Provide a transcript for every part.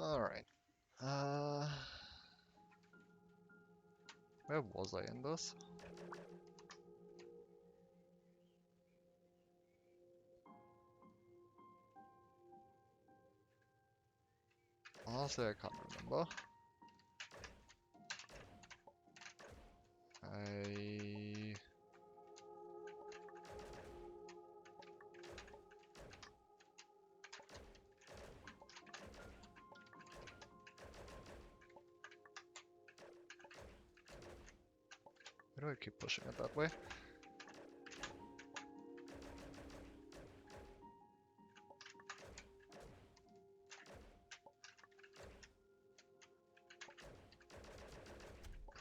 Alright. Where was I in this? Honestly, I can't remember. Why do I keep pushing it that way?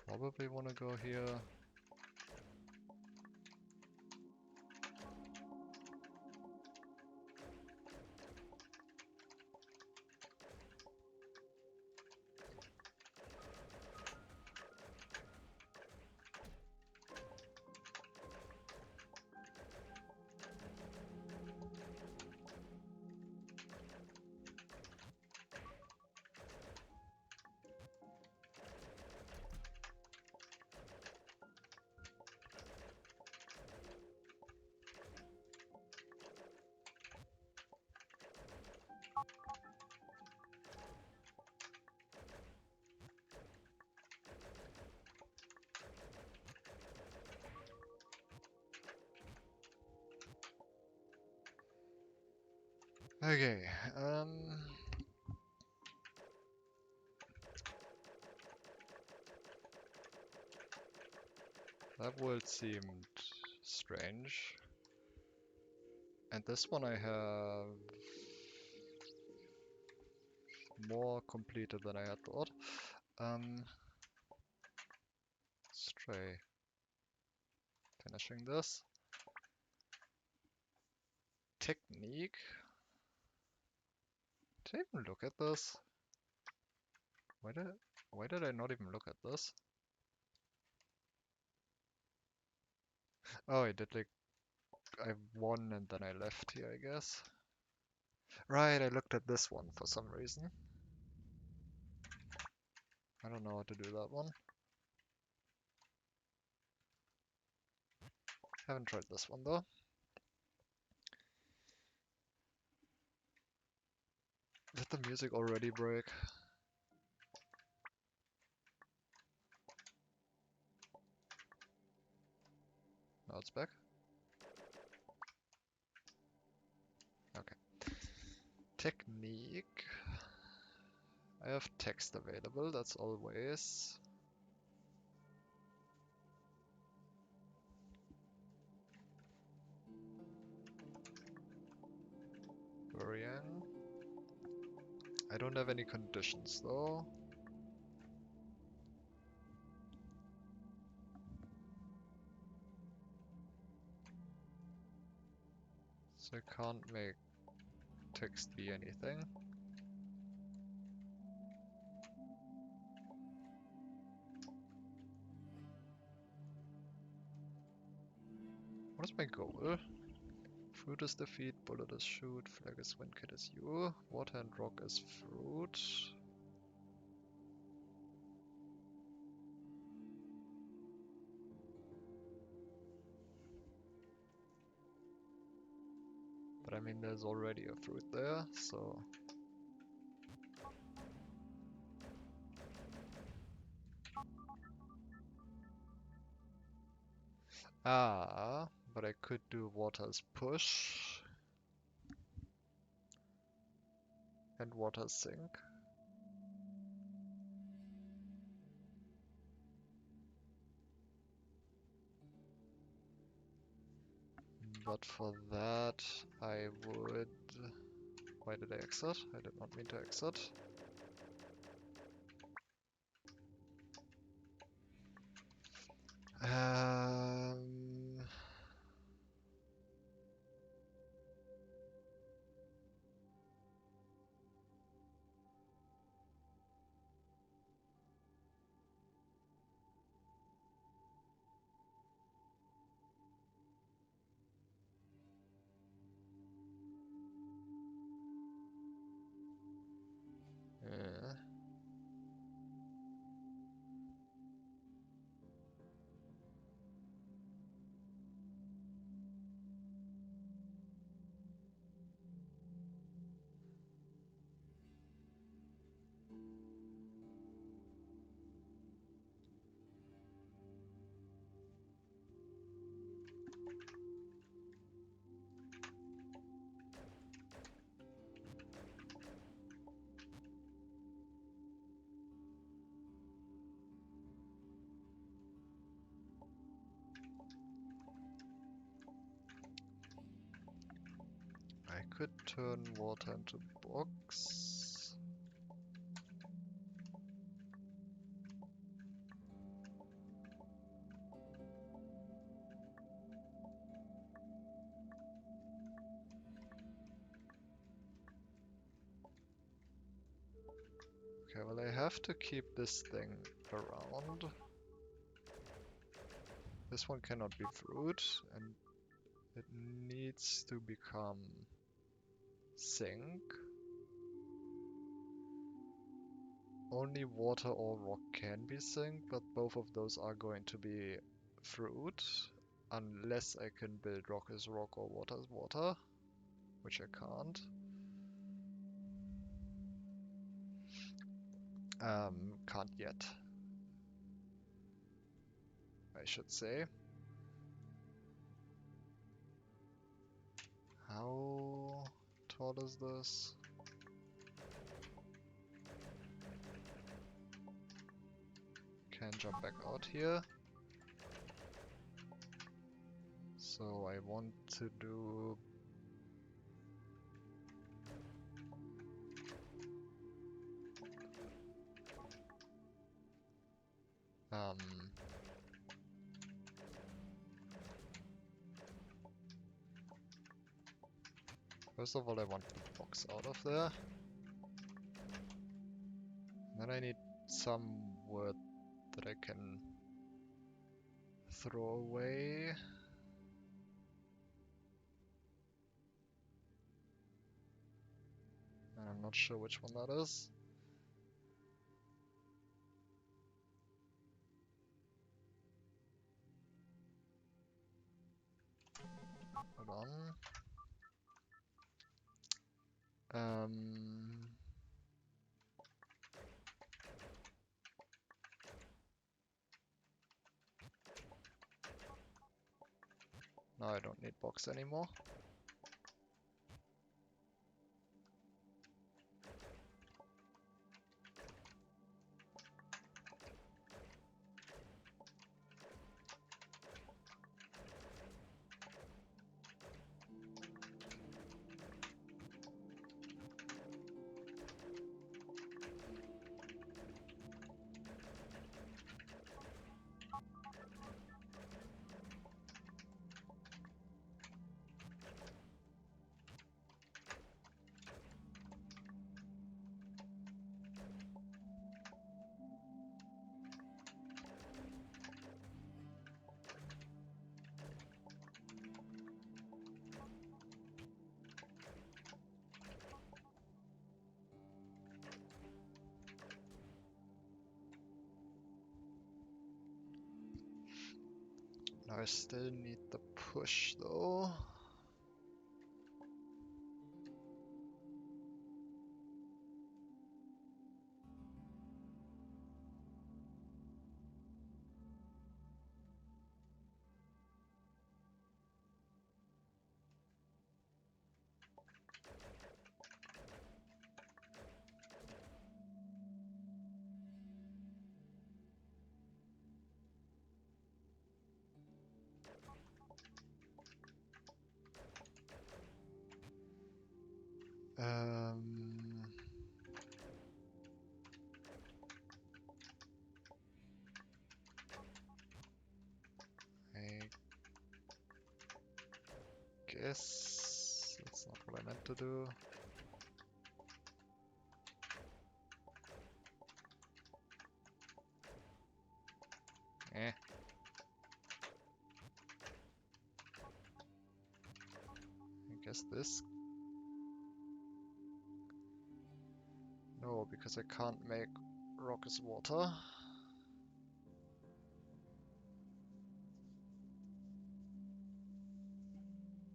Probably want to go here. Okay, that world seemed strange. And this one I have more completed than I had thought. Stray. Finishing this. Technique. Did I even look at this? Why did I not even look at this? Oh, I did like I won and then I left here, I guess. Right, I looked at this one for some reason. I don't know how to do that one. Haven't tried this one though. Did the music already break? Now it's back. Okay. Technique. I have text available, that's always. Durian. I don't have any conditions though. So I can't make text be anything. What is my goal? Fruit is defeat, bullet is shoot, flag is win, kit is you, water and rock is fruit. But I mean, there's already a fruit there, so... Ah, but I could do water's push and water's sink. But for that, I would... Why did I exit? I did not mean to exit. Um... could turn water into box. Okay, well I have to keep this thing around. This one cannot be fruit, and it needs to become sink. Only water or rock can be sink, but both of those are going to be fruit, unless I can build rock as rock or water as water, which I can't. Can't yet, I should say. How tall is this? Can jump back out here. So I want to do first of all I want the box out of there. Then I need some wood that I can throw away. And I'm not sure which one that is. Hold on. Now I don't need box anymore. Now I still need the push though. I guess that's not what I meant to do. I guess this. No, because I can't make rock as water.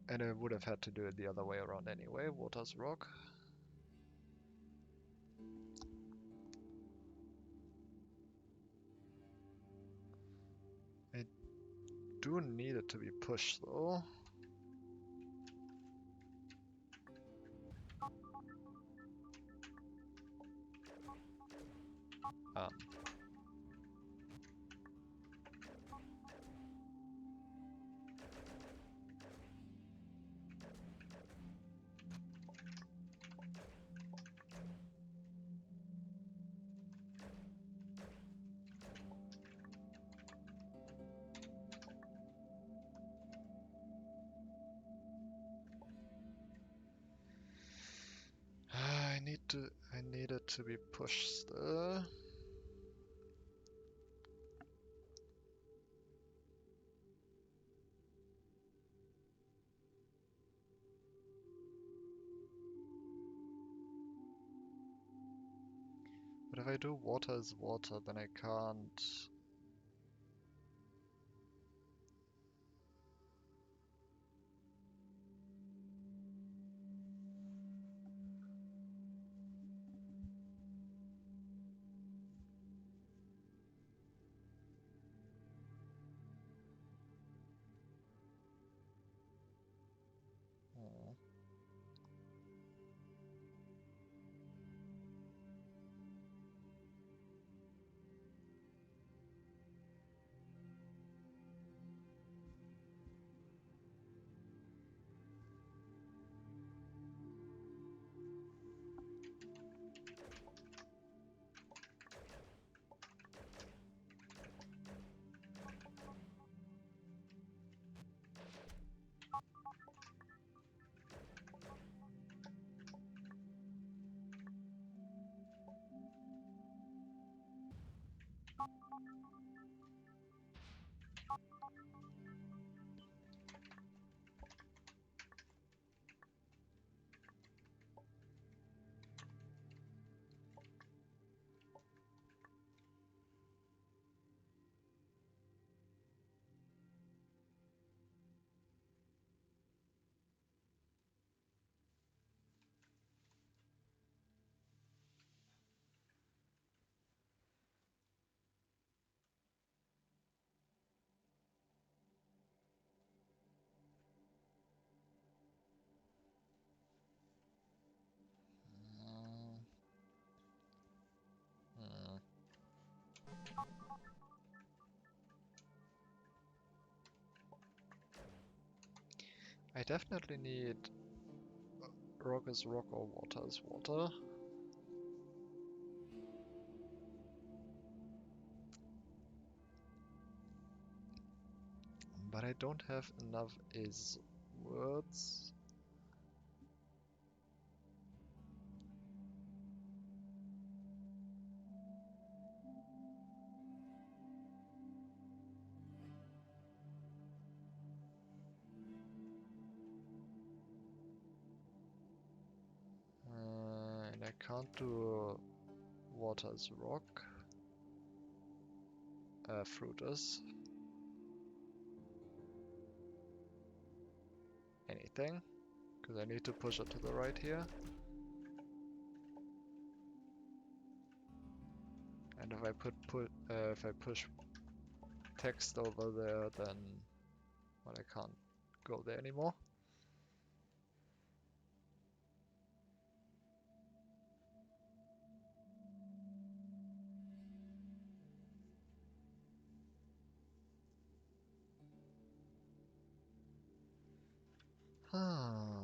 And I would have had to do it the other way around anyway, water's rock. I do need it to be pushed though. I need it to be pushed still. But if I do water is water, then I can't. Oh. Mm, mm. I definitely need rock is rock or water is water. But I don't have enough is words. And I can't do water is rock. Fruit is anything. Because I need to push it to the right here. And if I if I push text over there, then well, I can't go there anymore. Ah.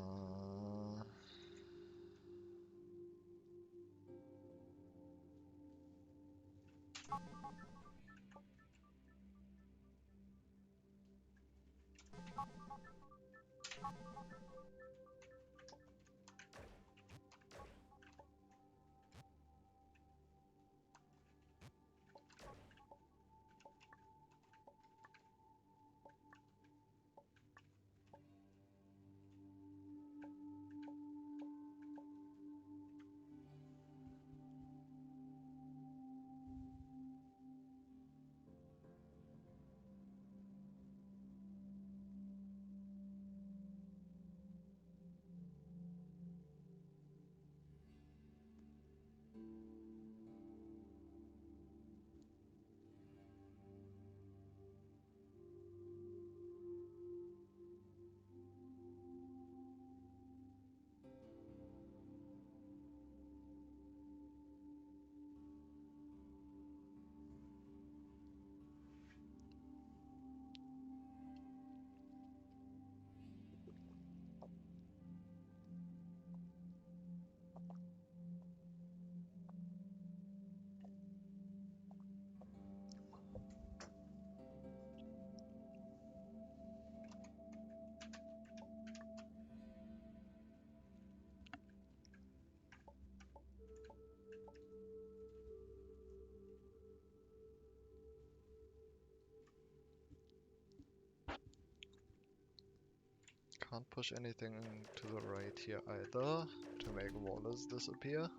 Can't push anything to the right here either to make wallers disappear.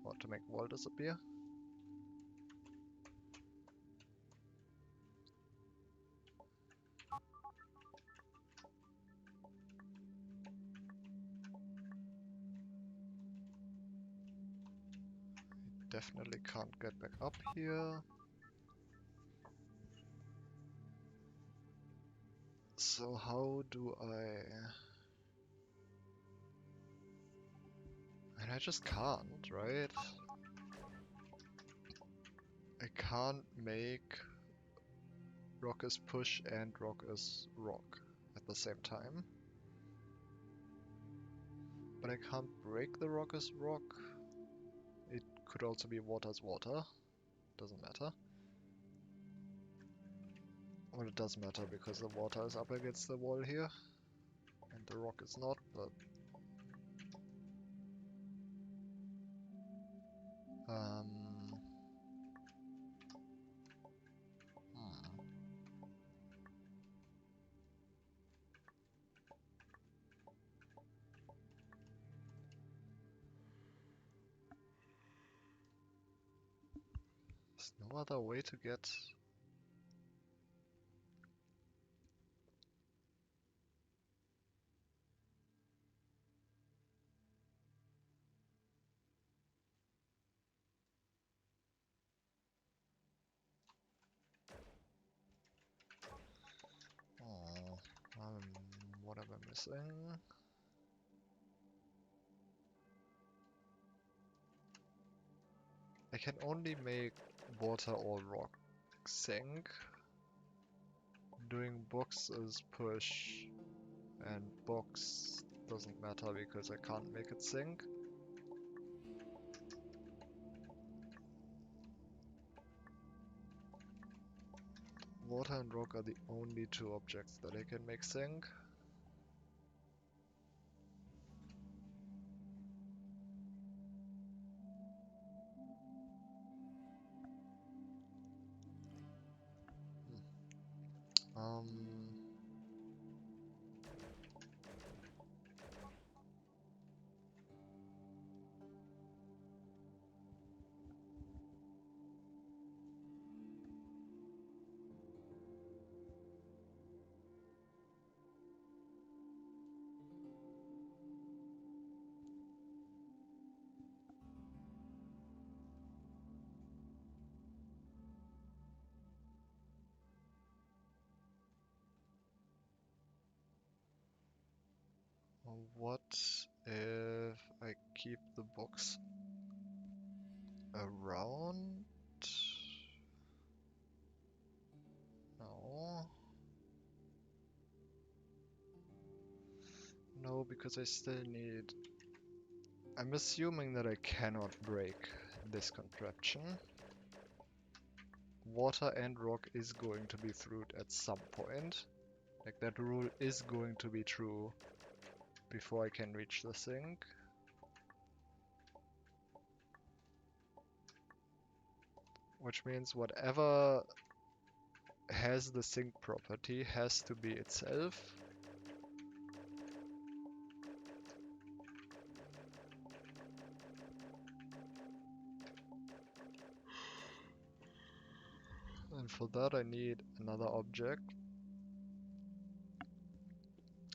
Or to make wall disappear. Definitely can't get back up here. So how do I... And I just can't, right? I can't make rock is push and rock is rock at the same time. But I can't break the rock is rock. It could also be water's water. Doesn't matter. Well, it does matter because the water is up against the wall here. And the rock is not, but... hmm. There's no other way to get... Oh, what am I missing? I can only make water or rock sink. Doing box is push, and box doesn't matter because I can't make it sink. Water and rock are the only two objects that I can make sink. Um, what if I keep the box around? No. No, because I still need... I'm assuming that I cannot break this contraption. Water and rock is going to be fruit at some point. Like, that rule is going to be true before I can reach the sink. Which means whatever has the sink property has to be itself. And for that I need another object.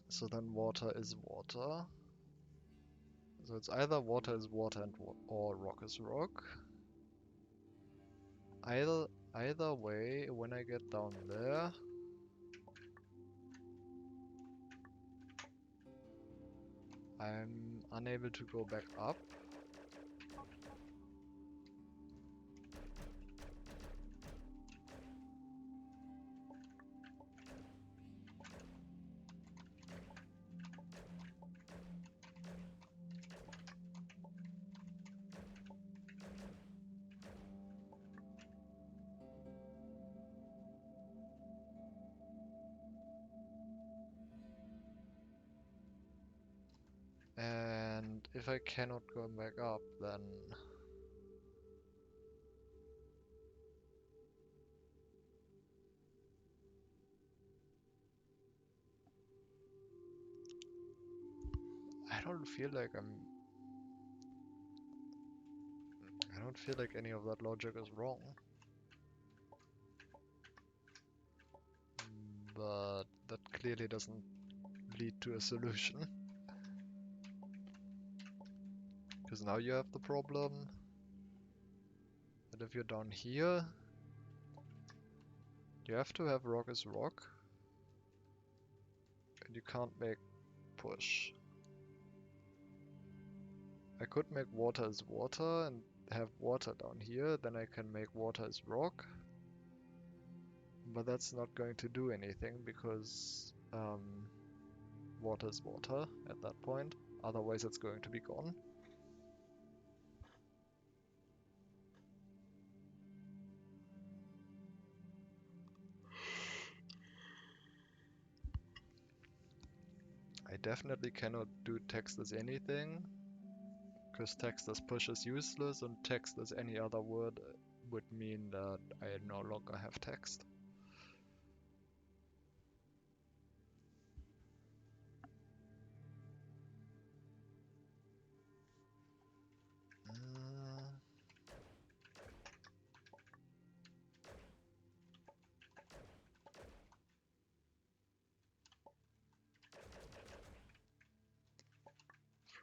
So then water is water. So it's either water is water and or rock is rock. Either way, when I get down there, I'm unable to go back up. And if I cannot go back up, then don't feel like I don't feel like any of that logic is wrong. But that clearly doesn't lead to a solution. Because now you have the problem that if you're down here, you have to have rock is rock, and you can't make push. I could make water as water and have water down here, then I can make water as rock. But that's not going to do anything because water is water at that point. Otherwise it's going to be gone. I definitely cannot do text as anything, because text as push is useless, and text as any other word would mean that I no longer have text.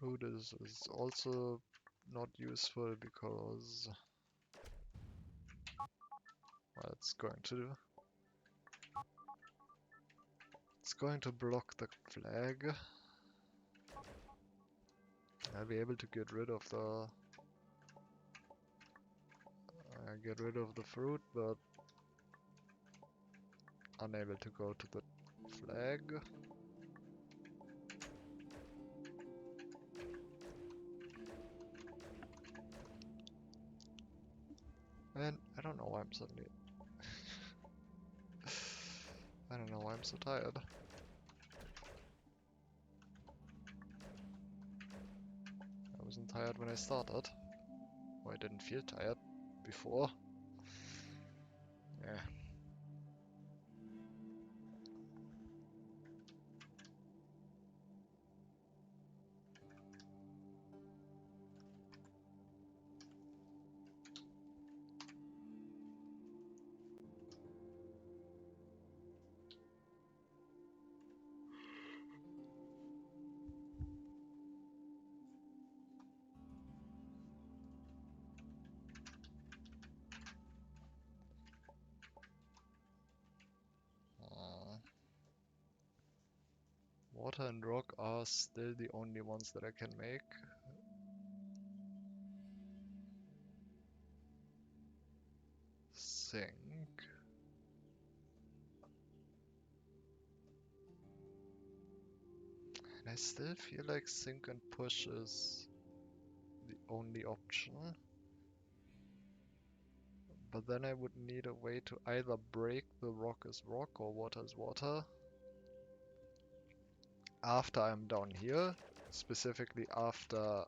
Fruit is also not useful because well, it's going to block the flag. I'll be able to get rid of the fruit, but unable to go to the flag. And I don't know why I'm suddenly I don't know why I'm so tired. I wasn't tired when I started. Or I didn't feel tired before. Yeah. Water and rock are still the only ones that I can make. Sink. And I still feel like sink and push is the only option. But then I would need a way to either break the rock as rock or water as water after I'm down here, specifically after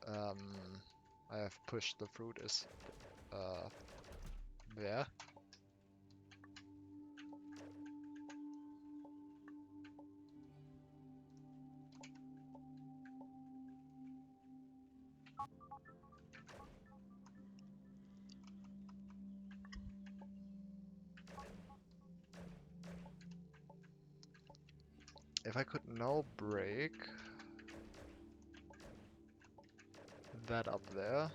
I have pushed the fruit is there. If I could now break that up there.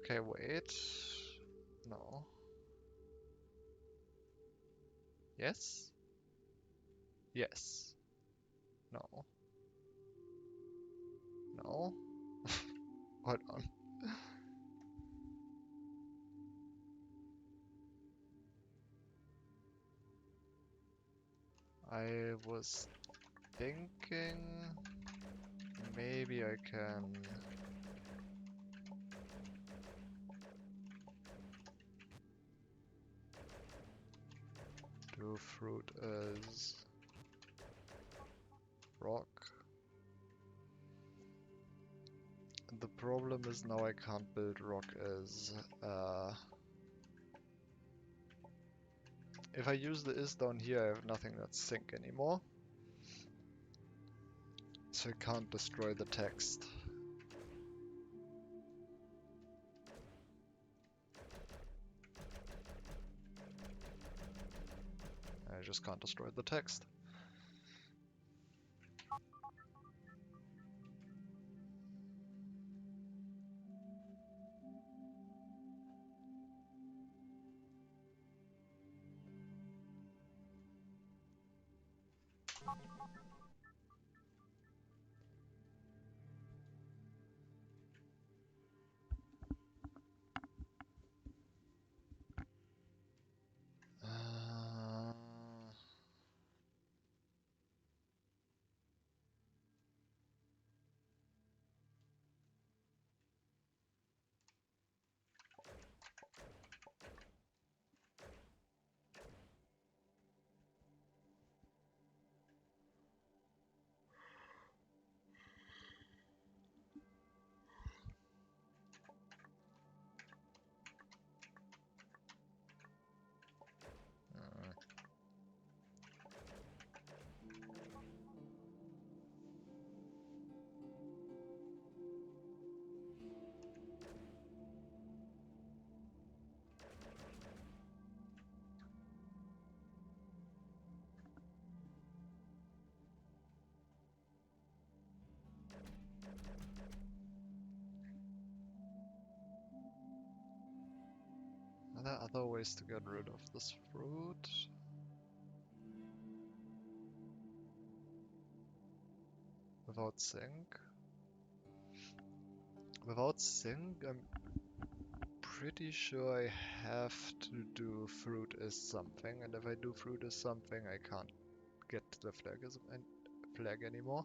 Okay, wait. No. Yes? Yes. No. No. Hold on. I was thinking maybe I can do fruit as rock. The problem is now I can't build rock as if I use the is down here, I have nothing that's sync anymore. So I can't destroy the text. I just can't destroy the text. Uh, are there other ways to get rid of this fruit? Without sync? Without sync, I'm pretty sure I have to do fruit as something, and if I do fruit as something, I can't get the flag anymore.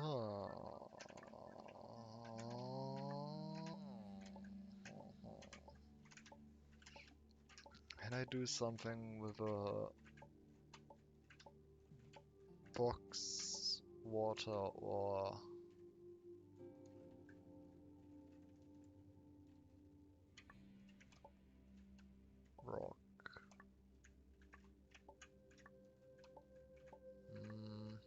Oh. Can I do something with a box, water, or rock? Mm.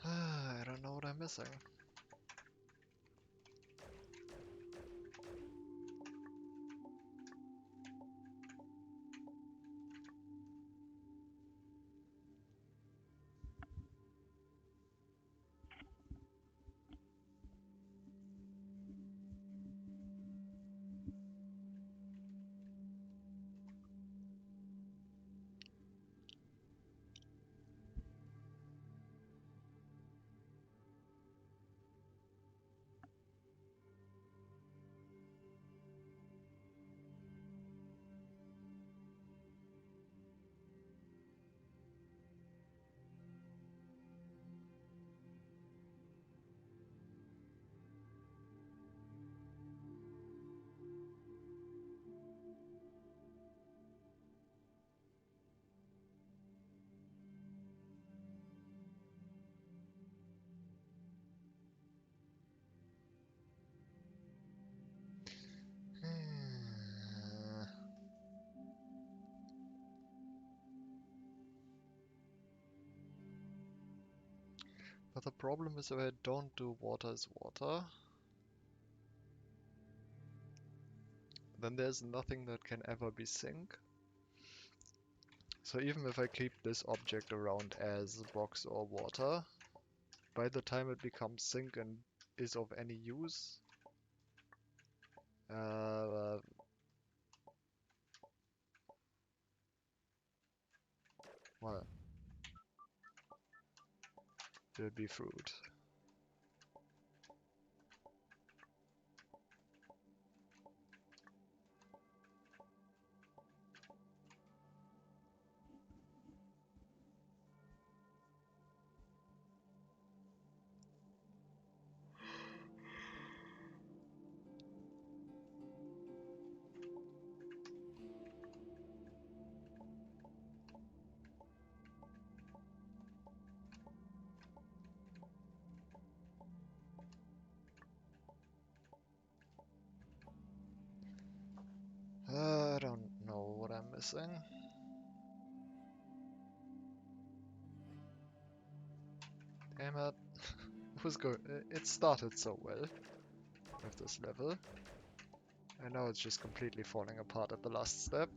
I don't know what I'm missing. But the problem is if I don't do water is water, then there's nothing that can ever be sink. So even if I keep this object around as rocks or water, by the time it becomes sink and is of any use, well, it'll be fruit. I don't know what I'm missing. Damn it. It started so well with this level. And now it's just completely falling apart at the last step.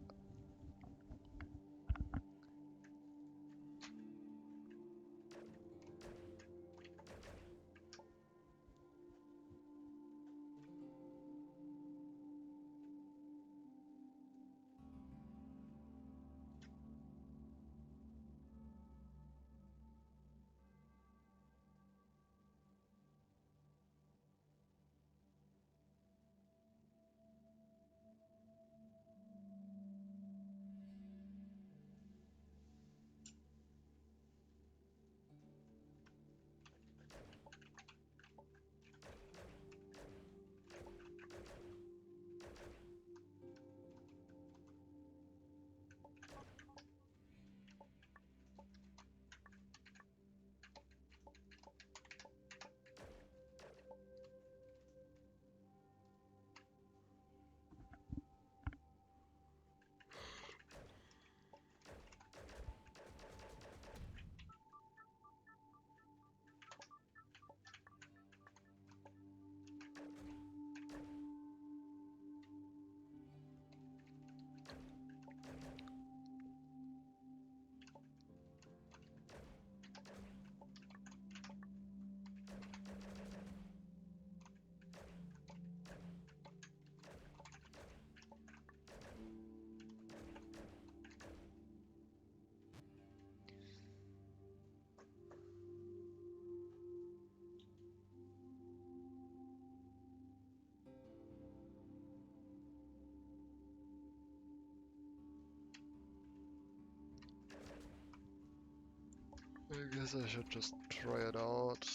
I guess I should just try it out.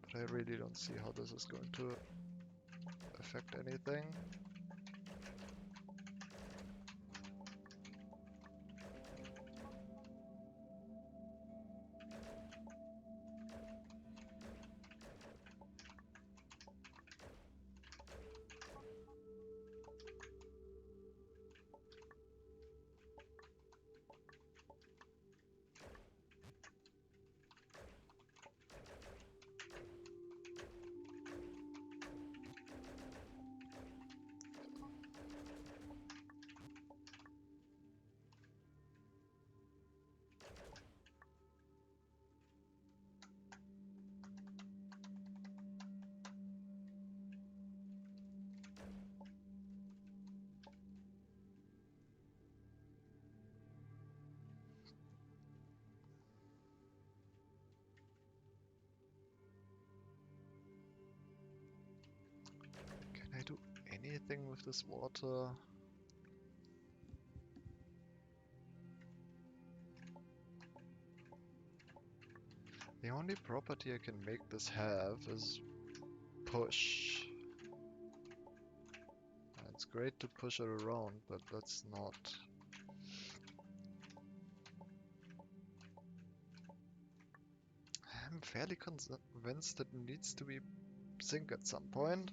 But I really don't see how this is going to affect anything. Can I do anything with this water? The only property I can make this have is push. It's great to push it around, but that's not... I'm fairly convinced that it needs to be sink at some point.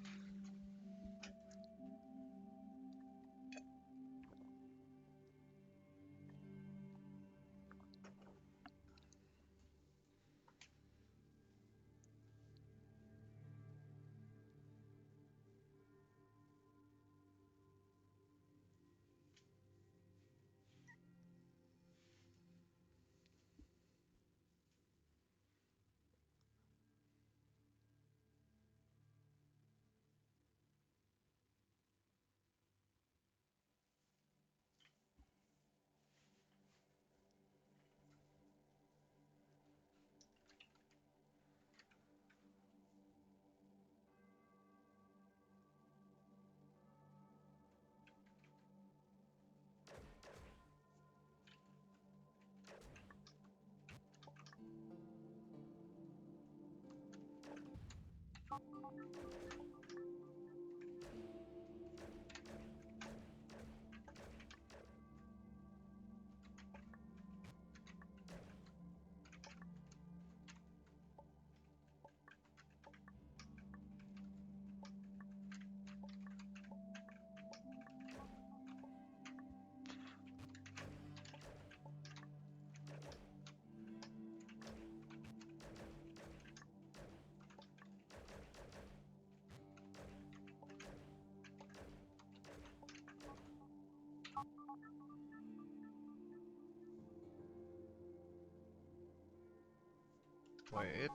Wait.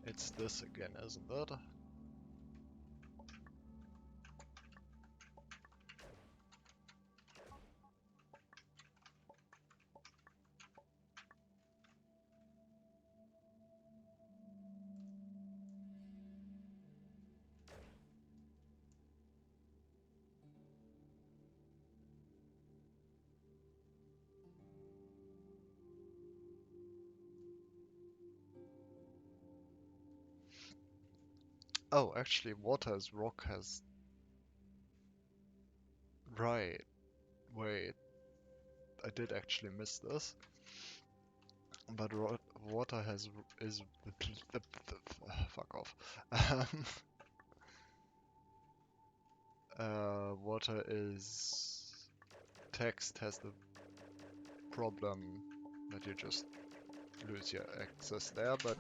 It's this again, isn't it? Oh, actually, water as rock has... Right. Wait. I did actually miss this. But water has... is... Fuck off. Water is... Text has the problem that you just lose your access there, but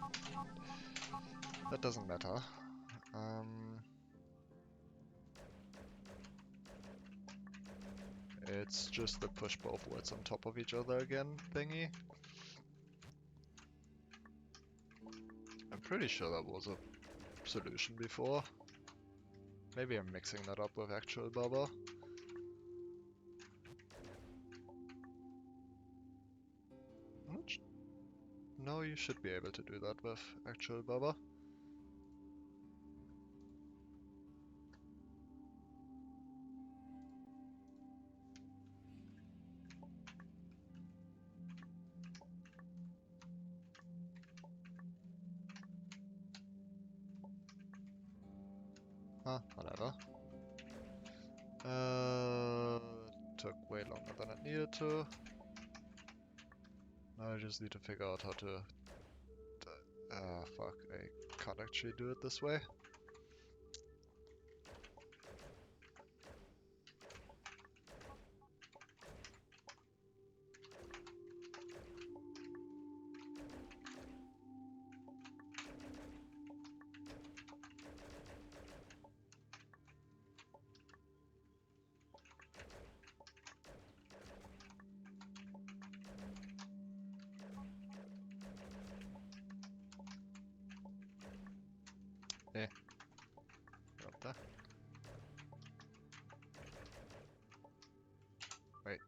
that doesn't matter. It's just the push both words on top of each other again thingy. I'm pretty sure that was a solution before. Maybe I'm mixing that up with actual Baba. No, you should be able to do that with actual Baba. Huh, whatever. Took way longer than it needed to. Now I just need to figure out how to... fuck, I can't actually do it this way. Eh, what the? Wait.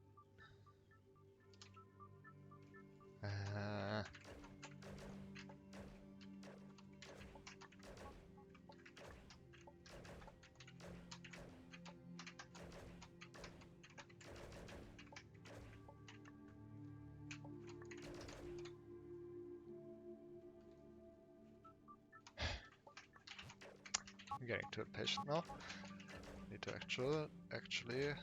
I'm getting too impatient now. Need to actually...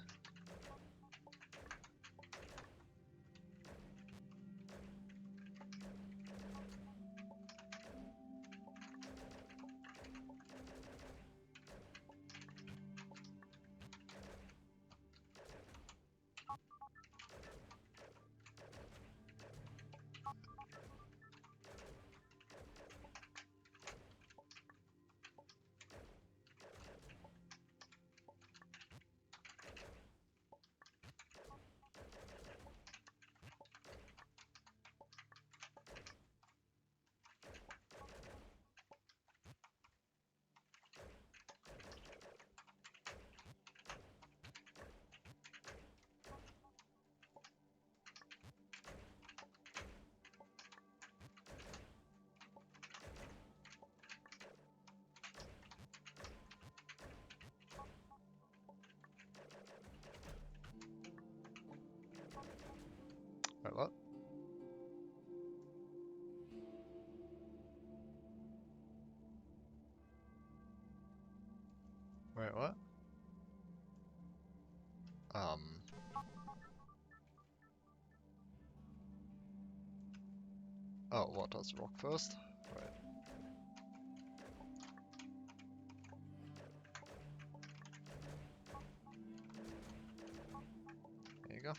Wait, what? Wait, what? Um. Oh, water's rock first? Right. There you go.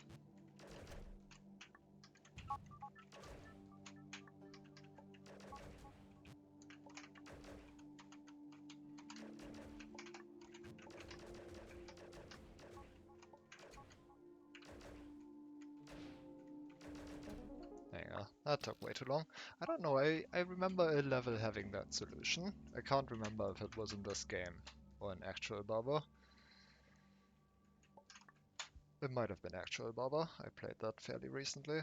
There you go. That took way too long. I don't know, I remember a level having that solution. I can't remember if it was in this game or in actual Baba. It might have been actual Baba. I played that fairly recently.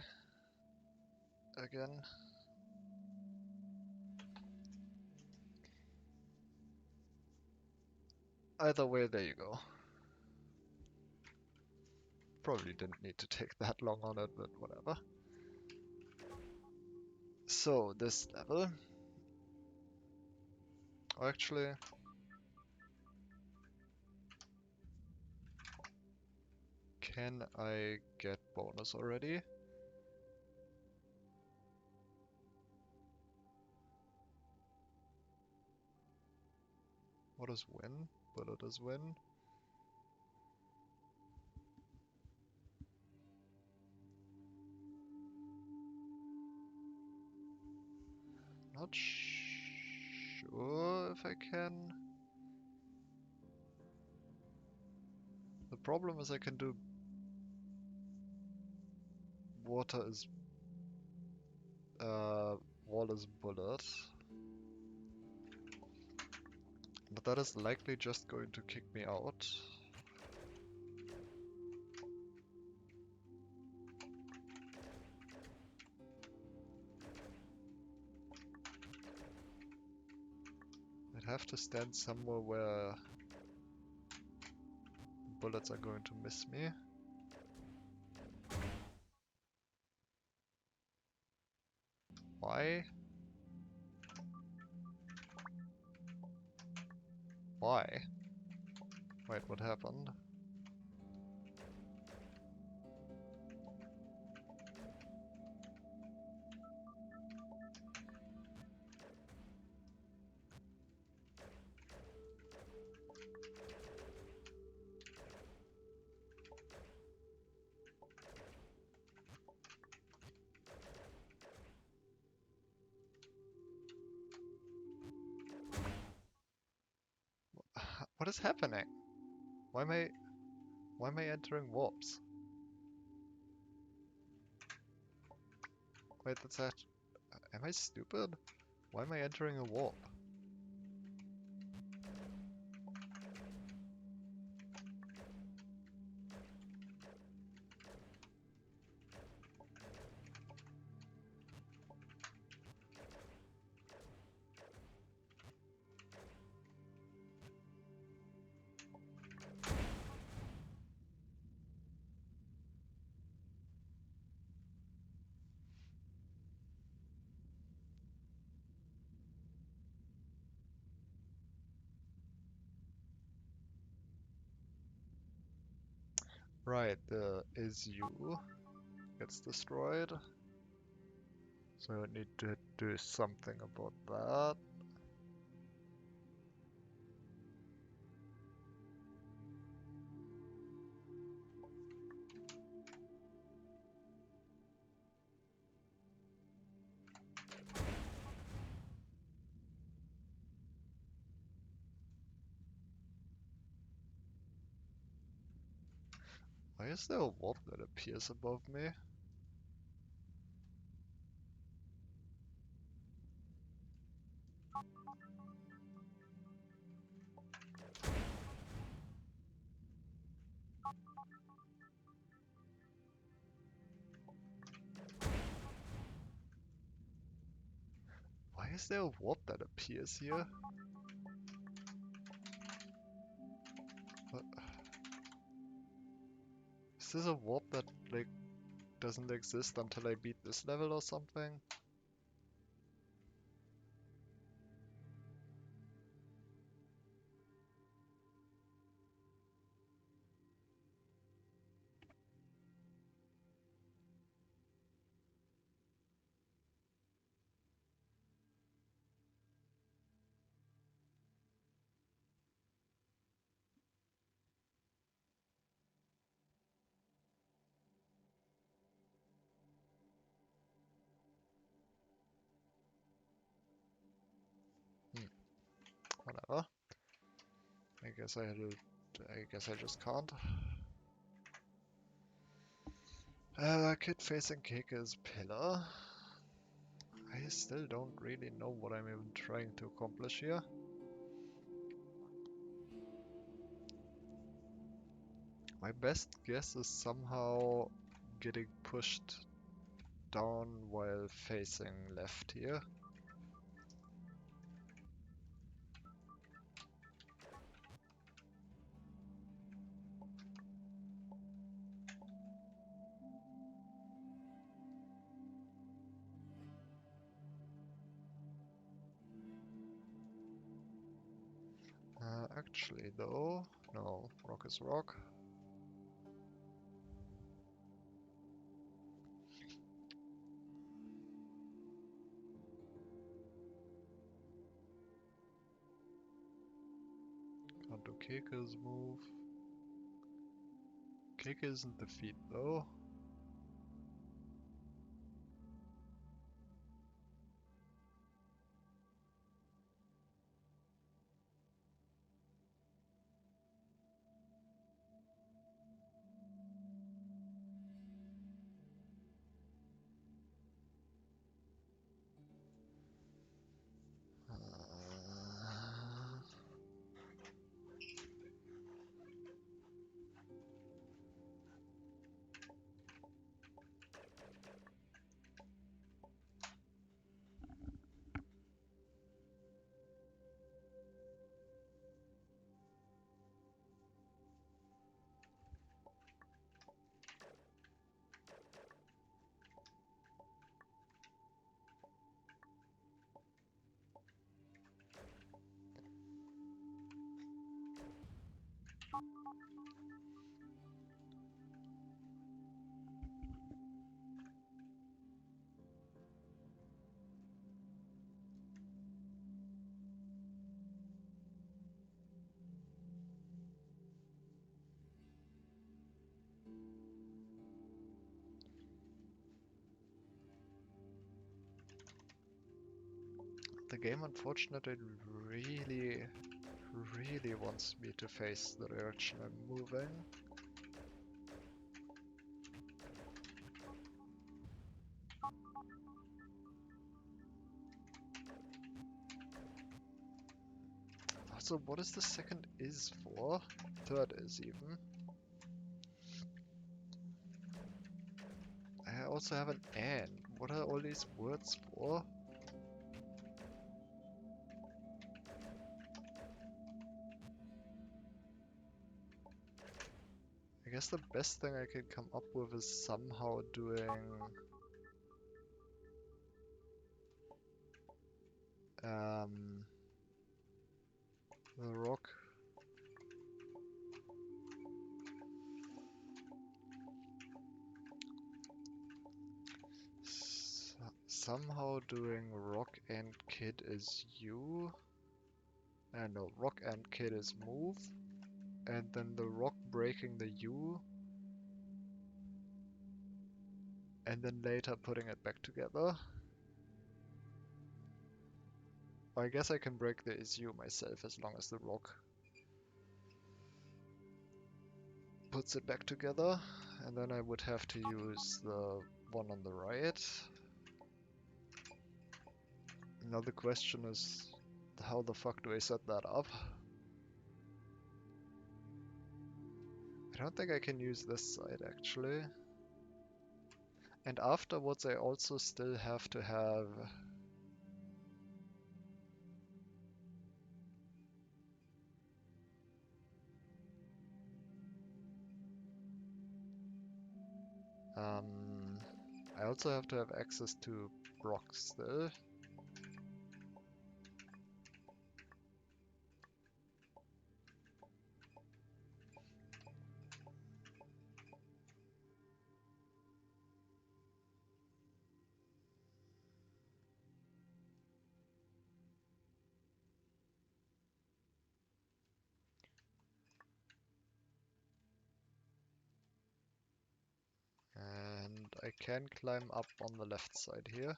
Again. Either way, there you go. Probably didn't need to take that long on it, but whatever. So, this level. Oh, actually, can I get bonus already? What is win? Bullet is win. Not sure if I can. The problem is I can do water is wall is bullet. But that is likely just going to kick me out. I'd have to stand somewhere where bullets are going to miss me. Why? Why? Wait, what happened? What is happening? Why am I entering warps? Wait, that's that. Am I stupid? Why am I entering a warp? Right, the is you gets destroyed. So I need to do something about that. Why is there a warp that appears above me? Why is there a warp that appears here? What? Is this a warp that, like, doesn't exist until I beat this level or something? I guess I just can't. Kid facing Keiko's pillar. I still don't really know what I'm even trying to accomplish here. My best guess is somehow getting pushed down while facing left here. Actually though, no, rock is rock. Can't do Keiko's move. Keiko isn't defeat though. The game unfortunately really wants me to face the direction I'm moving. Also, what is the second is for? Third is even. I also have an and. What are all these words for? I guess the best thing I can come up with is somehow doing the rock. Somehow doing rock and kid is you. No, rock and kid is move. And then the rock breaking the U. And then later putting it back together. I guess I can break the is you myself as long as the rock puts it back together. And then I would have to use the one on the right. Now the question is, how the fuck do I set that up? I don't think I can use this side actually. And afterwards I also still have to have I also have to have access to Brock still. And I can climb up on the left side here.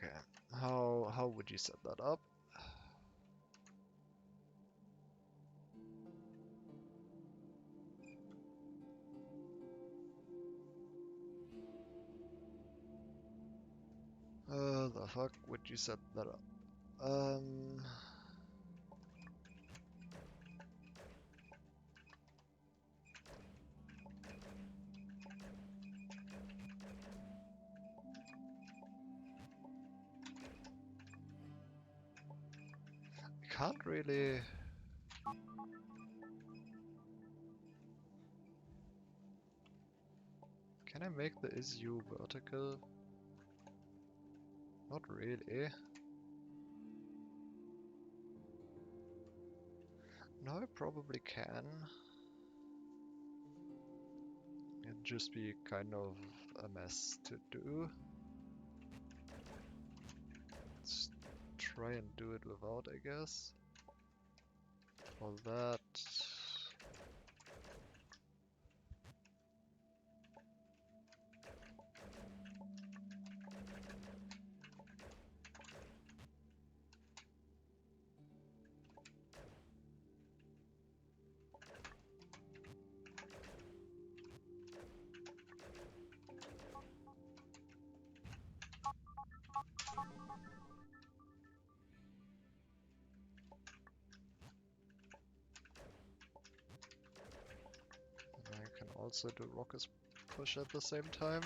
Okay, how would you set that up? The fuck would you set that up? I can't really. Can I make the is-you vertical? Not really. No, I probably can. It'd just be kind of a mess to do. Let's try and do it without, I guess. All that. And I can also do rockets push at the same time.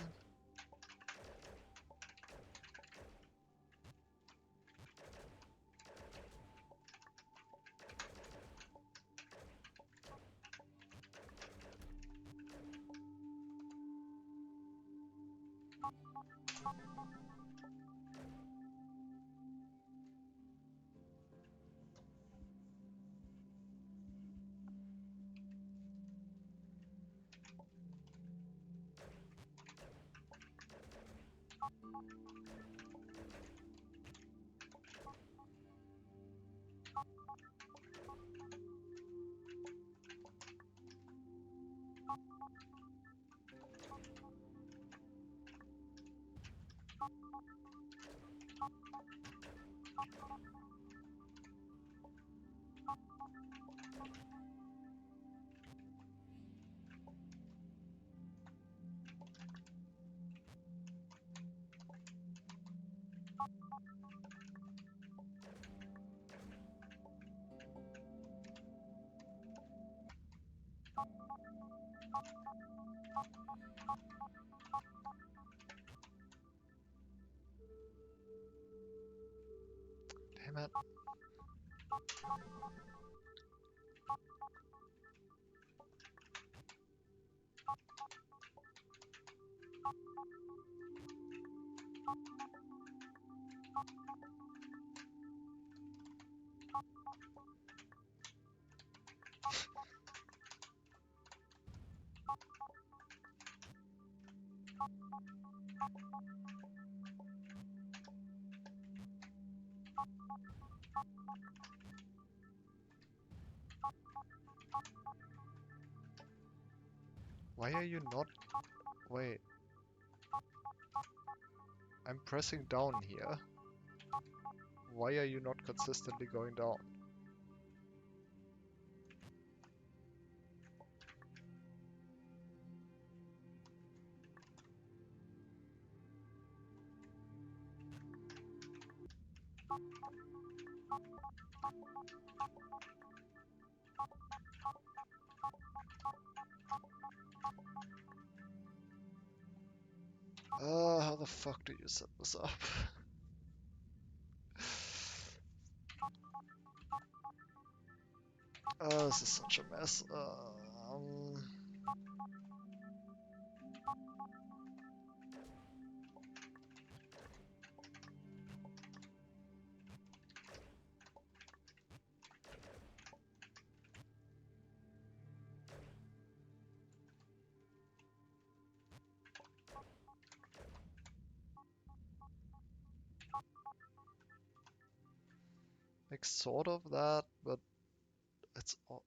Damn it. Why are you not... Wait. I'm pressing down here. Why are you not consistently going down? How the fuck do you set this up? This is such a mess. Like sort of that, but it's all...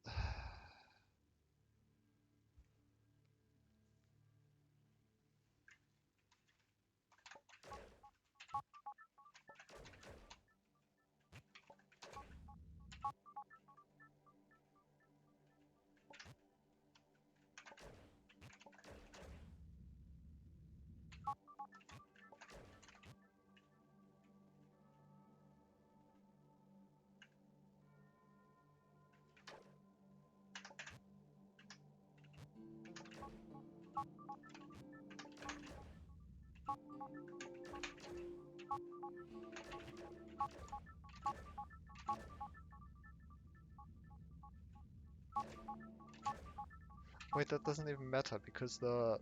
Wait, that doesn't even matter because the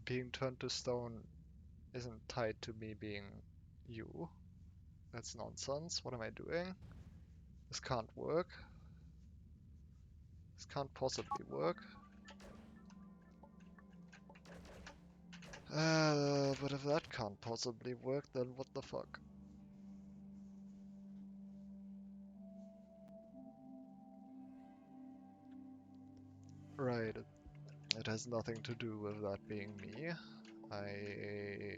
being turned to stone isn't tied to me being you. That's nonsense. What am I doing? This can't work. This can't possibly work. But if that can't possibly work, then what the fuck? Right, it has nothing to do with that being me. I'm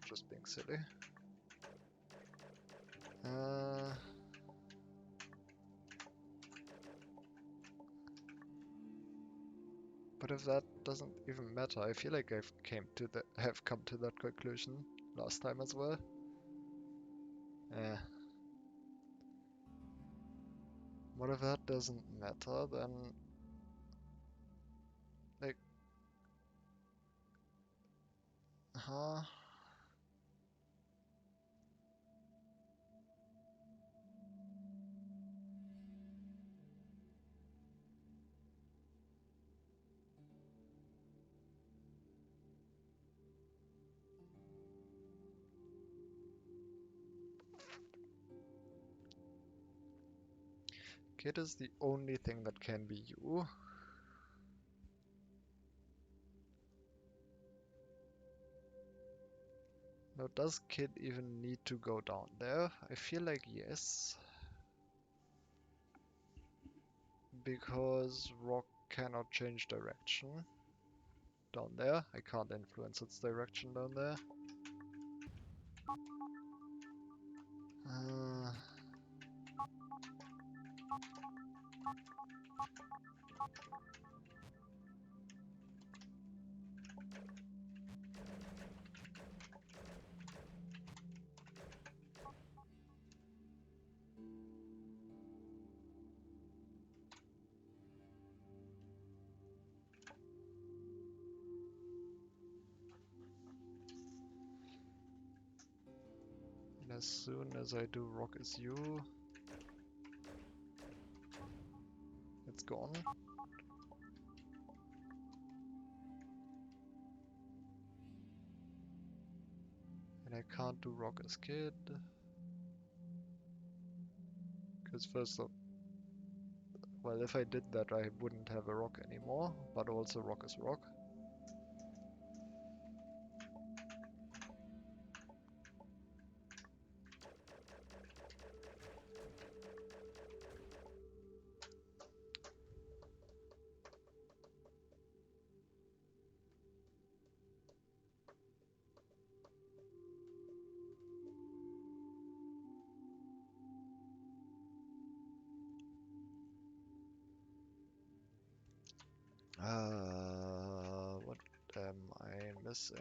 just being silly. But if that doesn't even matter, I feel like have come to that conclusion last time as well. Eh. What if that doesn't matter, then like, huh? Kid is the only thing that can be you. Now, does Kid even need to go down there? I feel like yes. Because rock cannot change direction down there. I can't influence its direction down there. Uh, and as soon as I do rock is you, it's gone. And I can't do rock as Kid. Because first of well, if I did that, I wouldn't have a rock anymore, but also rock is rock. What am I missing?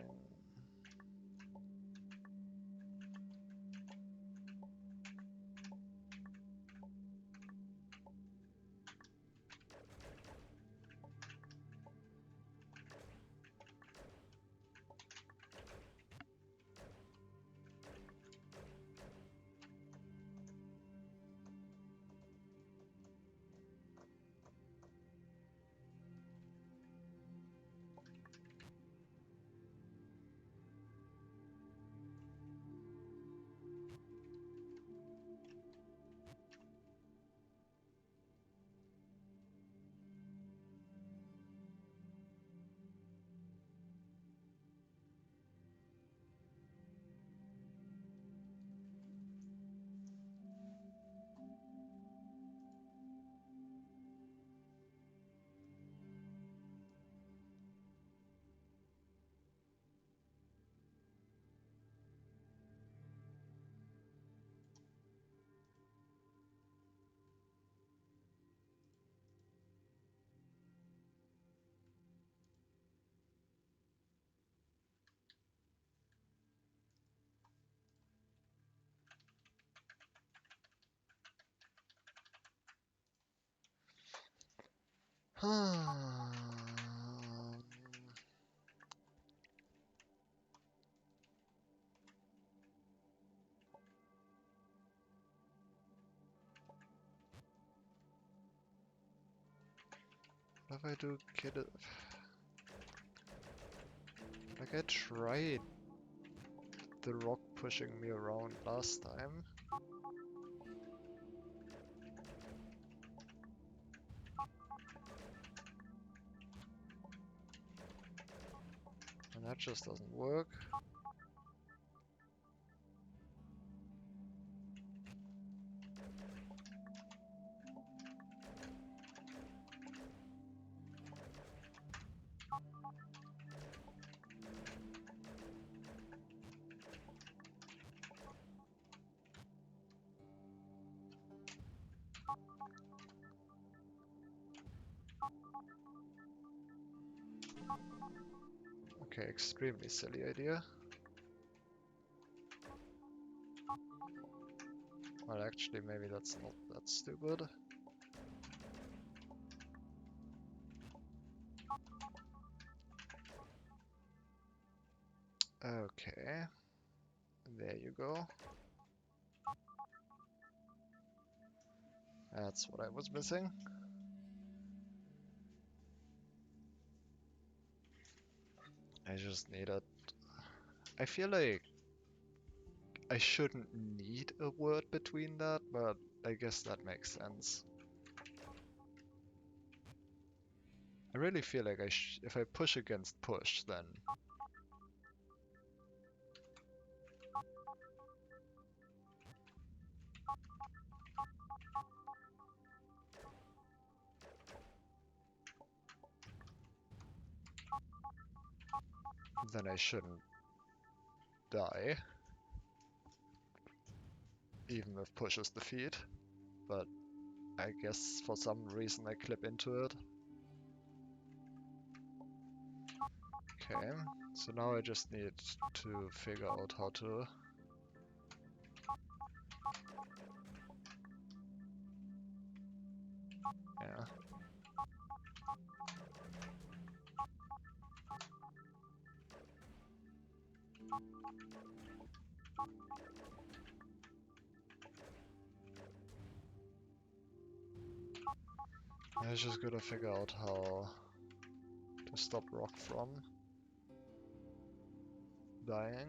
What if I do get it? Like I tried the rock pushing me around last time. And that just doesn't work. Okay, extremely silly idea. Well, actually, maybe that's not that stupid. Okay, there you go. That's what I was missing. I just need it. I feel like I shouldn't need a word between that, but I guess that makes sense. I really feel like if I push against push, then I shouldn't die, even if push is defeat. But I guess for some reason I clip into it. Okay, so now I just need to figure out how to... Yeah. I just gotta figure out how to stop rock from dying.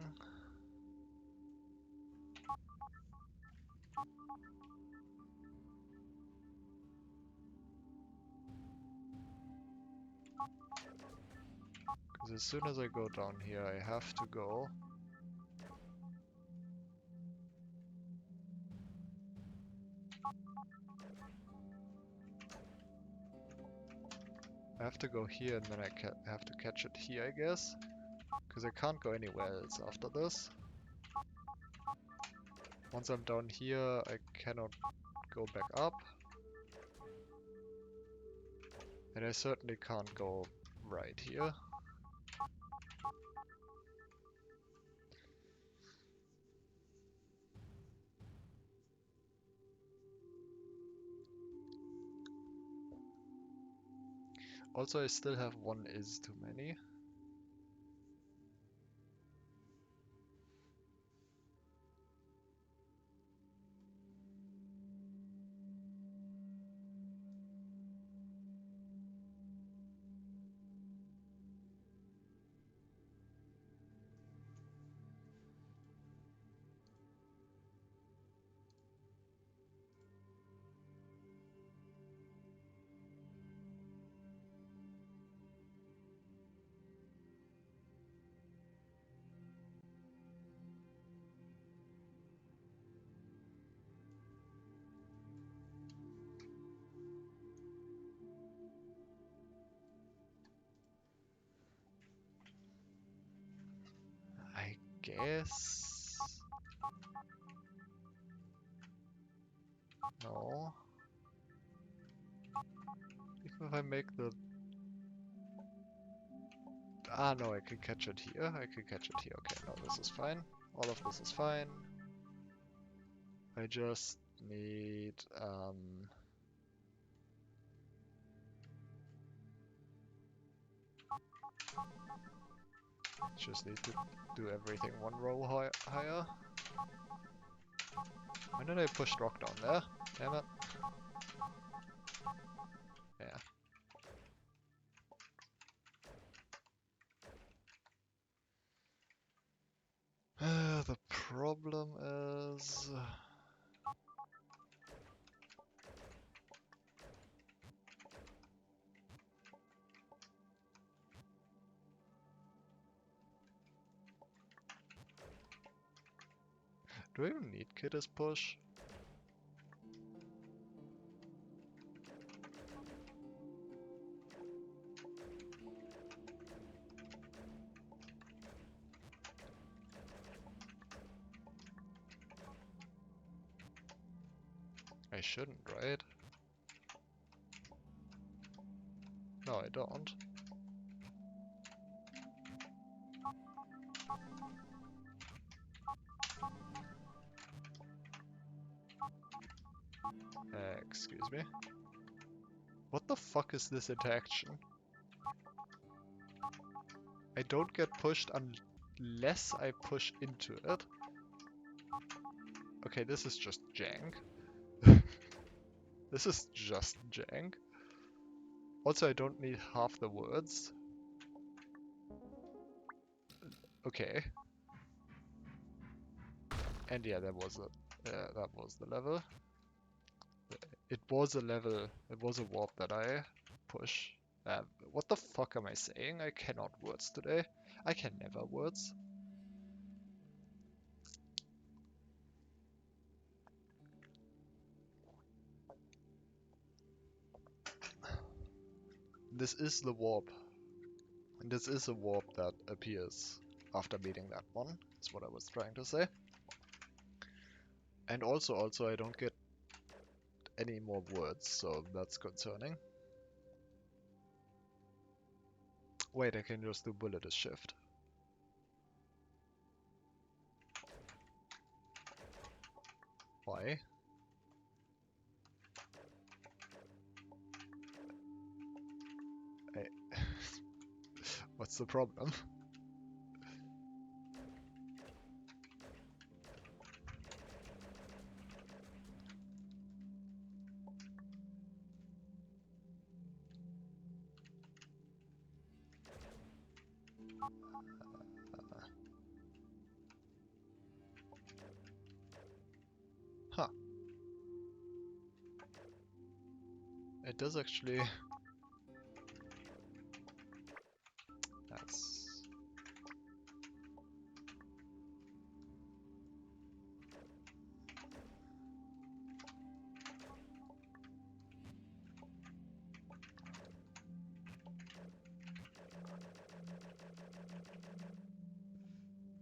Because as soon as I go down here, I have to go. I have to go here and then I have to catch it here, I guess. Because I can't go anywhere else after this. Once I'm down here, I cannot go back up. And I certainly can't go right here. Also, I still have one is too many. I guess... No. Even if I make the... Ah, no, I can catch it here. I can catch it here. Okay, no, this is fine. All of this is fine. I just need... Just need to do everything one row higher. Why did I push rock down there? Damn it. Yeah. The problem is... Do I even need Kidder's push? I shouldn't, right? No, I don't. Excuse me. What the fuck is this interaction? I don't get pushed unless I push into it. Okay, this is just jank. This is just jank. Also, I don't need half the words. Okay. And yeah, that was it. That was the level. It was a level. It was a warp that I push. What the fuck am I saying? I cannot words today. I can never words. This is the warp. And this is a warp that appears after beating that one. That's what I was trying to say. And also I don't get any more words, so that's concerning. Wait, I can just do bullet as shift. Why? What's the problem? Huh. It does actually... That's...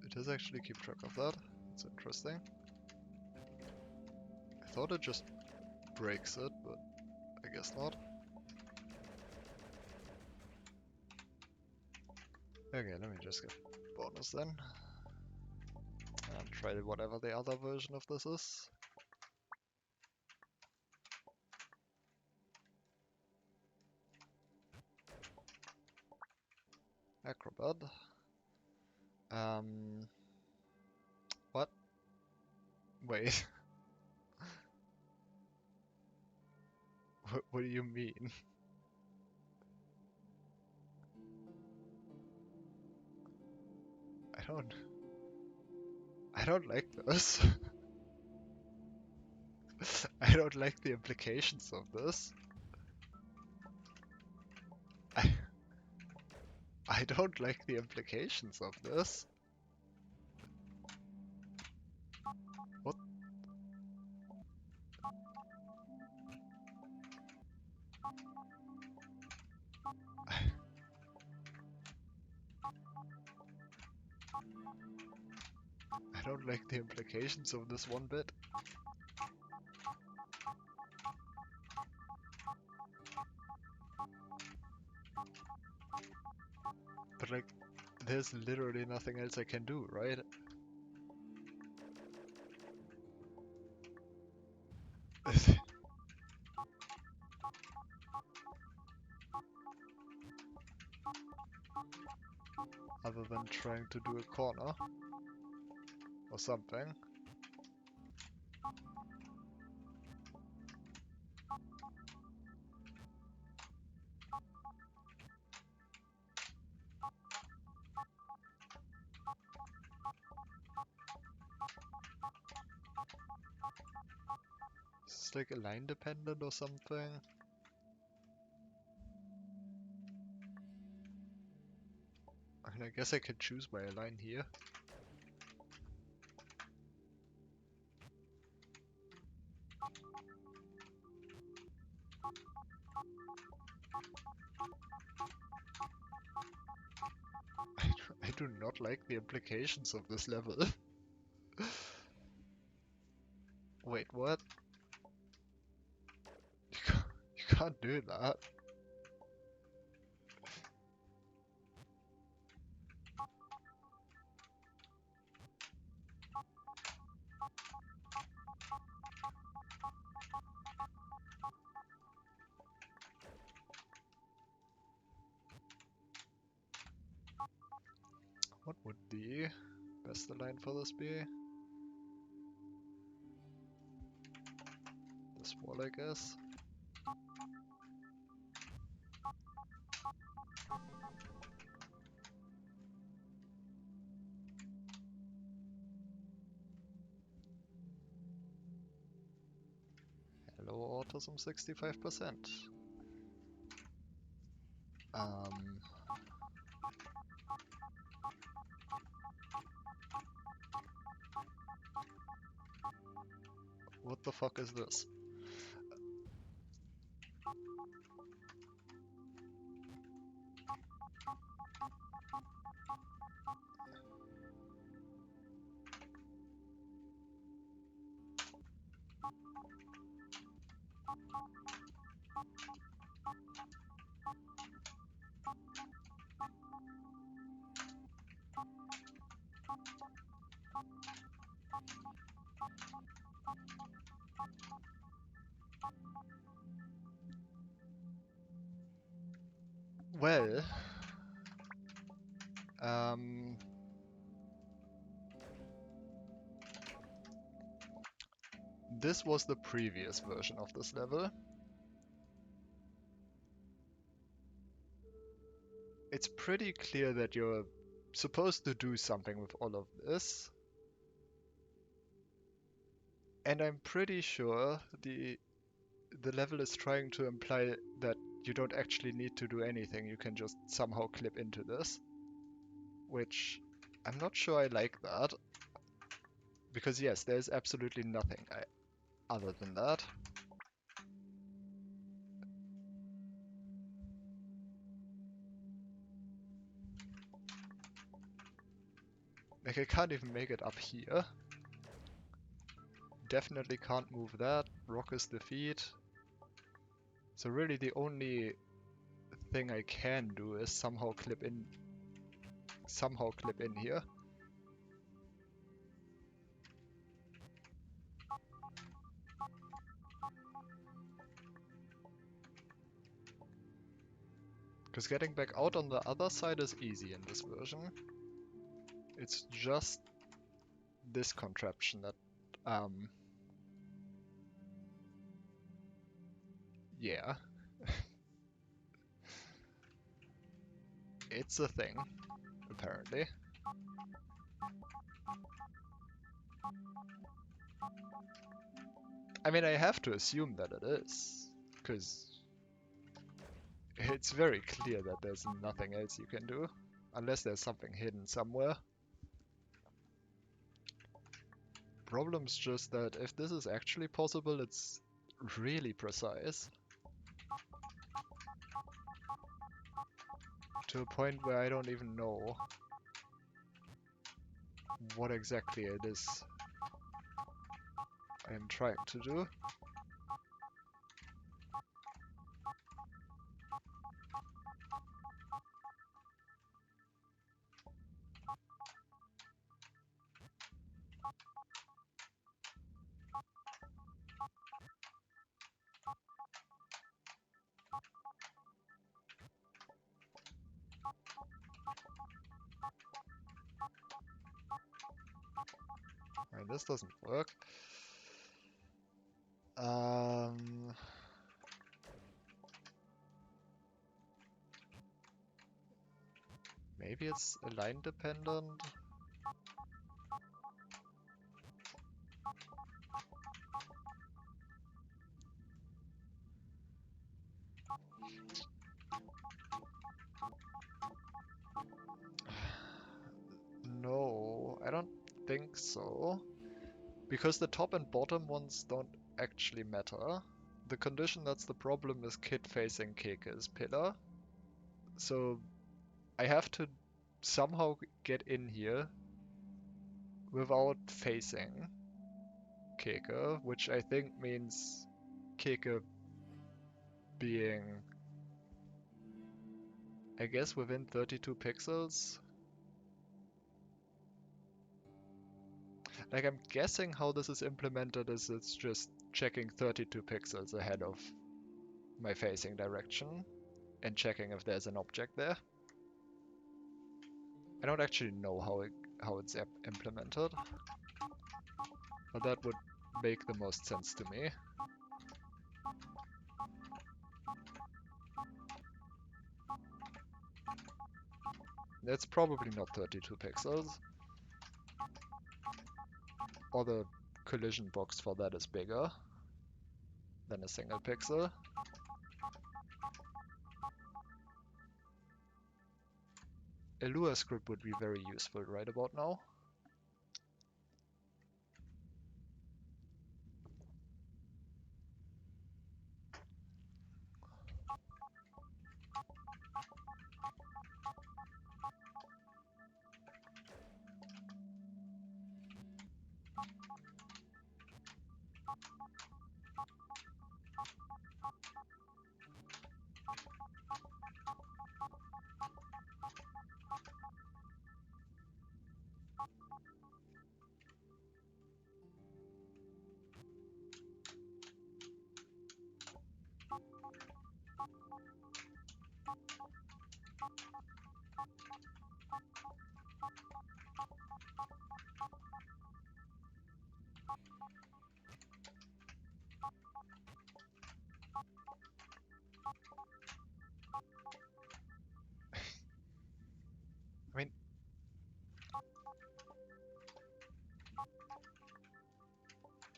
It does actually keep track of that. That's interesting. I thought it just breaks it, but I guess not. Okay, let me just get bonus then. And try whatever the other version of this is. Acrobat. What? Wait. What do you mean? I don't like this. I don't like the implications of this. I don't like the implications of this. What? I don't like the implications of this one bit. But like, there's literally nothing else I can do, right? trying to do a corner or something. Is this like a line dependent or something? I mean, I guess I could choose my line here. I do not like the implications of this level. Wait, what? You can't do that. What would the best line for this be? This wall, I guess. Hello, autism 65%. What the fuck is this? Well, this was the previous version of this level. It's pretty clear that you're supposed to do something with all of this. And I'm pretty sure the level is trying to imply that you don't actually need to do anything, you can just somehow clip into this. Which I'm not sure I like that. Because yes, there's absolutely nothing other than that. Like, I can't even make it up here. Definitely can't move that. Rock is defeat. So really the only thing I can do is somehow clip in here. Because getting back out on the other side is easy in this version. It's just this contraption that, yeah. It's a thing, apparently. I mean, I have to assume that it is, because it's very clear that there's nothing else you can do, unless there's something hidden somewhere. Problem's just that if this is actually possible, it's really precise. To a point where I don't even know what exactly it is I am trying to do. this doesn't work. Maybe it's a line dependent. No, I don't think so. Because the top and bottom ones don't actually matter. The condition that's the problem is kid facing Keke's pillar. So I have to somehow get in here without facing Keke, which I think means Keke being, I guess, within 32 pixels. Like, I'm guessing how this is implemented is it's just checking 32 pixels ahead of my facing direction and checking if there's an object there. I don't actually know how it's implemented, but that would make the most sense to me. It's probably not 32 pixels. Or the collision box for that is bigger than a single pixel. A Lua script would be very useful right about now.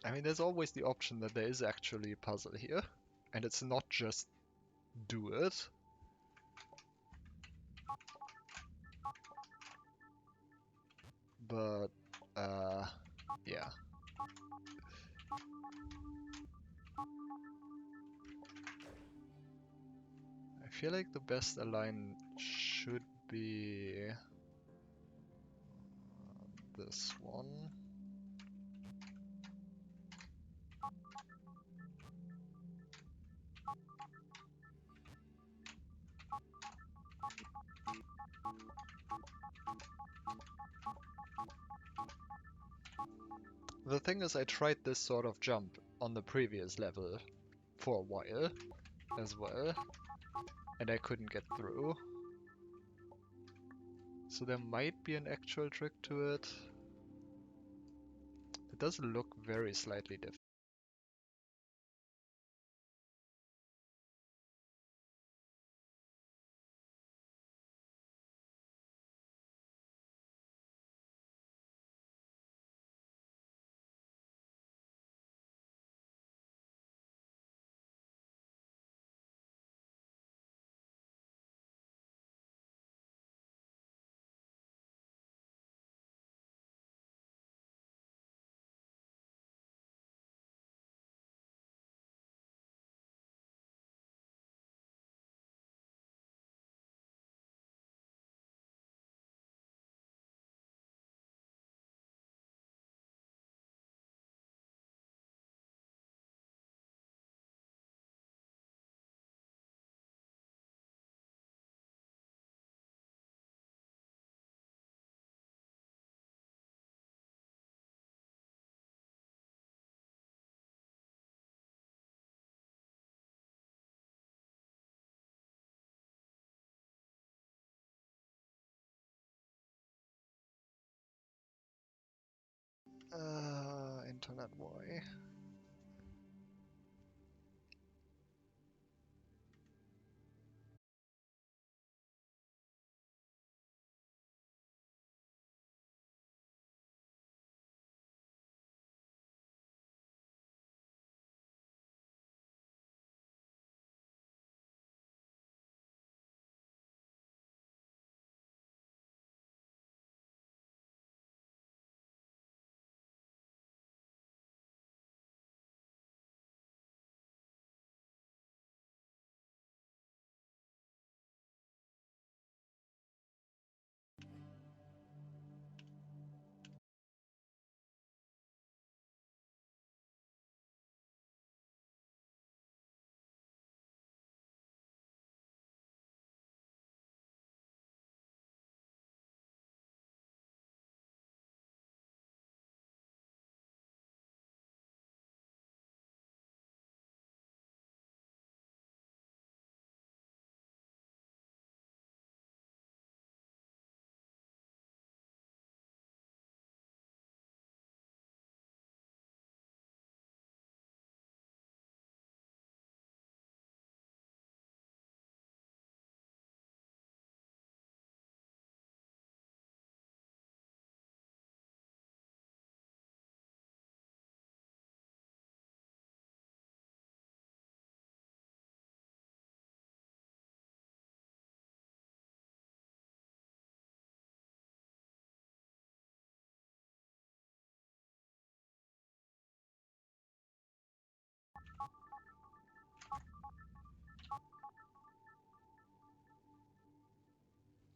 I mean, there's always the option that there is actually a puzzle here, and it's not just do it. But, yeah. I feel like the best align should be this one. The thing is, I tried this sort of jump on the previous level for a while as well, and I couldn't get through. So there might be an actual trick to it. It does look very slightly different. internet, why?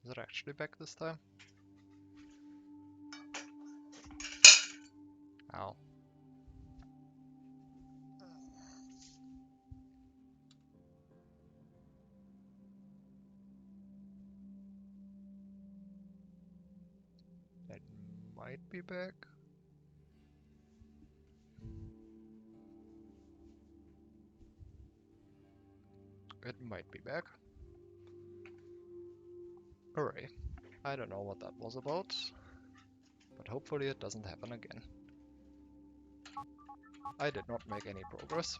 Is it actually back this time? Ow. It might be back. It might be back. Hooray. I don't know what that was about, but hopefully it doesn't happen again. I did not make any progress.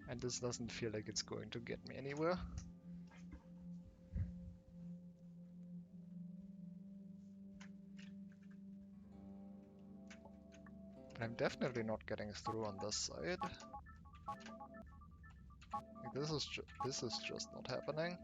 And this doesn't feel like it's going to get me anywhere. But I'm definitely not getting through on this side. Like, this is just not happening.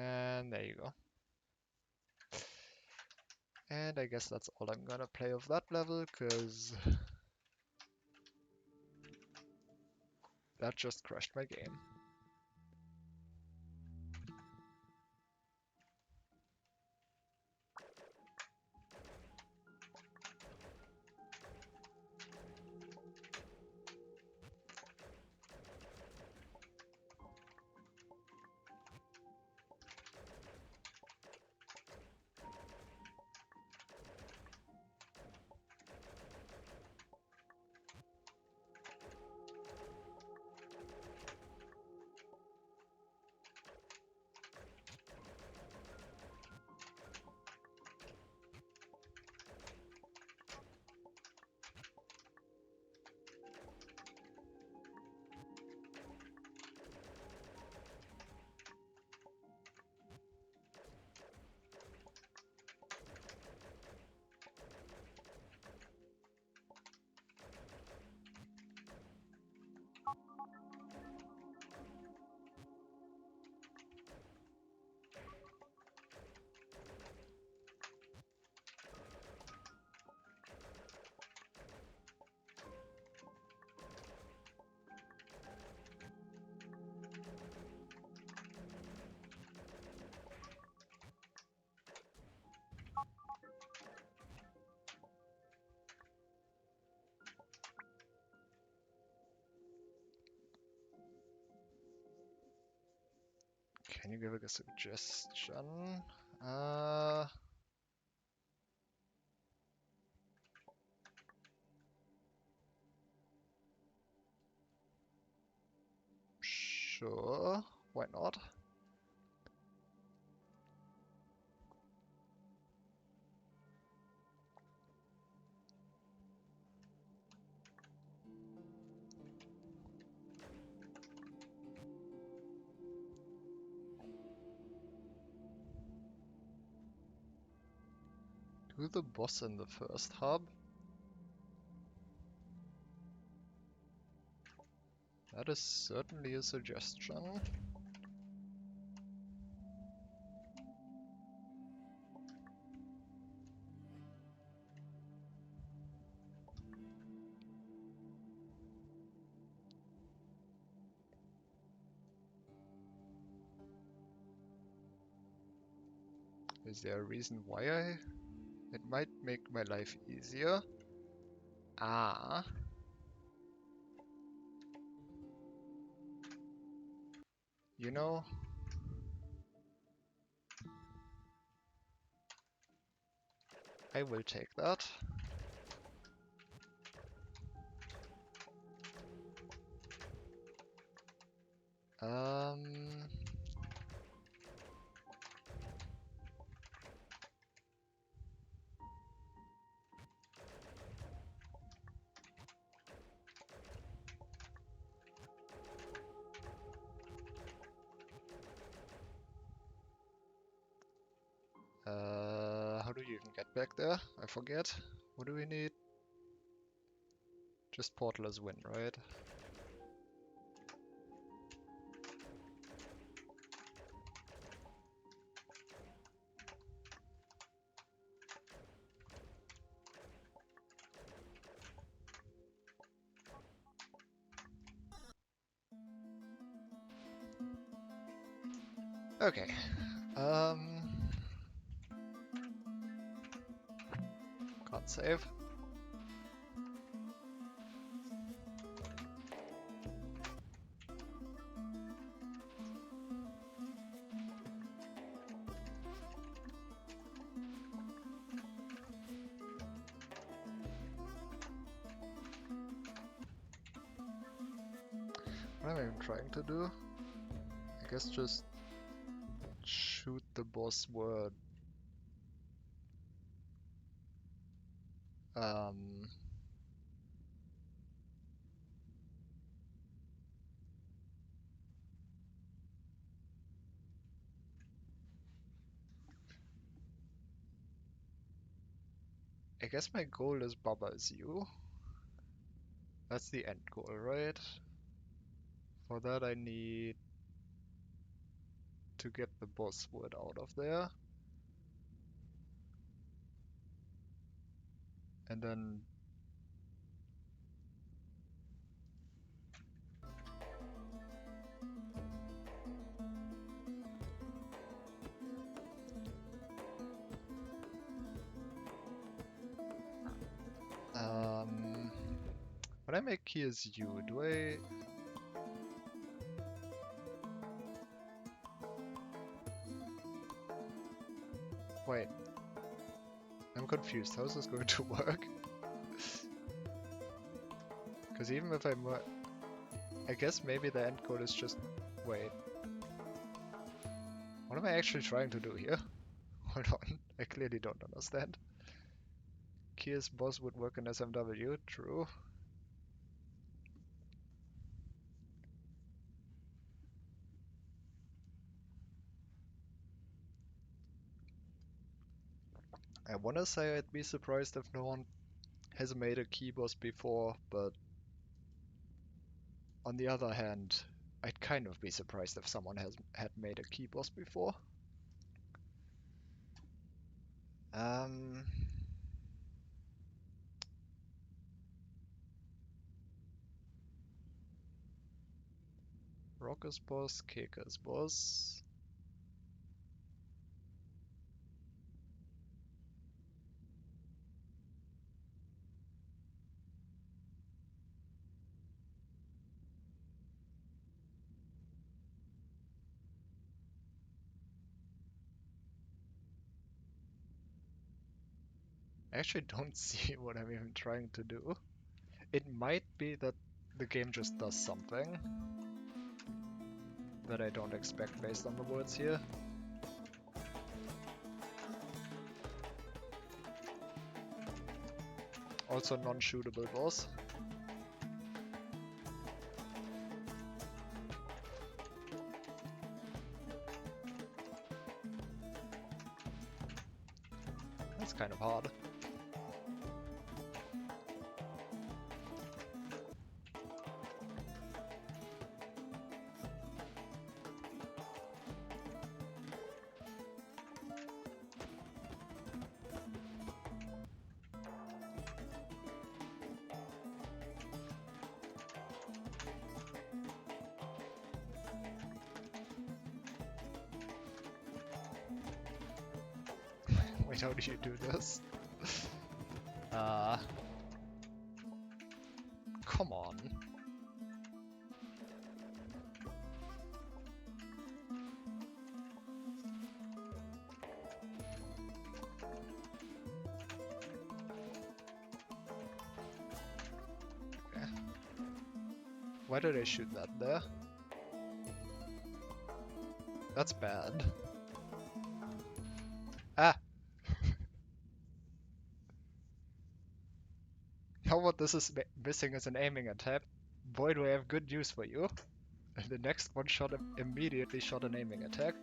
And there you go. And I guess that's all I'm gonna play of that level, because that just crashed my game. Can you give a suggestion? Uh, sure. Why not? Do the boss in the first hub? That is certainly a suggestion. Is there a reason why it might make my life easier? Ah. You know, I will take that. Um, how do you even get back there? I forget. What do we need? Just Portler's win, right? Okay. Can't save. What am I even trying to do? I guess just shoot the boss word. Um, I guess my goal is Baba is you. That's the end goal, right? For that I need to get the boss word out of there. And then when I make key as you, do I... Wait. I'm confused. How is this going to work? Because even if I guess maybe the end goal is just... Wait. What am I actually trying to do here? Hold on. I clearly don't understand. Key's boss would work in SMW. True. I wanna say I'd be surprised if no one has made a key boss before, but on the other hand, I'd kind of be surprised if someone had made a key boss before. Um, Rockers boss, Kickers boss. I actually don't see what I'm even trying to do. It might be that the game just does something that I don't expect based on the words here. Also non-shootable boss. That's kind of hard. Wait, how do you do this? Come on. Okay. Why did I shoot that there? That's bad. Ah! Now what this is missing is an aiming attack. Boy, do I have good news for you. And the next one immediately shot an aiming attack.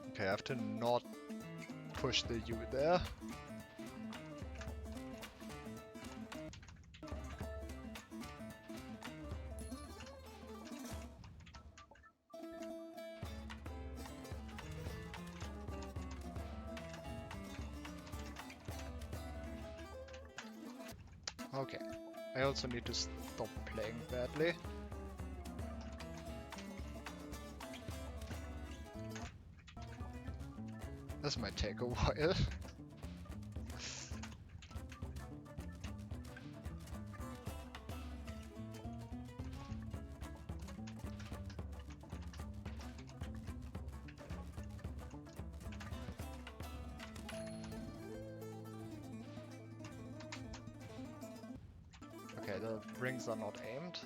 Okay, I have to not push the U there. Okay, I also need to stop playing badly. This might take a while. Okay, the rings are not aimed.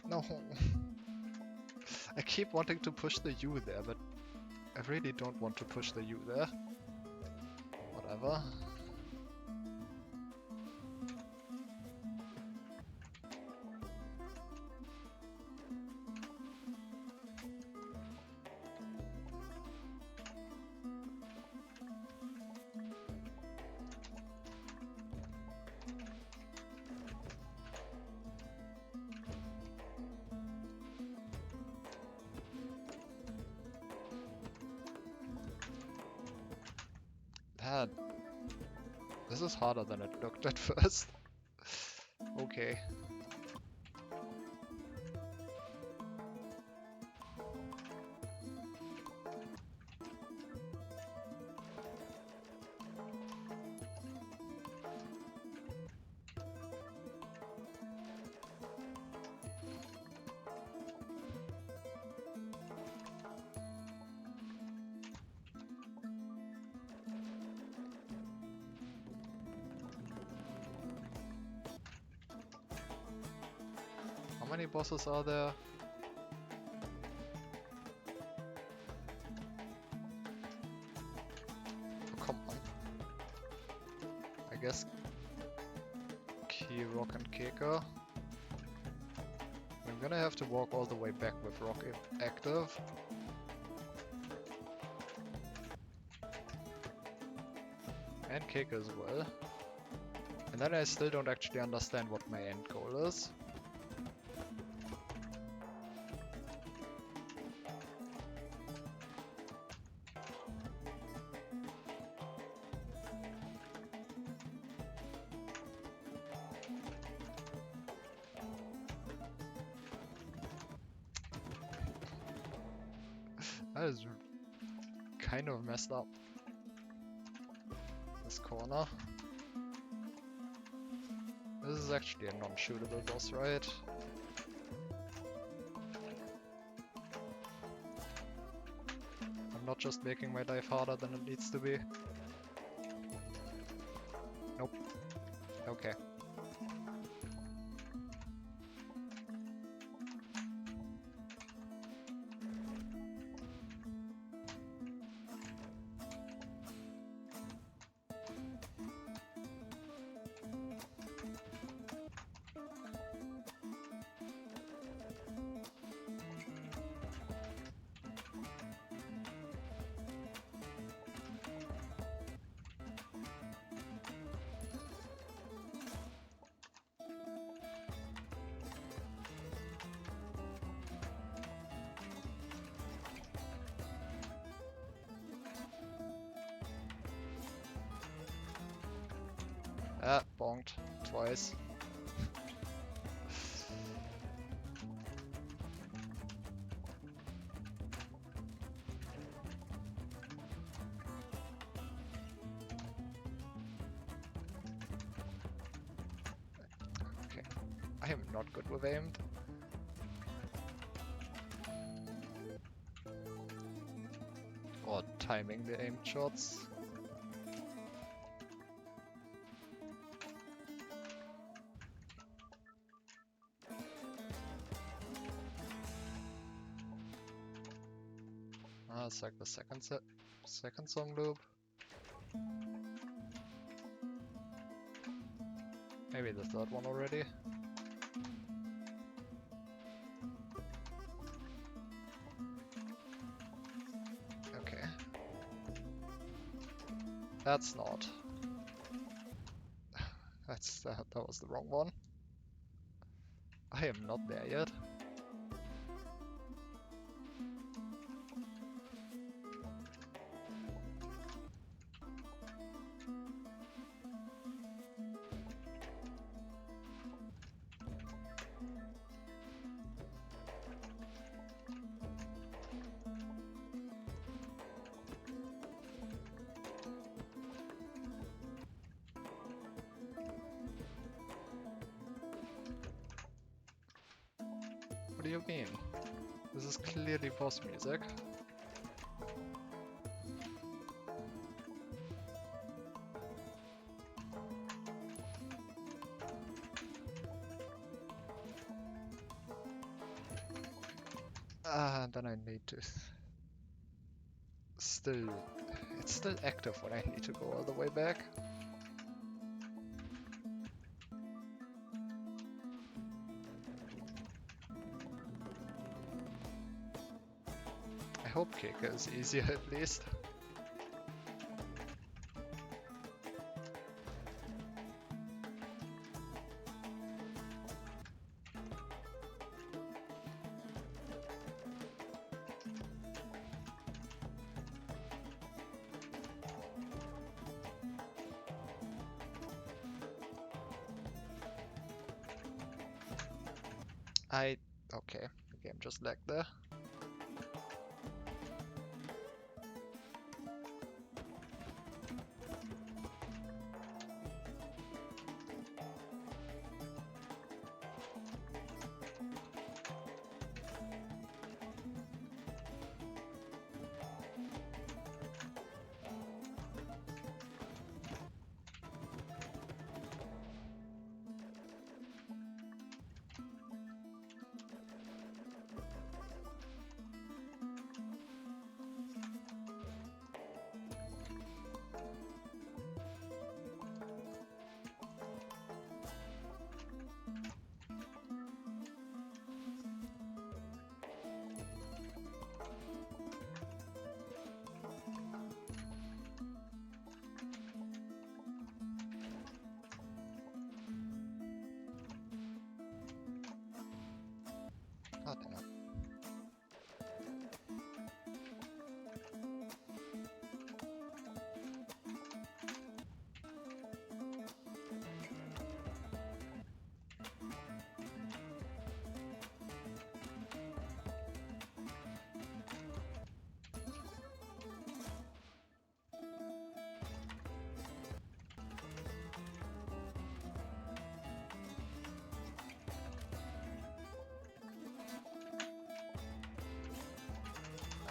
No. I keep wanting to push the U there, but I really don't want to push the U there. Whatever. This is harder than it looked at first. Okay. How many bosses are there? Oh, come on. I guess Key, Rock, and Keiko. I'm gonna have to walk all the way back with Rock active. And Keiko as well. And then I still don't actually understand what my end goal is. That is kind of messed up. This corner. This is actually a non-shootable boss, right? I'm not just making my life harder than it needs to be. Nope. Okay. Ah, bonked. Twice. Okay. I am not good with aimed. Or timing the aimed shots. Ah, it's like the second song loop. Maybe the third one already. Okay. That's not. That was the wrong one. I am not there yet. What do you mean? This is clearly boss music. Ah, then I need to still... It's still active when I need to go all the way back. I hope Keka is easier at least. Okay, the game just lagged there.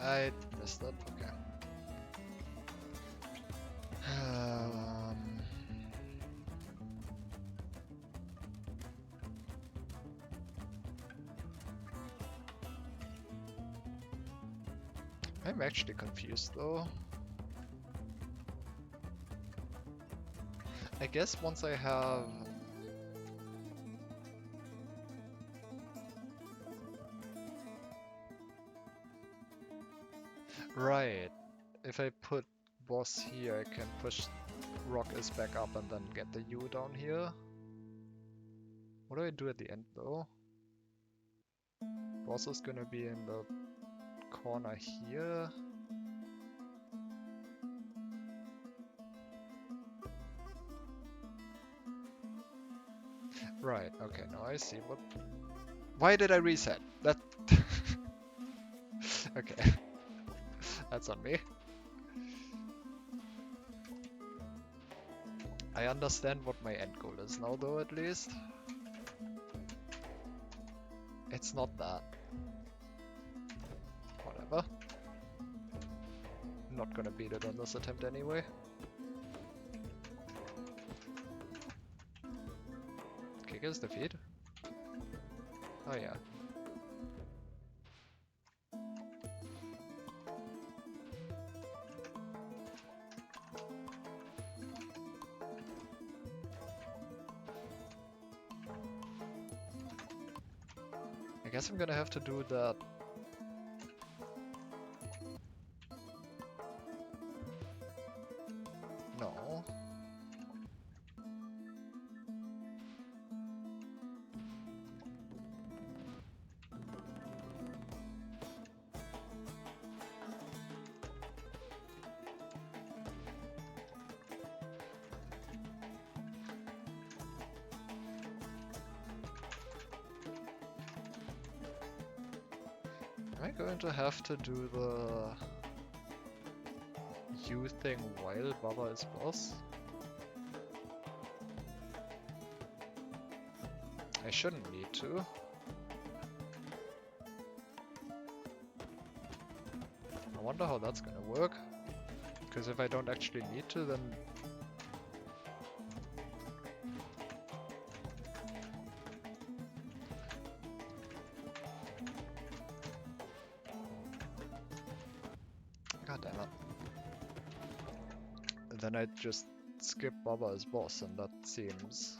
I missed that. Okay. I'm actually confused though. I guess once I have... Right. If I put boss here, I can push rock is back up and then get the U down here. What do I do at the end though? Boss is gonna be in the corner here. Right, okay, now I see what... Why did I reset? That... Okay. That's on me. I understand what my end goal is now though, at least. It's not that. Whatever. I'm not gonna beat it on this attempt anyway. Kick is defeat. Oh yeah. I guess I'm gonna have to do that. No. Am I going to have to do the U thing while Baba is boss? I shouldn't need to. I wonder how that's gonna work. Because if I don't actually need to, then... God damn it. Then I just skip Baba as boss, and that seems...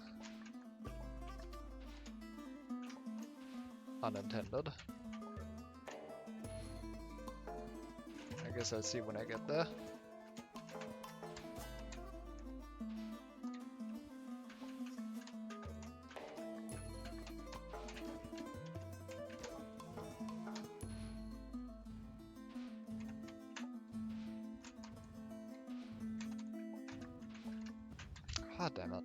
unintended. I guess I'll see when I get there. Ah, damn it.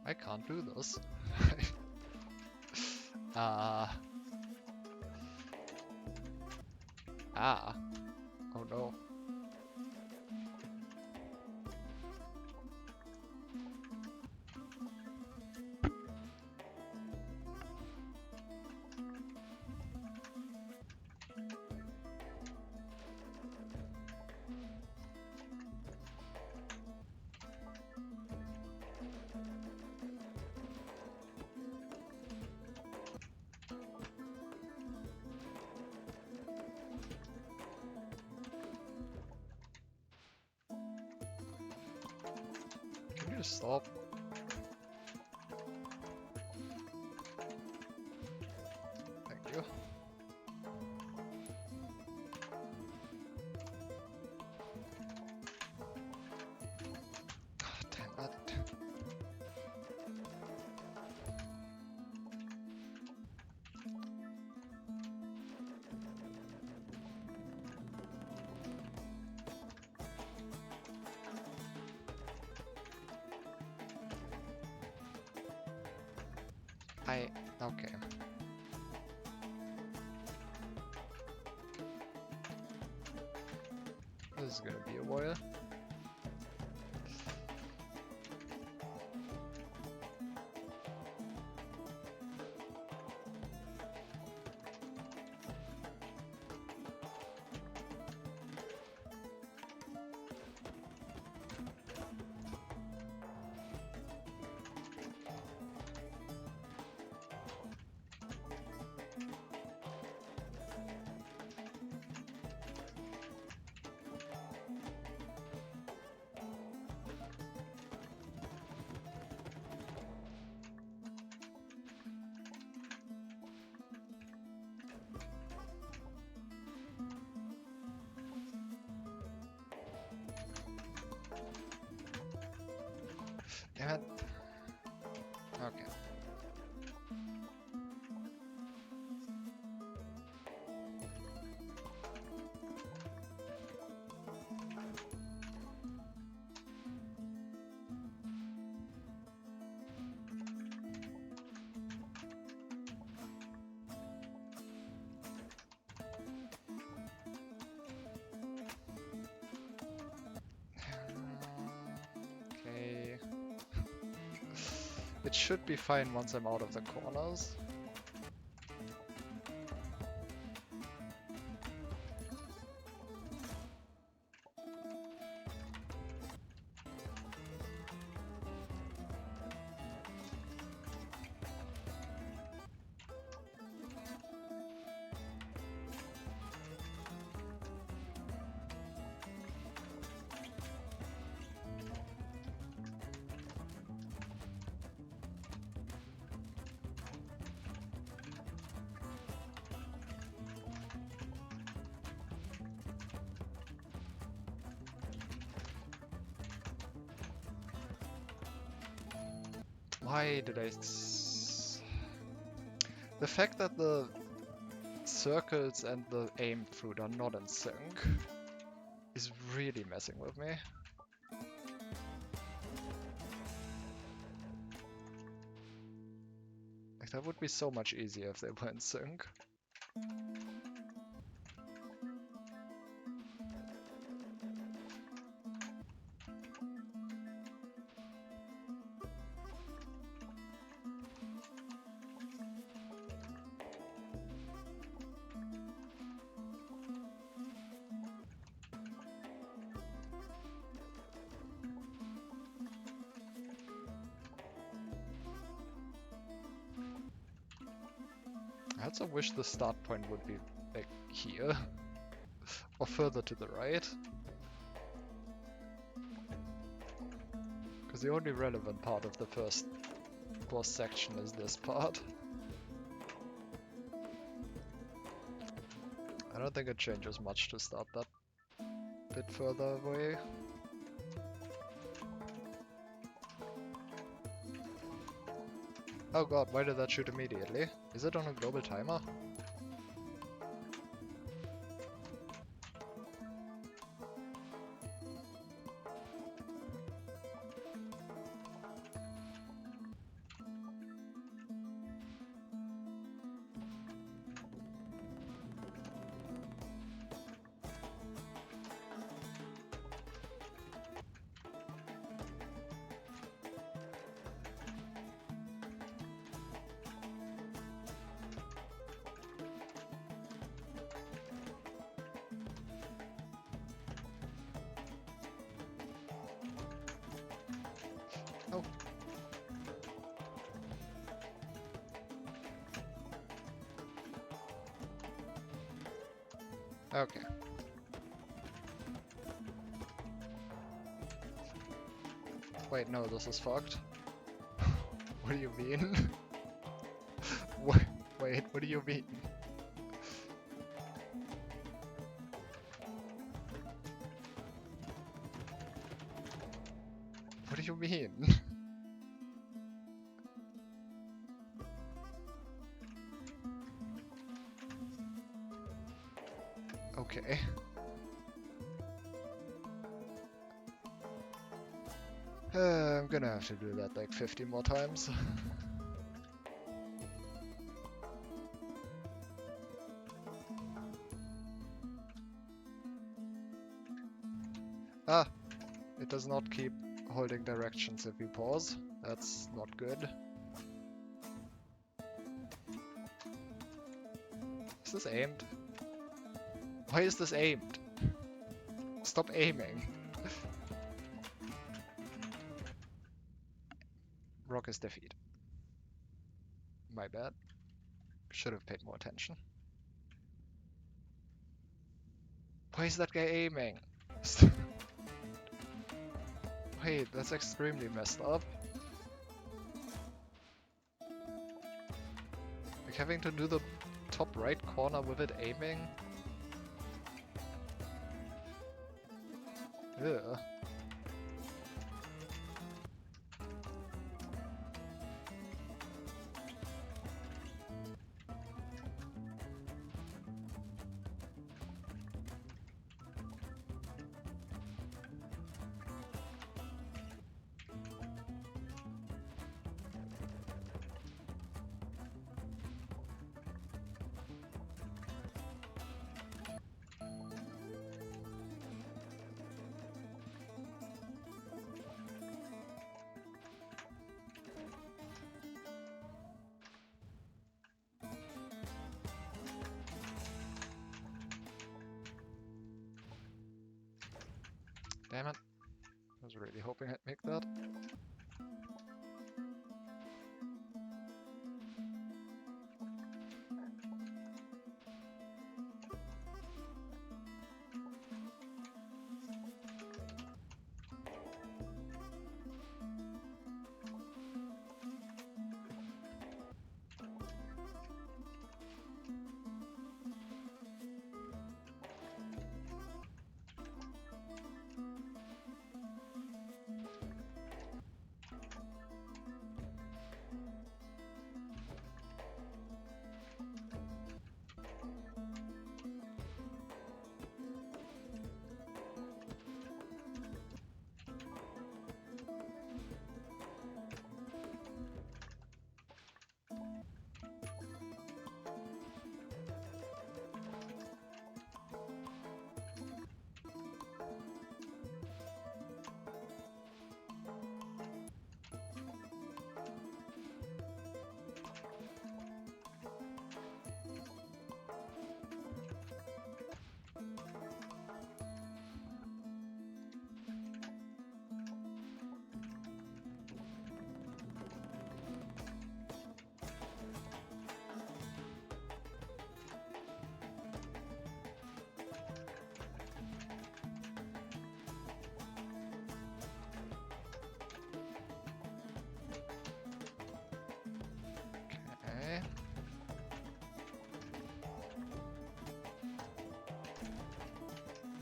I can't do this. Ah. Oh no. stop? Thank you. God damn it. Okay. This is gonna be a while. Damn it. Okay. Okay. It should be fine once I'm out of the corners. Why did The fact that the circles and the aimed fruit are not in sync is really messing with me. Like, that would be so much easier if they were in sync. I also wish the start point would be like here or further to the right. Because the only relevant part of the first boss section is this part. I don't think it changes much to start that bit further away. Oh god, why did that shoot immediately? Is it on a global timer? Oh. Okay. Wait, no, this is fucked. What do you mean? Wait, what do you mean? What do you mean? Okay. I'm gonna have to do that like 50 more times. Ah! It does not keep holding directions if you pause. That's not good. Is this aimed? Why is this aimed? Stop aiming. Rock is defeat. My bad. Should have paid more attention. Why is that guy aiming? Wait, that's extremely messed up. Like having to do the top right corner with it aiming? Ugh. Damn it. I was really hoping I'd make that.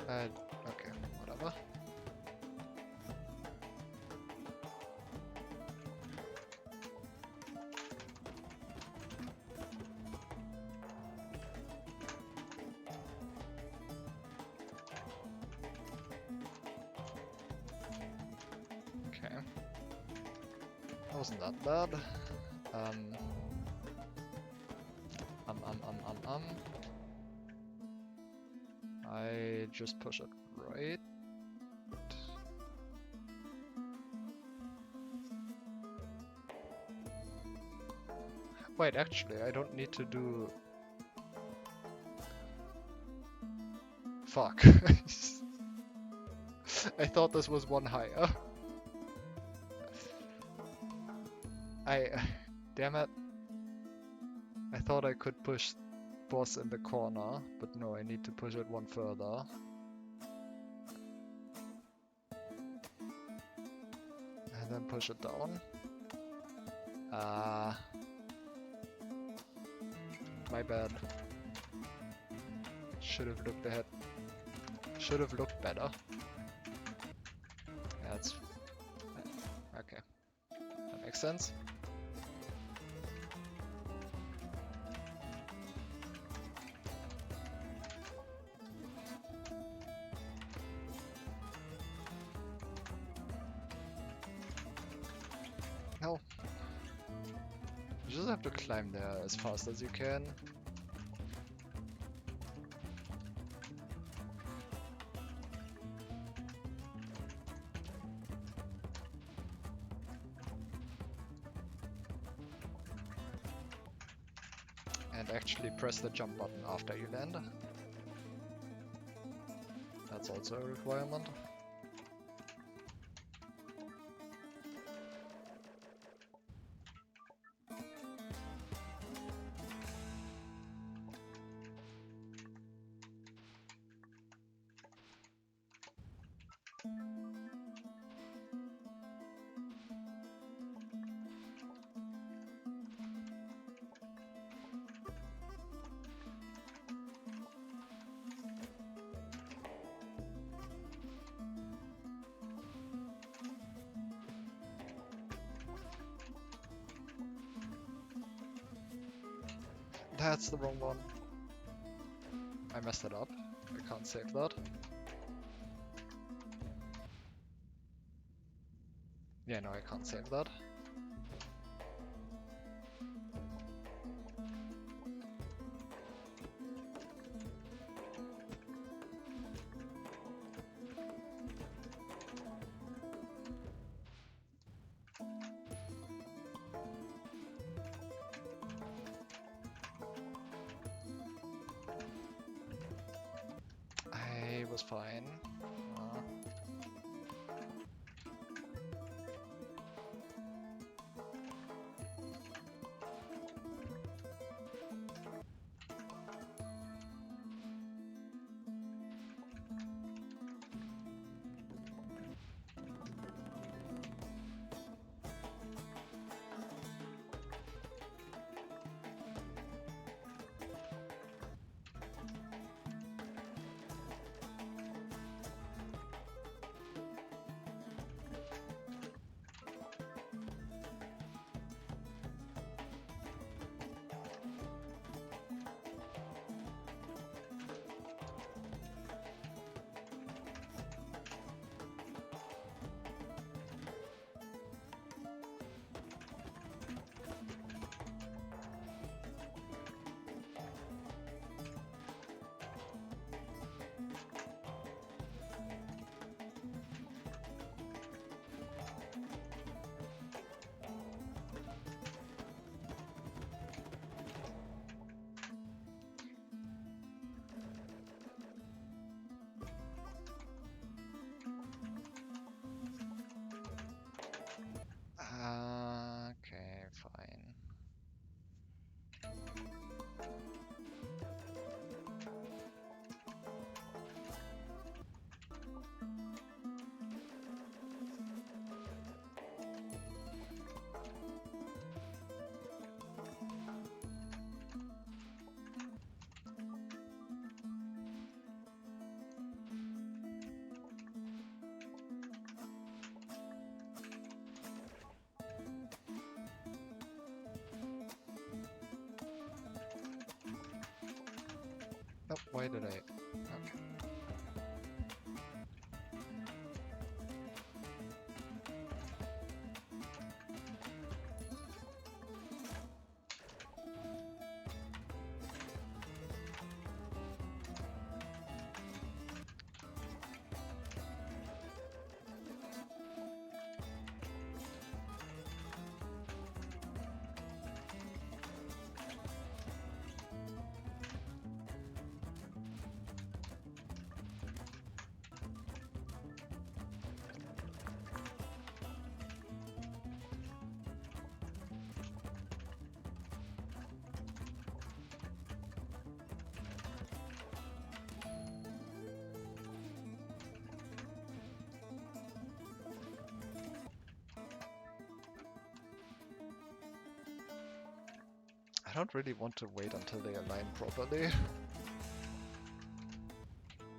Okay. Okay, whatever. Okay. That wasn't that bad. I just push it right. Wait, actually, I don't need to do... Fuck. I thought this was one higher. Damn it. I thought I could push boss in the corner, but no, I need to push it one further. then push it down. My bad. Should have looked ahead. Should have looked better. Yeah, that's okay. That makes sense. No. You just have to climb there as fast as you can. And actually press the jump button after you land. That's also a requirement. That's the wrong one. I messed it up. I can't save that. Yeah, no, I can't save that. I was fine. Okay, fine. Oh, why did I? Okay. don't really want to wait until they align properly.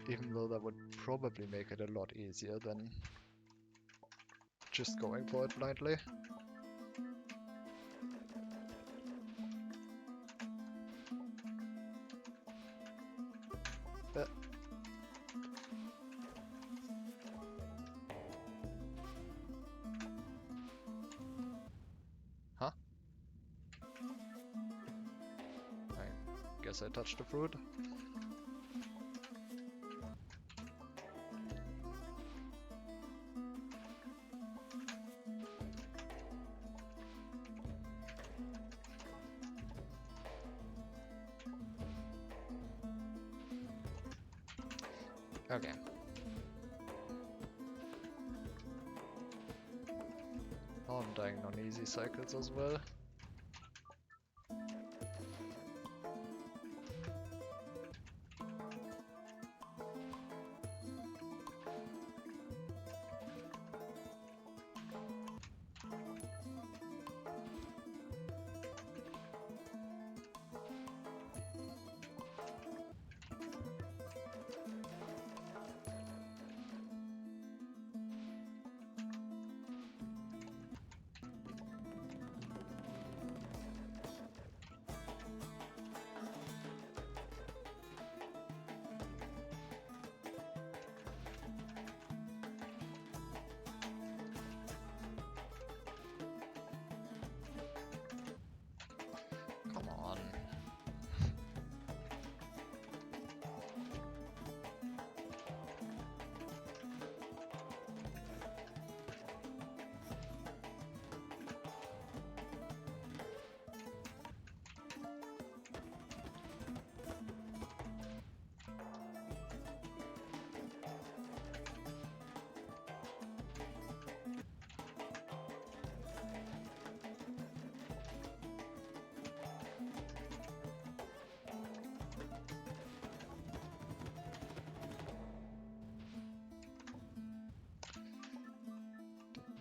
Even though that would probably make it a lot easier than just going for it blindly. Huh? I guess I touched the fruit. Okay. Oh, I'm dying on easy cycles as well. Come on.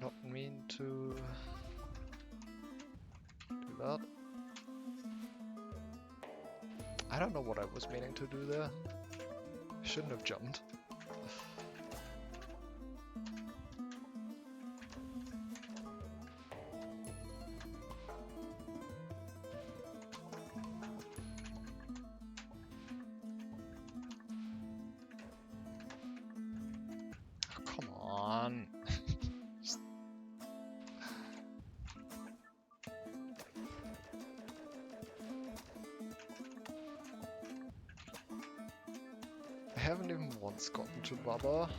Not mean to do that. I don't know what I was meaning to do there. Shouldn't have jumped. Oh, come on. I haven't even once gotten to Baba.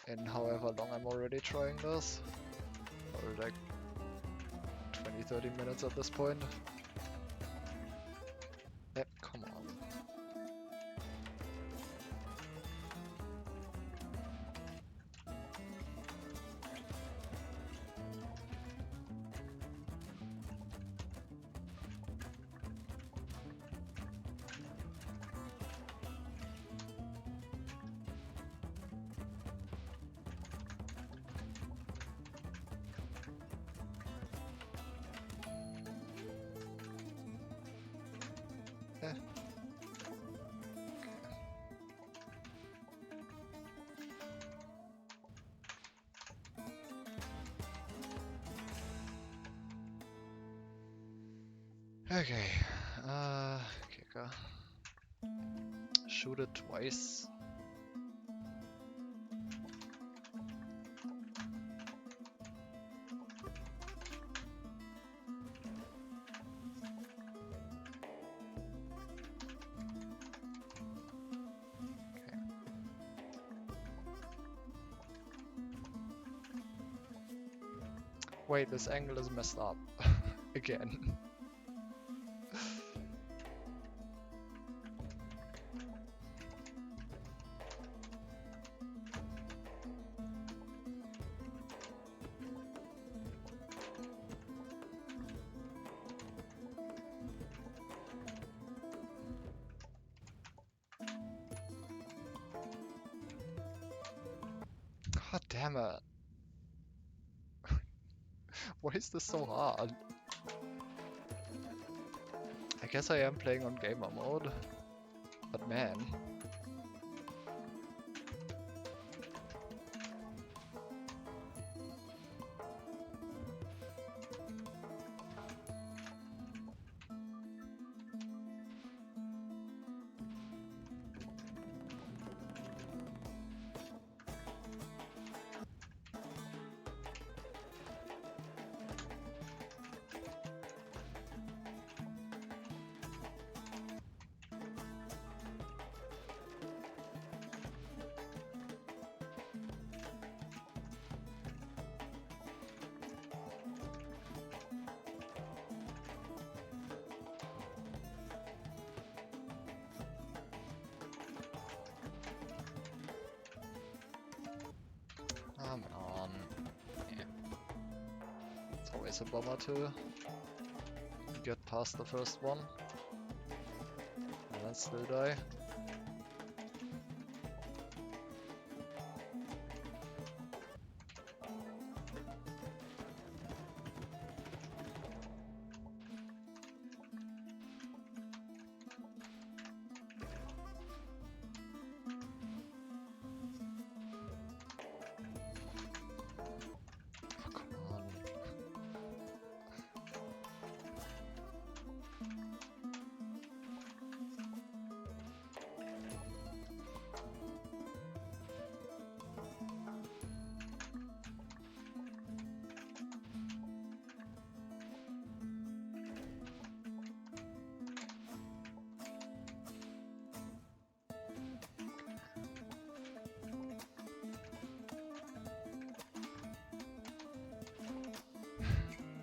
In however long I'm already trying this. Or like 20-30 minutes at this point. Yep, come on. Okay, kicker. Shoot it twice. Okay. Wait, this angle is messed up. Again. God damn it. Why is this so hard? I guess I am playing on gamer mode, but man. Come on. Yeah. It's always a bummer to get past the first one and then still die. Oh, come on.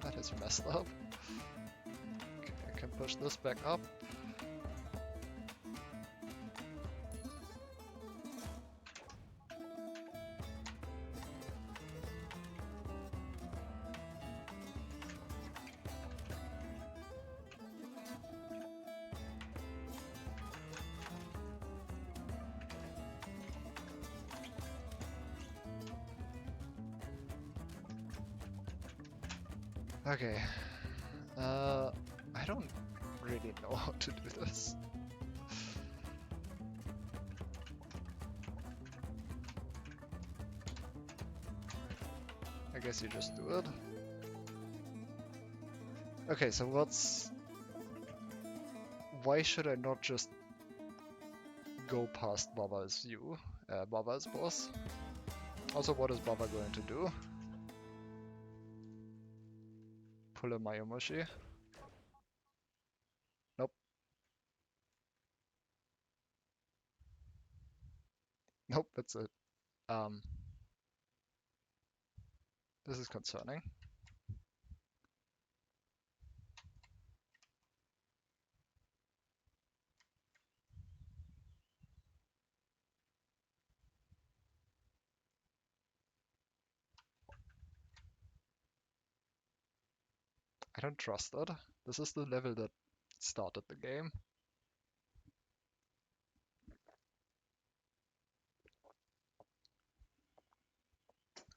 That is messed up. Okay, I can push this back up. Okay. I don't really know how to do this. I guess you just do it. Okay, so why should I not just go past Baba's Baba's boss? Also, what is Baba going to do? Pull a Mayomushi? Nope. Nope, that's it. Um, this is concerning. I don't trust that. This is the level that started the game.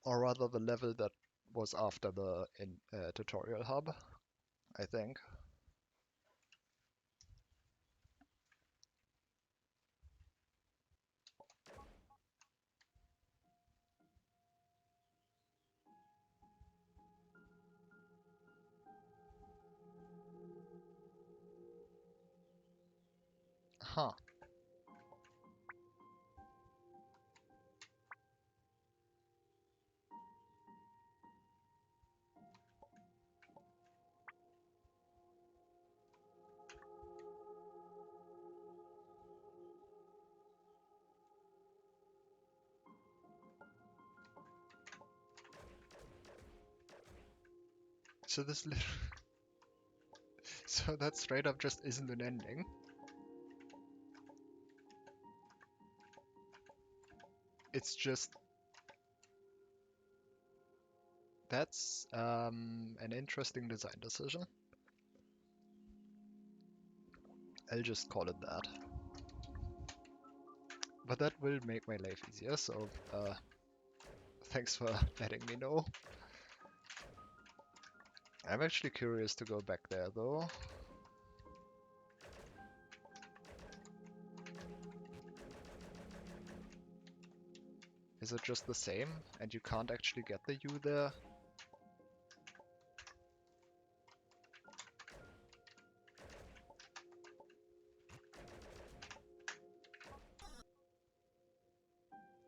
Or rather the level that was after the tutorial hub, I think. Huh. So this so that straight up just isn't an ending. It's just that's an interesting design decision. I'll just call it that. But that will make my life easier, so Thanks for letting me know. I'm actually curious to go back there though. Is it just the same and you can't actually get the U there?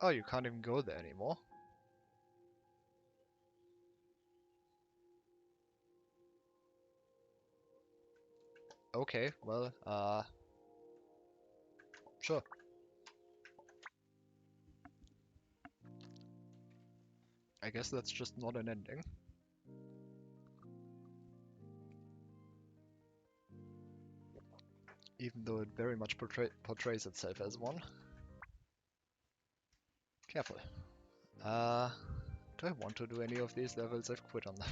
Oh, you can't even go there anymore. Okay, well, sure. I guess that's just not an ending. Even though it very much portrays itself as one. Careful. Do I want to do any of these levels? I've quit on them.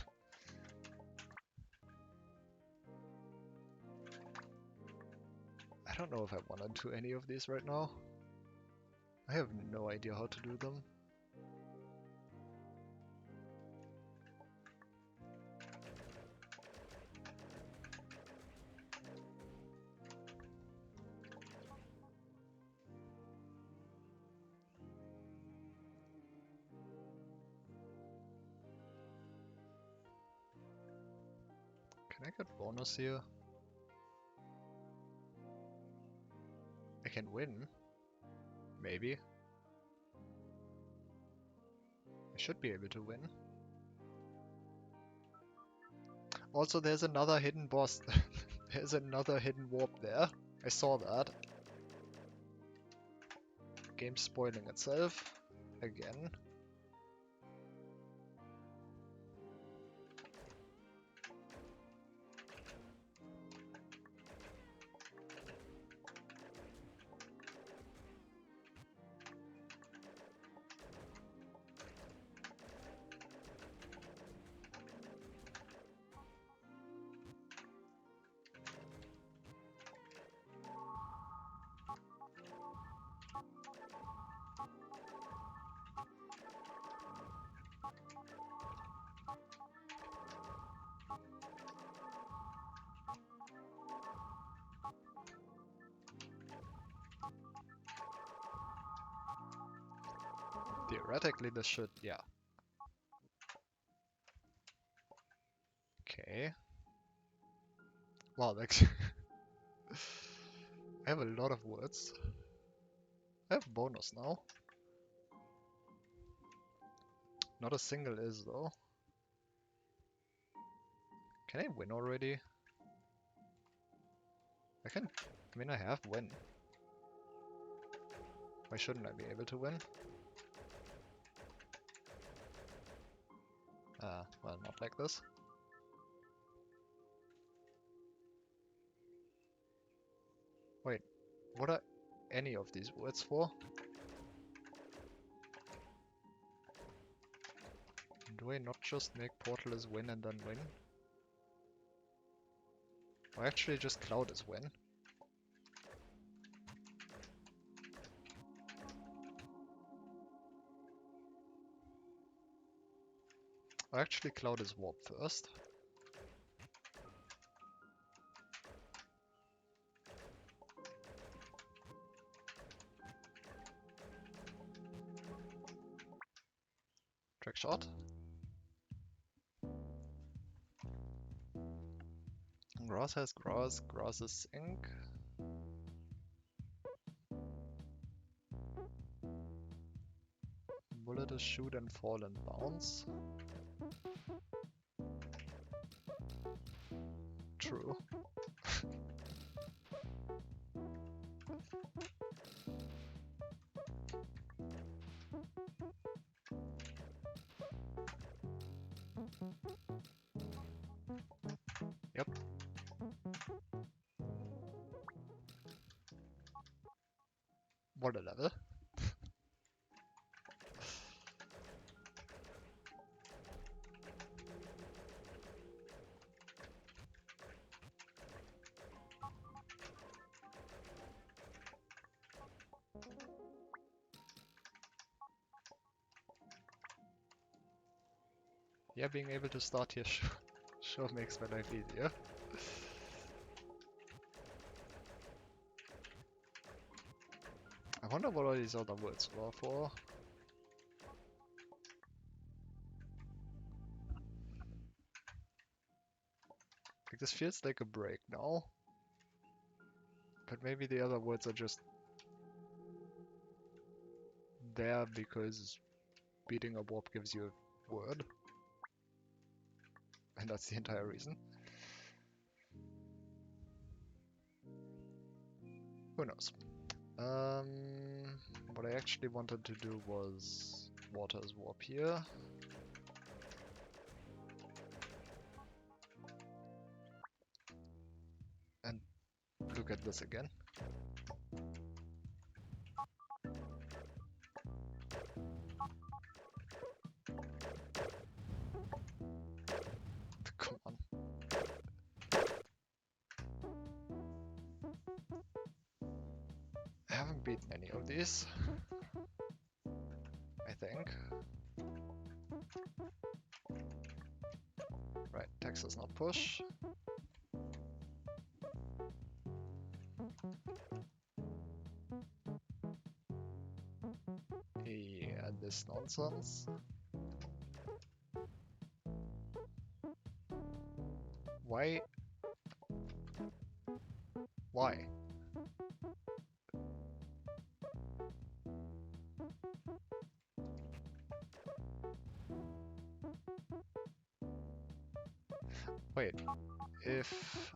I don't know if I want to do any of these right now. I have no idea how to do them. Can I get bonus here? I can win. Maybe. I should be able to win. Also, there's another hidden boss. There's another hidden warp there. I saw that. Game spoiling itself. Again. Theoretically, this should, yeah. Okay. Wow, like I have a lot of words. I have bonus now. Not a single is though. Can I win already? I mean I have win. Why shouldn't I be able to win? Well, not like this. Wait, what are any of these words for? Do I not just make Portal as win and then win? Or actually just Cloud as win? Or actually Cloud is warp first? Trick shot. Grass has grass, grass is ink. Bullet is shoot and fall and bounce. True. Yep. What a level. Yeah, being able to start here sure makes my life easier. I wonder what all these other words were for. Like, this feels like a break now. But maybe the other words are just there because beating a warp gives you a word. And that's the entire reason. Who knows? What I actually wanted to do was water's warp here. And look at this again. Come on. I haven't beaten any of these, I think. Right, Texas not push. Yeah, this nonsense. Why? Why? Wait, if...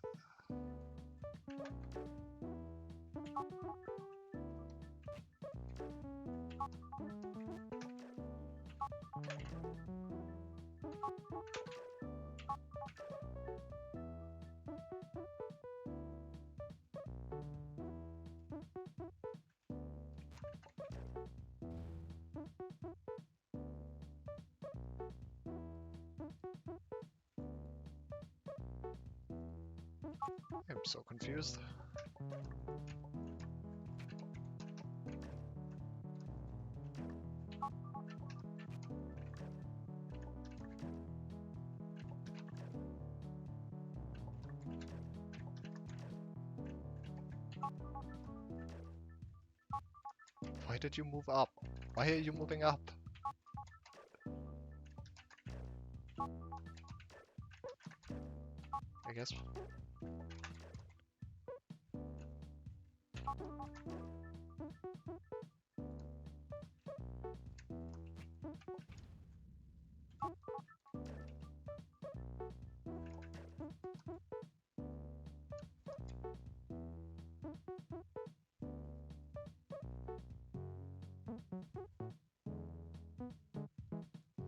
I'm so confused. Why did you move up? Why are you moving up? I guess.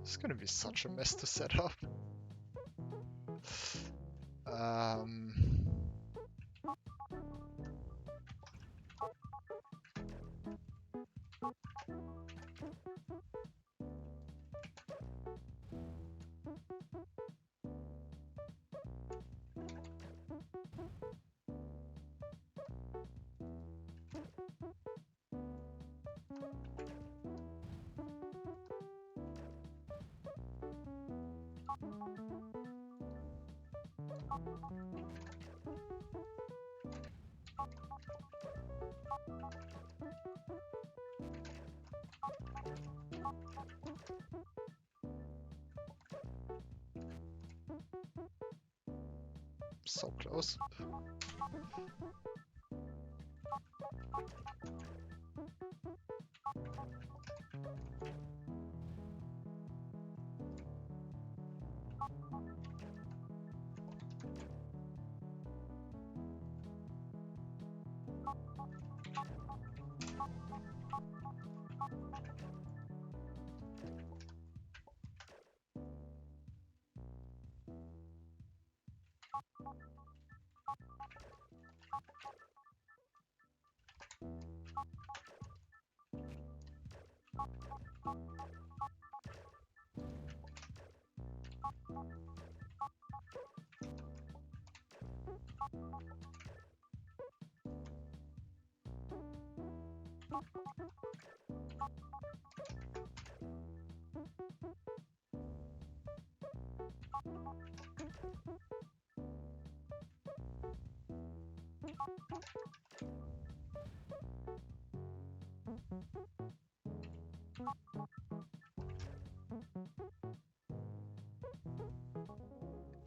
It's gonna be such a mess to set up. Um... So close.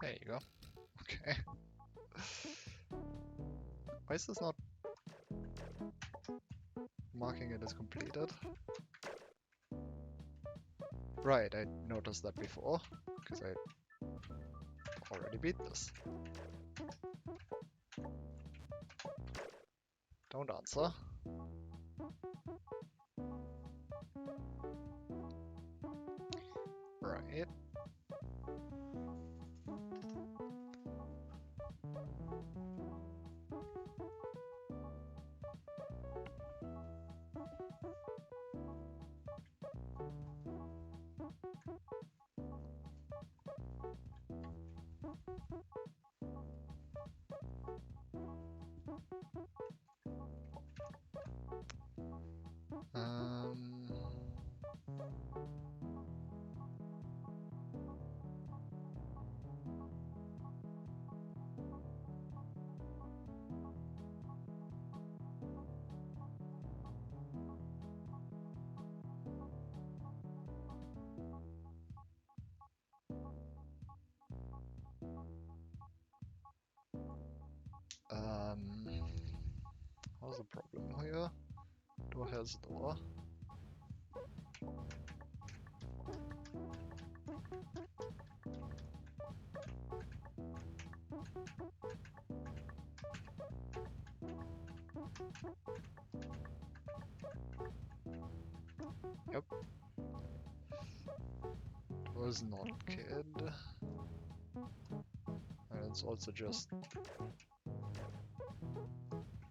There you go. Okay. Why is this not marking it as completed? Right, I noticed that before, because I already beat this. Don't answer. Right. Um, um, What's the problem here? Door has a door. Yep. Was not kid. And it's also just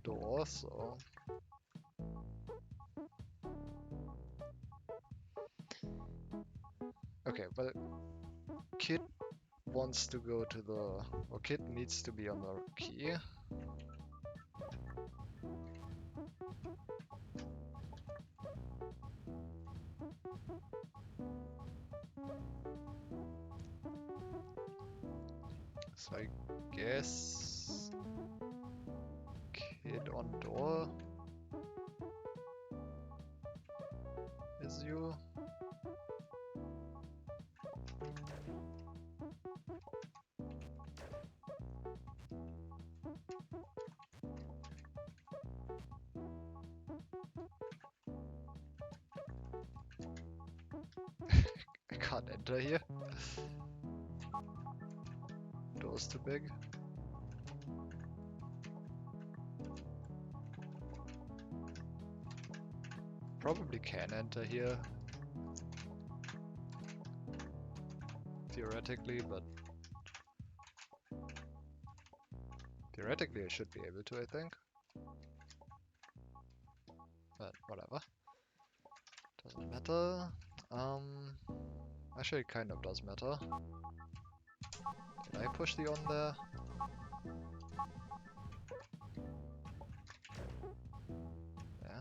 door, so... Okay, but kid wants to go to the... Or kid needs to be on the key. So I guess... Kid on door is you. I can't enter here. Door's too big. Probably can enter here. Theoretically, but... Theoretically I should be able to, I think. But whatever. Doesn't matter. Actually it kind of does matter. Did I push the on there? Yeah.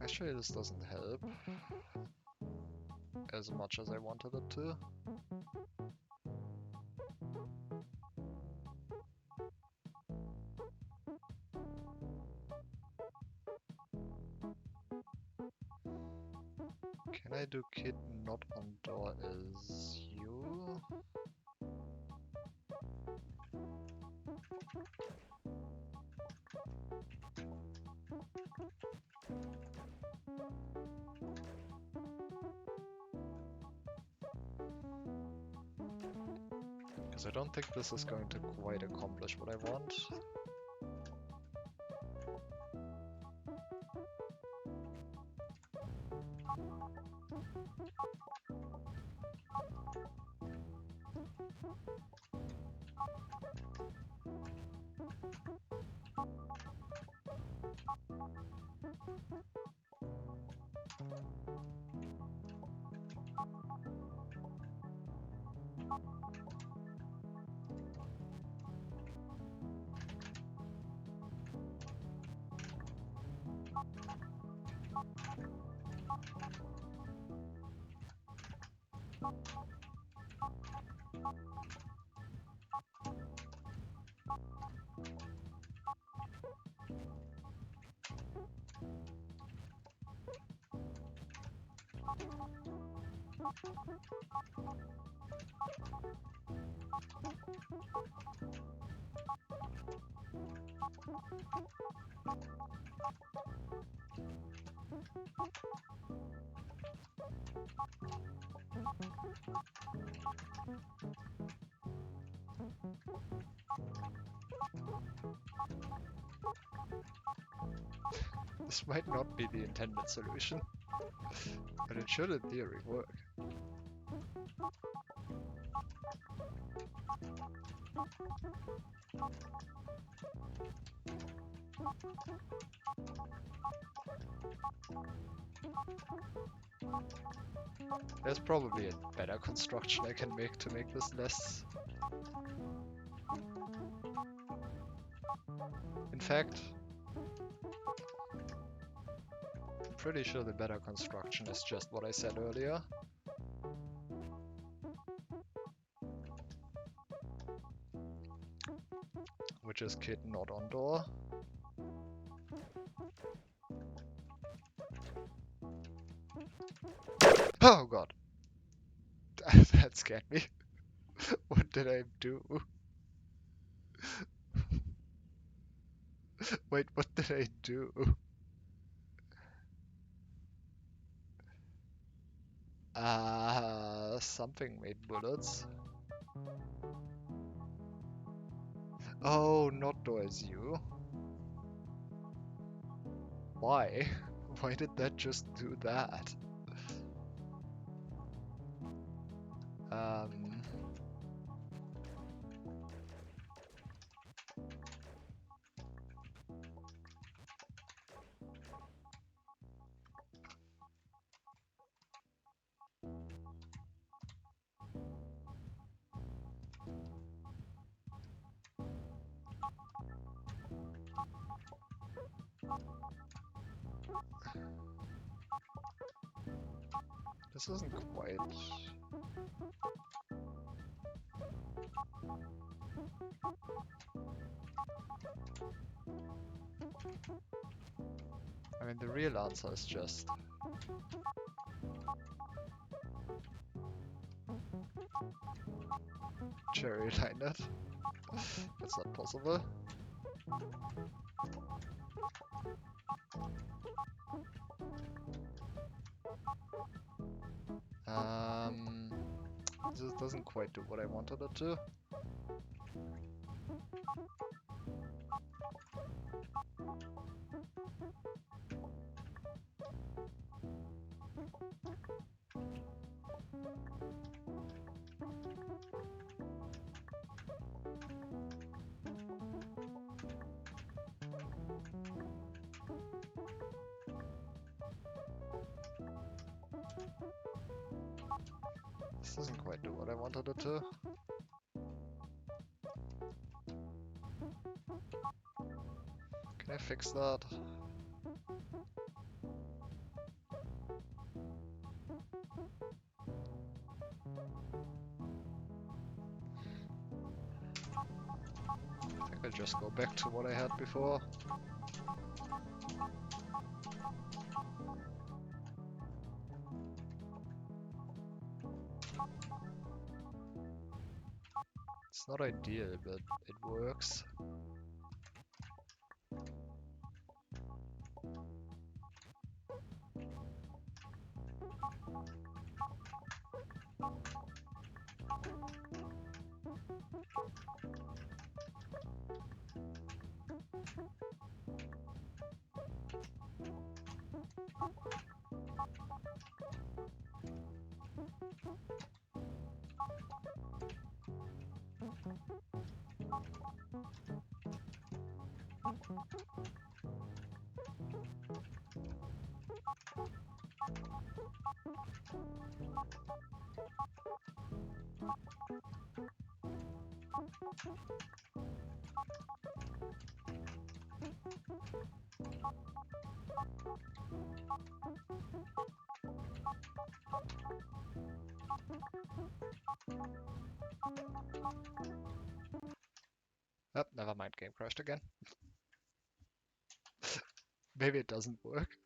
Actually this doesn't help as much as I wanted it to. Can I do kid not on door as you? Because I don't think this is going to quite accomplish what I want. This might not be the intended solution, but it should in theory work. There's probably a better construction I can make to make this less. In fact, I'm pretty sure the better construction is just what I said earlier. Which is kit not on door. Oh god! That scared me. What did I do? Wait, what did I do? Something made bullets. Oh, not doors you. Why? Why did that just do that? This isn't quite... I mean, the real answer is just... cherry line it. That's not possible. This doesn't quite do what I wanted it to. This doesn't quite do what I wanted it to. Can I fix that? I think I'll just go back to what I had before. It's not ideal, but it works. Oh, never mind, game crashed again. Maybe it doesn't work.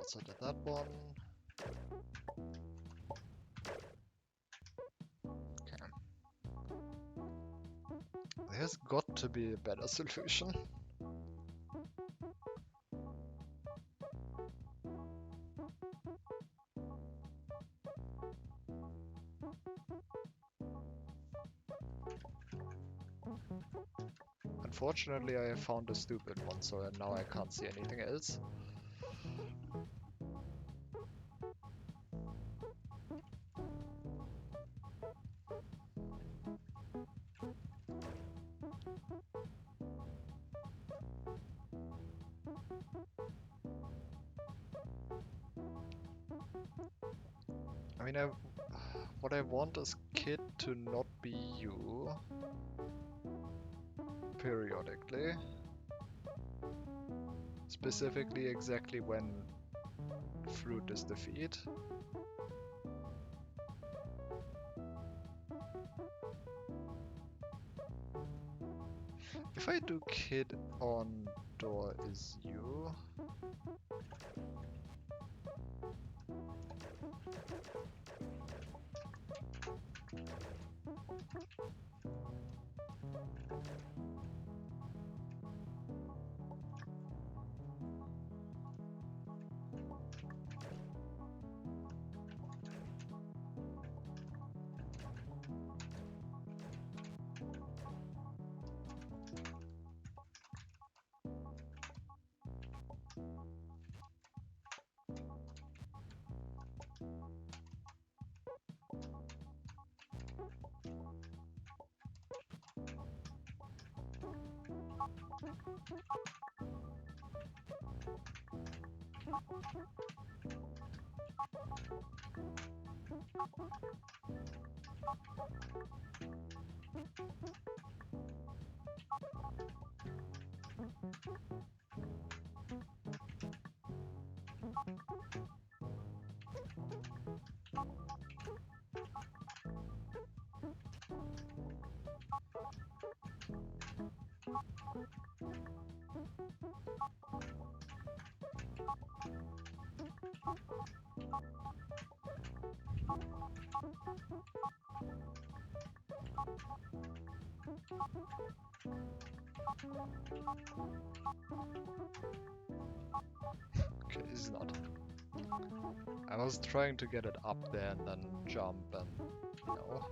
Also did that one. Okay. There's got to be a better solution. Unfortunately, I found a stupid one, so now I can't see anything else. I mean, what I want is Kid to not be you periodically. Specifically exactly when fruit is defeat. If I do Kid on door is you, okay, it's not. I was trying to get it up there and then jump and no.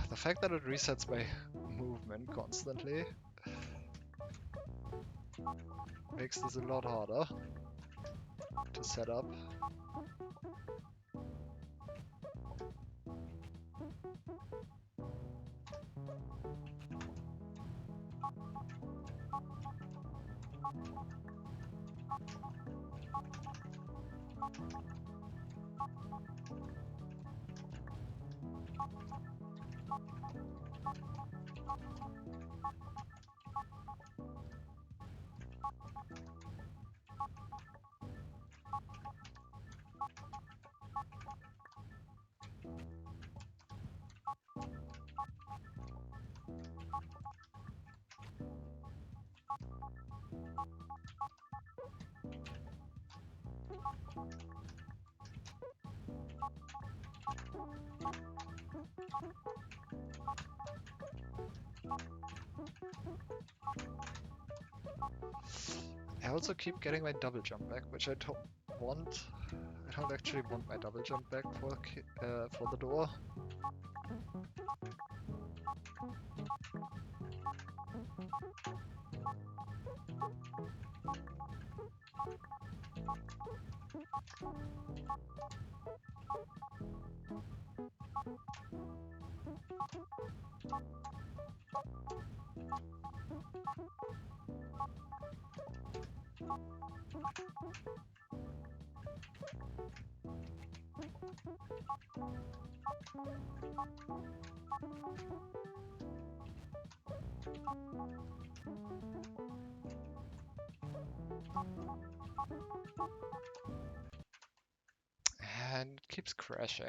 The fact that it resets my movement constantly makes this a lot harder to set up. I also keep getting my double jump back, which I don't want. I don't actually want my double jump back for the door. And it keeps crashing.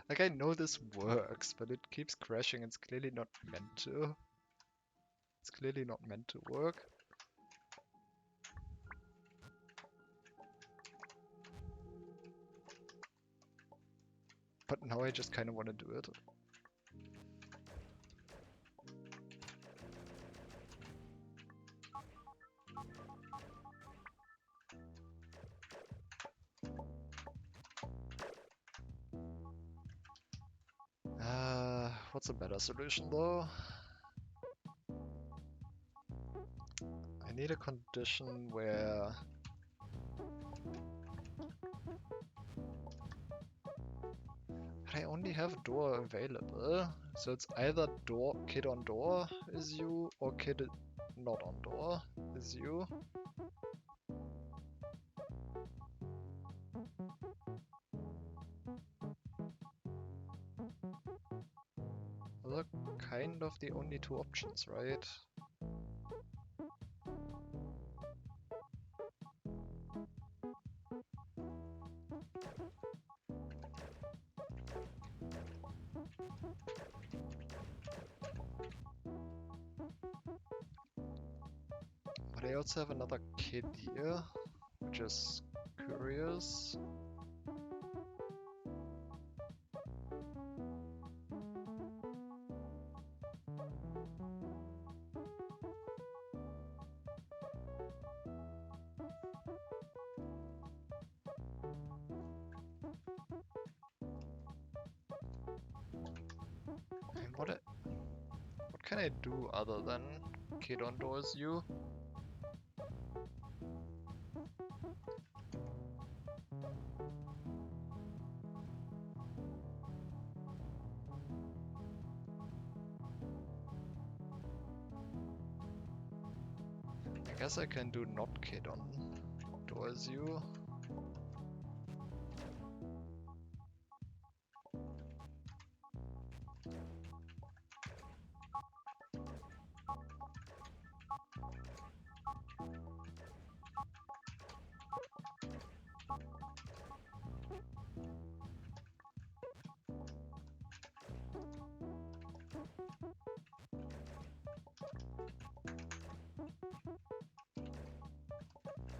Like, I know this works, but it keeps crashing. It's clearly not meant to. It's clearly not meant to work. But now I just kind of want to do it. What's a better solution though? I need a condition where I only have door available. So it's either door kid on door is you or kid not on door is you. Those are kind of the only two options, right? But I also have another kid here, which is curious. And what can I do other than kid on doors you? I guess I can do not kid on doors you.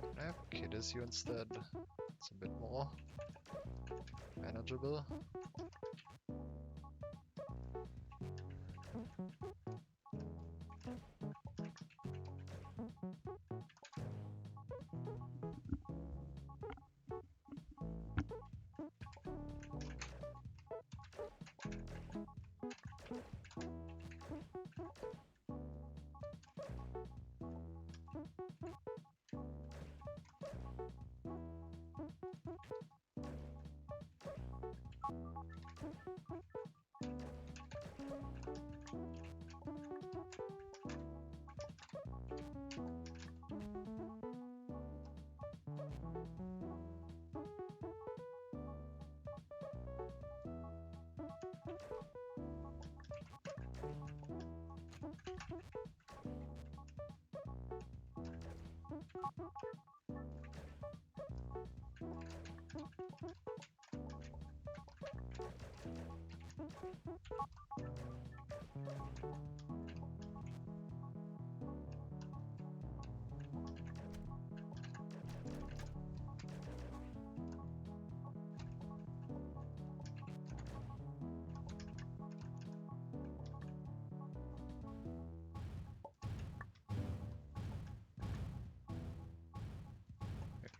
Can I have kid as you instead? It's a bit more manageable.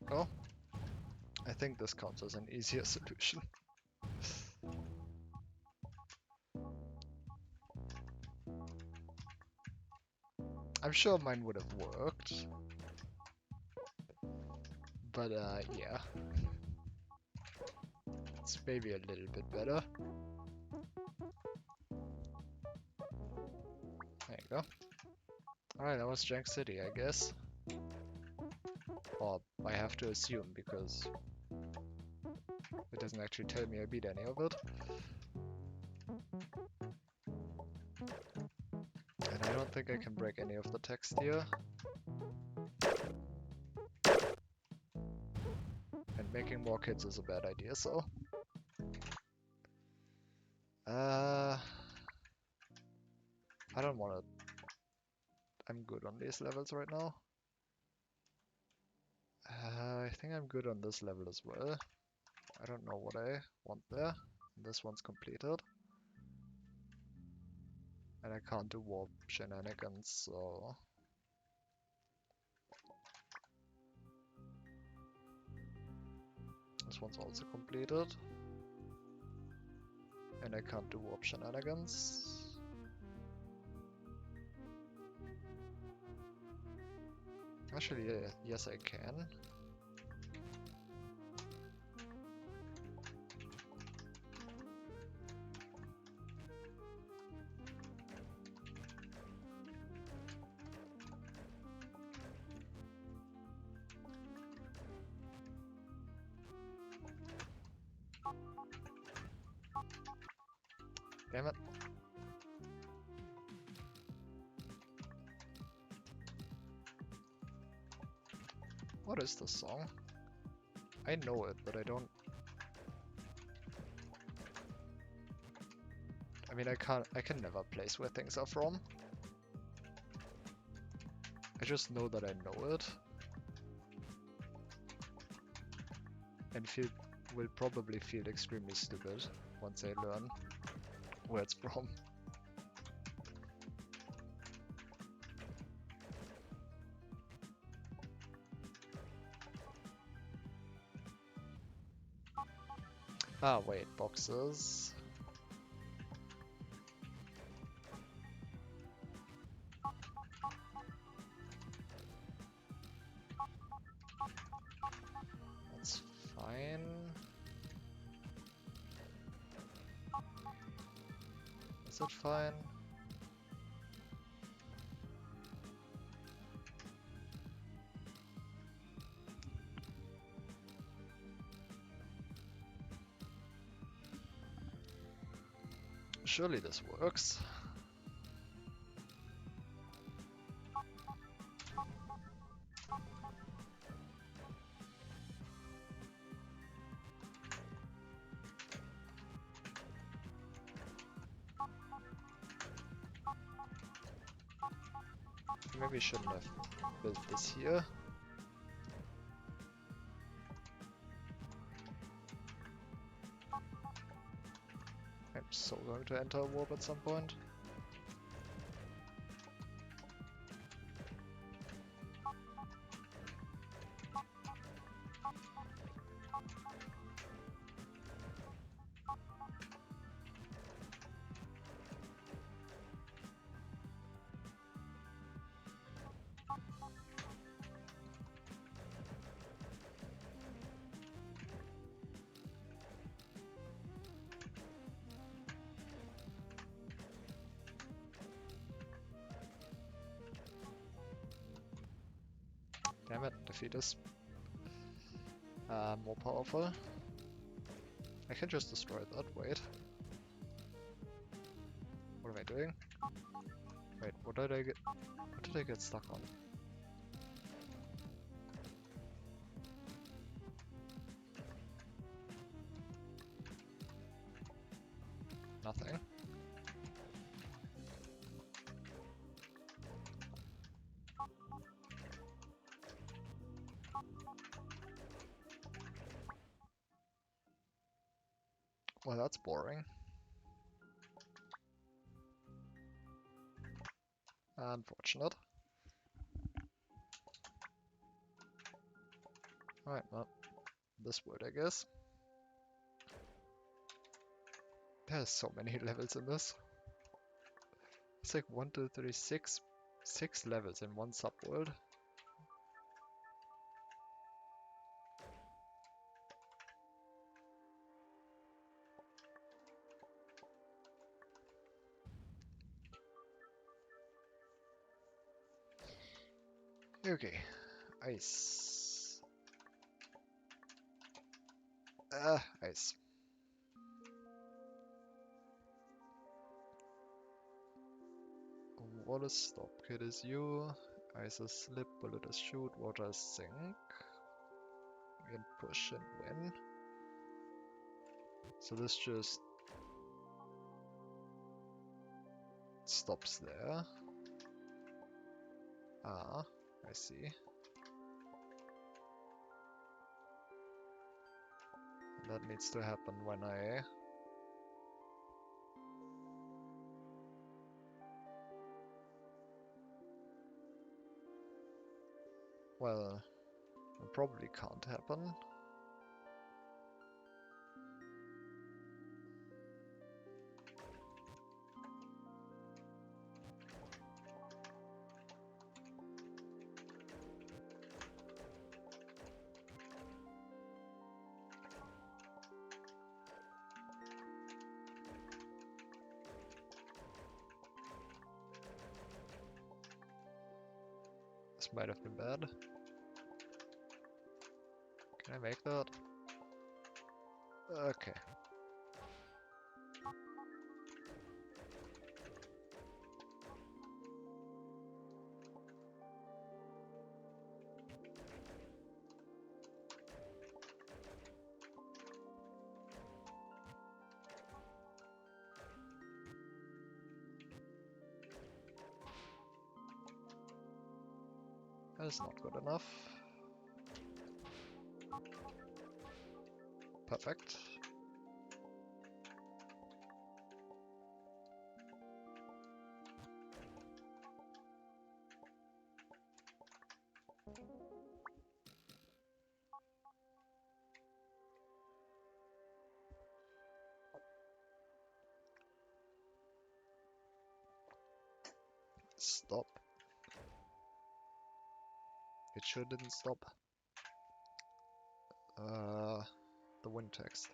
Oh, I think this counts as an easier solution. I'm sure mine would have worked. But yeah, it's maybe a little bit better. There you go. Alright, that was Jank City, I guess. Or I have to assume, because it doesn't actually tell me I beat any of it. And I don't think I can break any of the text here. And making more kids is a bad idea, so... I don't wanna... I'm good on these levels right now. I think I'm good on this level as well. I don't know what I want there. This one's completed. And I can't do warp shenanigans, so... This one's also completed. And I can't do warp shenanigans. Actually, yes I can. Damn it. What is this song? I know it, but I don't... I mean, I can never place where things are from. I just know that I know it. And will probably feel extremely stupid once I learn where it's from. Ah, wait, boxes. That's fine. Is it fine? Surely this works. Maybe I shouldn't have built this here. I'm so going to enter a warp at some point. Damn it, defeat is more powerful. I can just destroy that, wait. What am I doing? Wait, what did I get stuck on? Nothing. Well, that's boring. Unfortunate. Alright, well, this would, I guess. There's so many levels in this. It's like 1, 2, 3, 6 levels in one subworld. Okay, ice. Ice. Water stop. Kid is you. Ice is slip, bullet is shoot, water is sink. We can push and win. So this just stops there. Ah, I see. That needs to happen when I... Well, it probably can't happen. This might have been bad. Can I make that? Okay. That is not good enough. Perfect. Stop. It sure didn't stop. The wind text.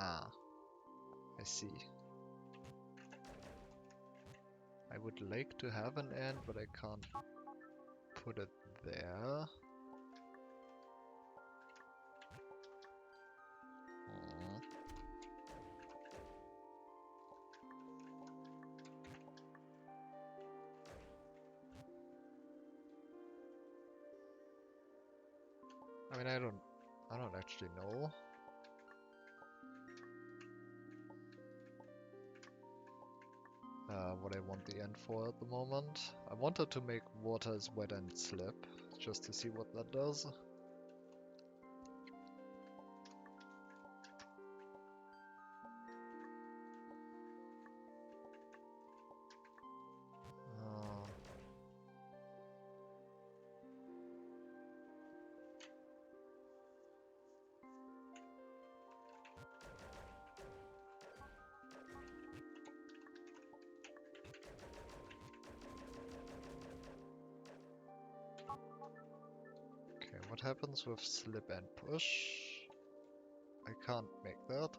Ah, I see. I would like to have an end, but I can't put it there. Hmm. I mean, I don't actually know. What I want the end for at the moment. I wanted to make water as wet and slip, just to see what that does. Uh, okay, what happens with slip and push? I can't make that.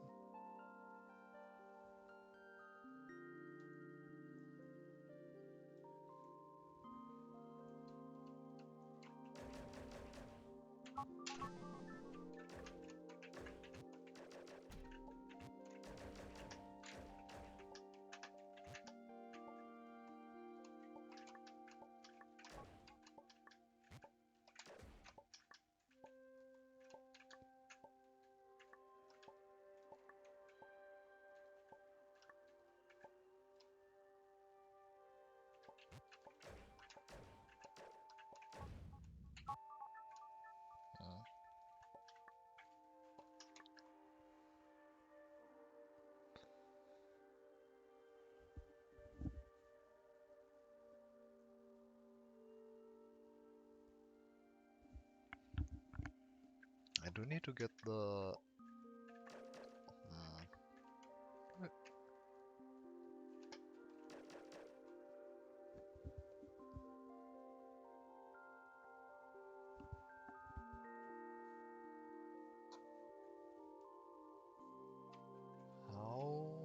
do need to get the... Wait, how?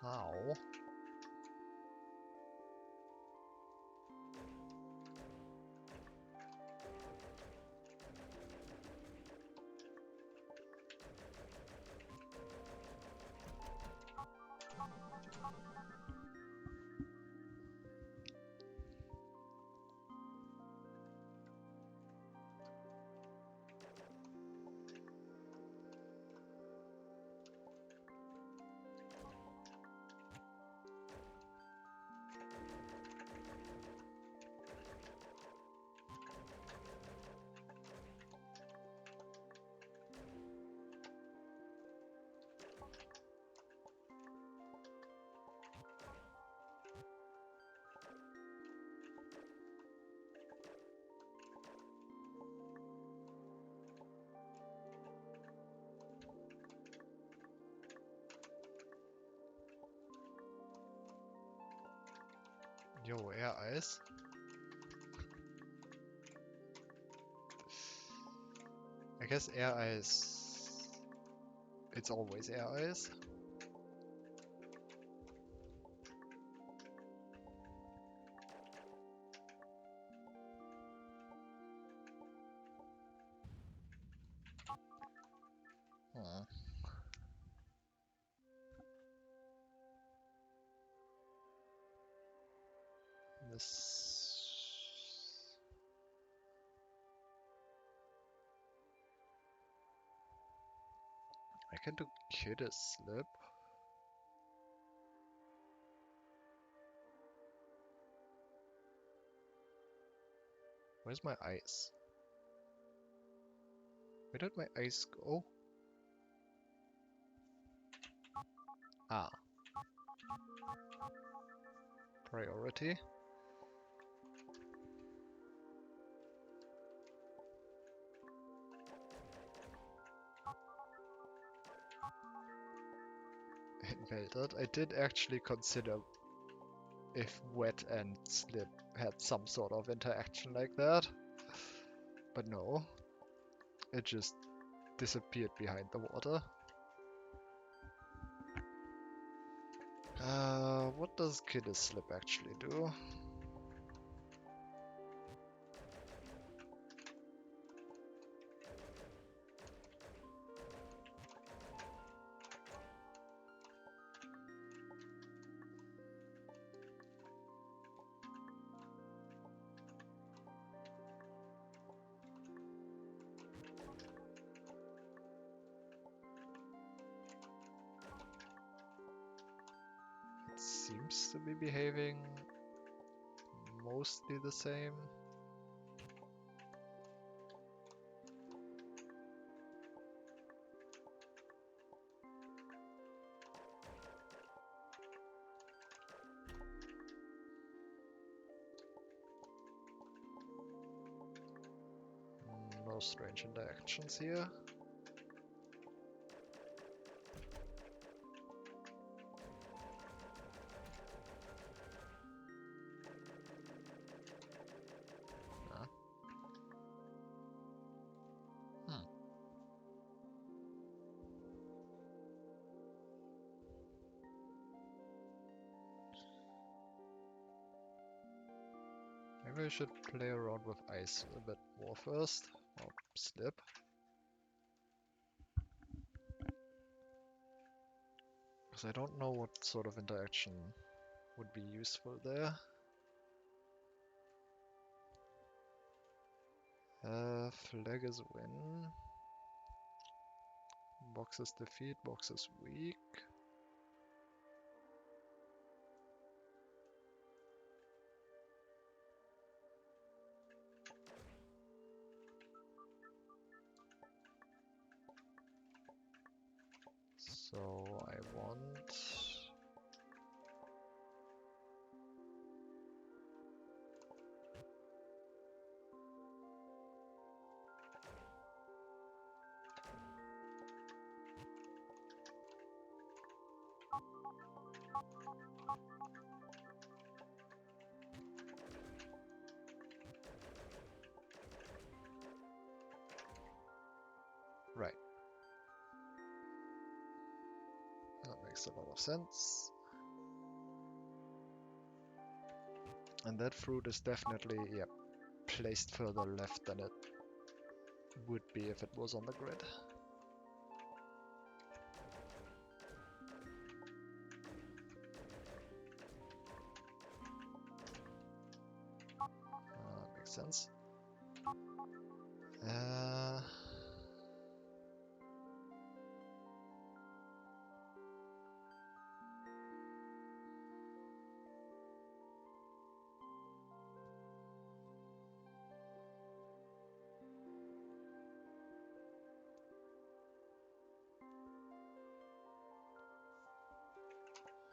How? Yo, air ice. I guess air ice... It's always air ice. Hmm. This... I can do Kid a slip. Where's my ice? Where did my ice go? Ah, priority. It melted. I did actually consider if wet and slip had some sort of interaction like that. But no, it just disappeared behind the water. What does Kid a slip actually do? It seems to be behaving mostly the same. No strange interactions here. Huh? Hmm. Maybe I should play around with ice a bit more first. Or slip. Because I don't know what sort of interaction would be useful there. Flag is win. Box is defeat, box is weak. So I want Right. That makes a lot of sense. And that fruit is definitely, yeah, placed further left than it would be if it was on the grid. Makes sense.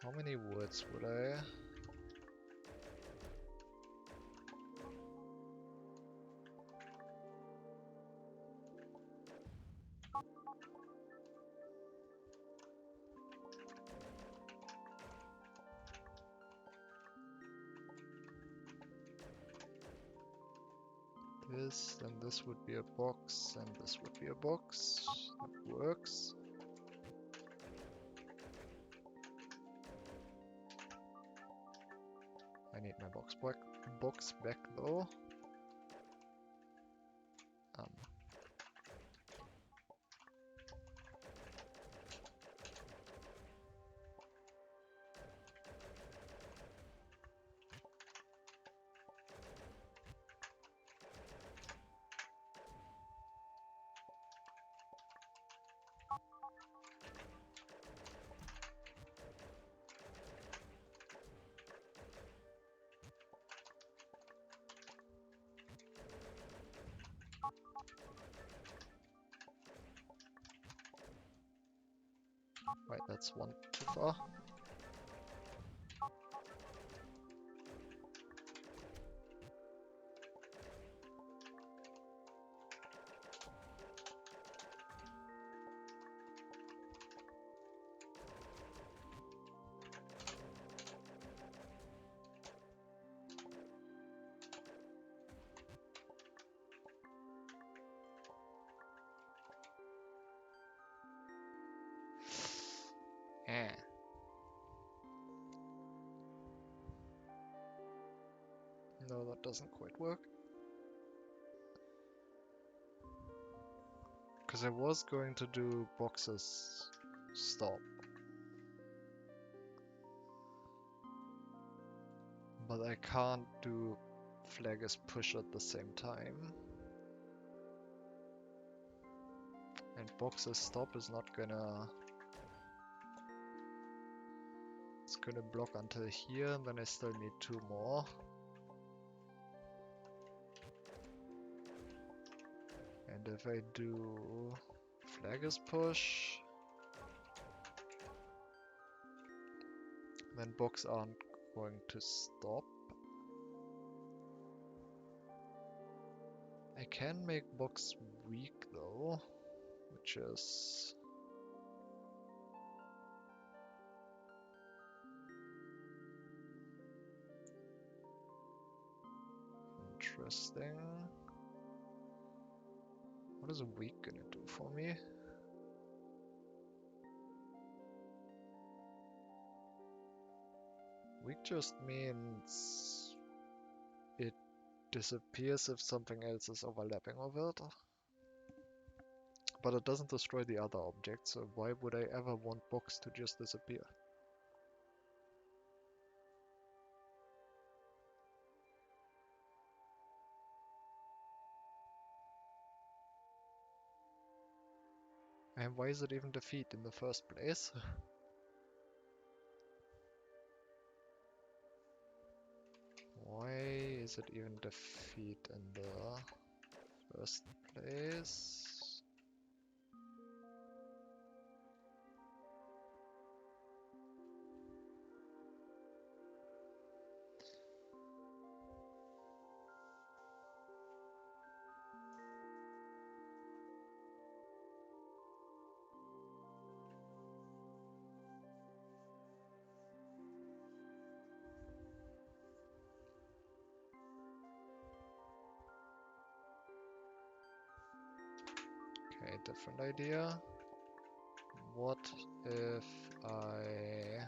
How many woods would I? This, then this would be a box, and this would be a box. That works. I need my box back though. Um, right, that's one too far. Eh. No, that doesn't quite work. Because I was going to do boxes stop. But I can't do flag as push at the same time. And boxes stop is not gonna... It's gonna block until here, and then I still need 2 more. And if I do flag as push, then box aren't going to stop. I can make box weak though, which is interesting. What is a weak gonna do for me? Weak just means it disappears if something else is overlapping with it. But it doesn't destroy the other object, so why would I ever want box to just disappear? And why is it even defeat in the first place? Why is it even defeat in the first place? different idea. What if I...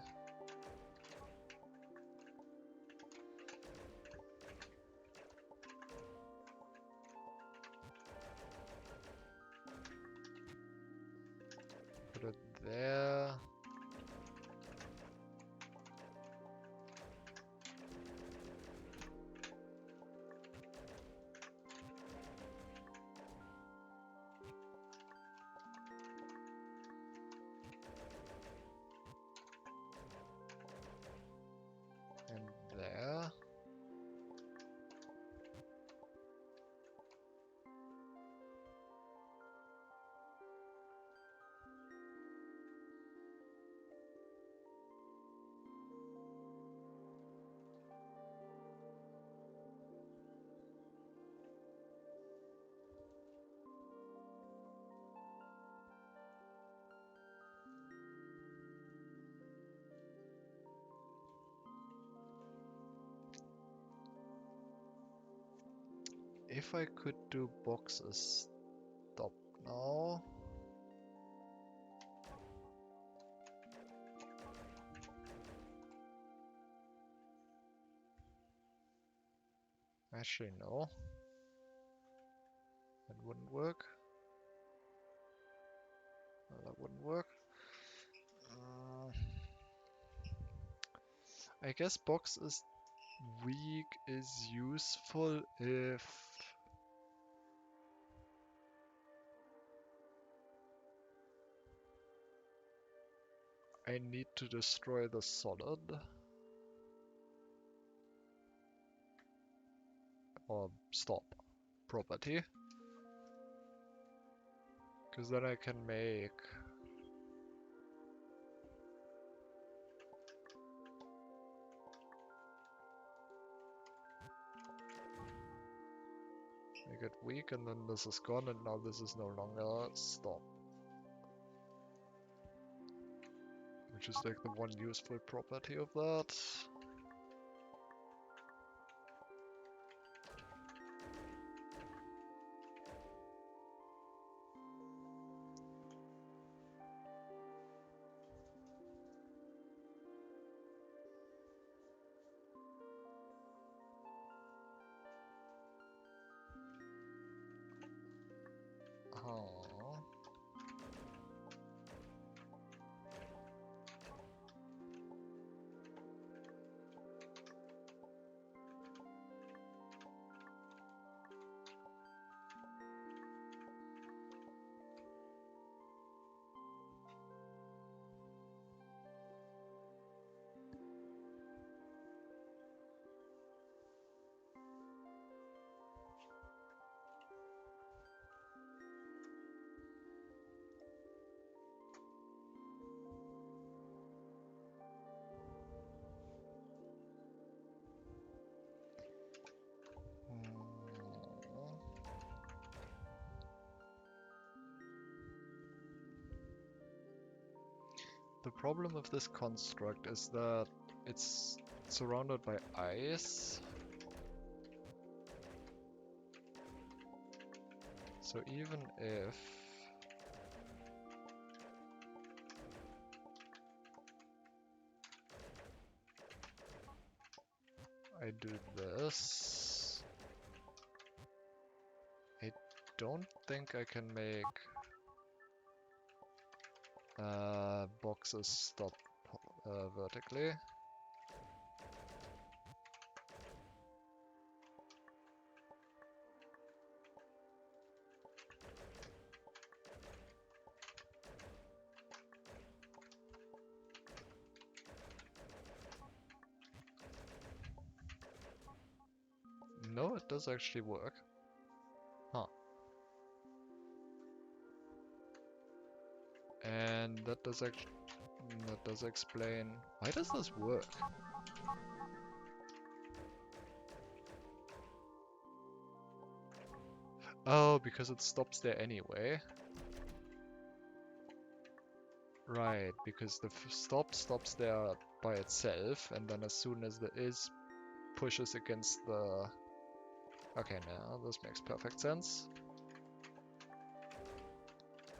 put it there. And there. If I could do boxes stop now. Actually, no. That wouldn't work. Well, that wouldn't work. I guess box is weak is useful if I need to destroy the solid or stop property, because then I can make it weak, and then this is gone, and now this is no longer stop, which is like the one useful property of that. Oh. The problem with this construct is that it's surrounded by ice. So even if I do this, I don't think I can make boxes stop vertically. No, it does actually work. Huh. And that does explain why does this work? Oh, because it stops there anyway. Right, because the stop stops there by itself, and then as soon as the is pushes against the... Okay, now this makes perfect sense.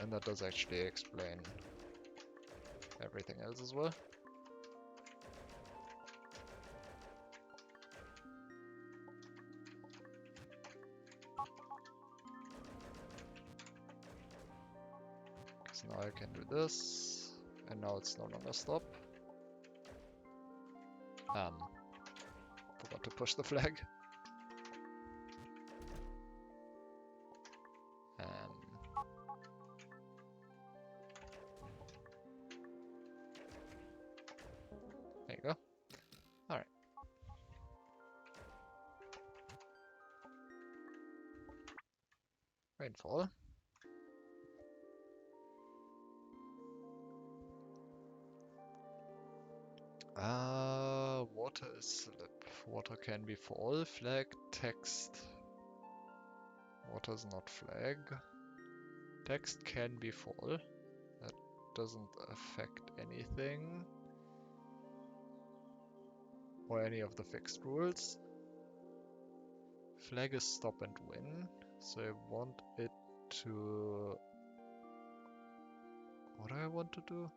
And that does actually explain everything else as well. Because now I can do this, and now it's no longer stop. Forgot to push the flag. There you go. Alright. Rainfall. Water is slip. Water can be fall. Flag, text. Water is not flag. Text can be fall. That doesn't affect anything. Or any of the fixed rules. Flag is stop and win. So I want it to... What do I want to do?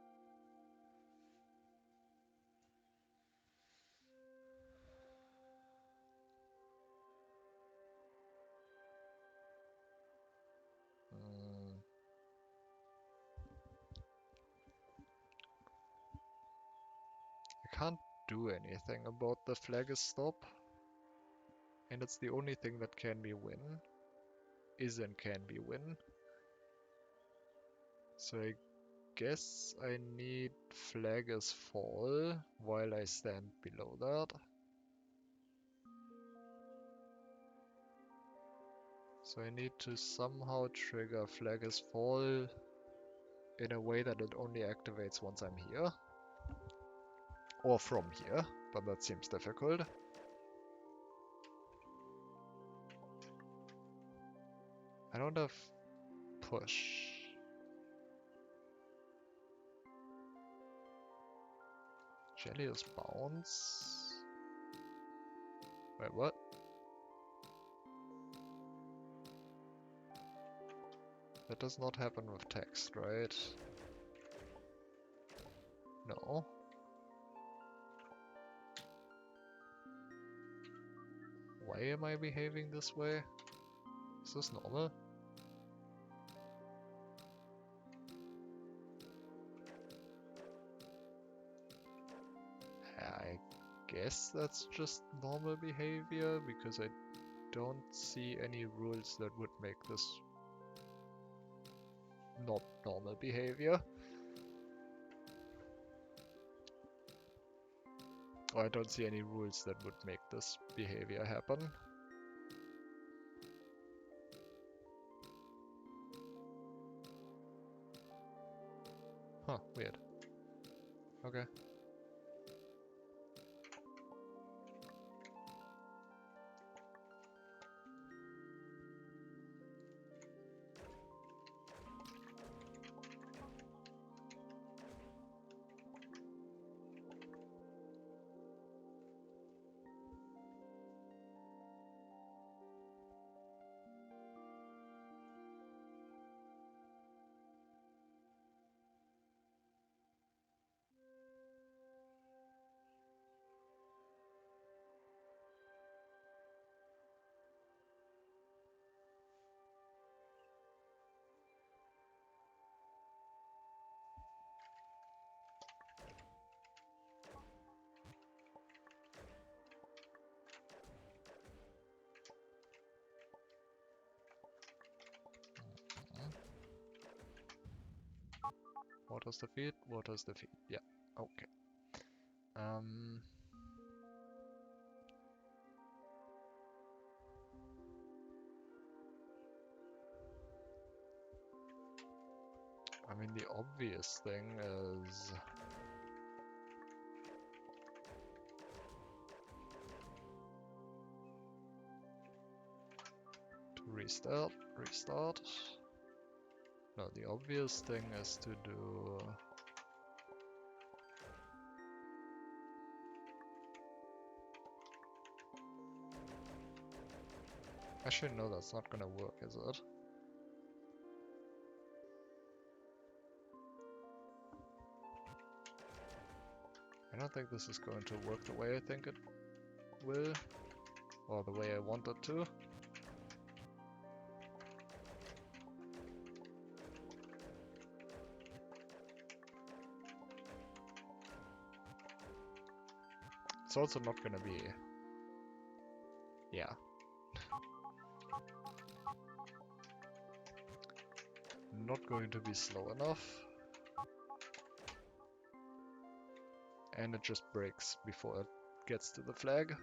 I can't do anything about the flag is stop. And it's the only thing that can be win. Is and can be win. So I guess I need flag is fall while I stand below that. So I need to somehow trigger flag is fall in a way that it only activates once I'm here. Or from here, but that seems difficult. I don't have push. Jelly is bounce. Wait, what? That does not happen with text, right? No. Why am I behaving this way? Is this normal? I guess that's just normal behavior, because I don't see any rules that would make this not normal behavior. Or I don't see any rules that would make this behavior happen. Huh, weird. Okay. Water's the feed, water's the feed. Yeah, okay. I mean, the obvious thing is... to restart. No, the obvious thing is to do... Actually, no, that's not gonna work, is it? I don't think this is going to work the way I think it will, or the way I want it to. It's also not gonna be... yeah. Not going to be slow enough. And it just breaks before it gets to the flag.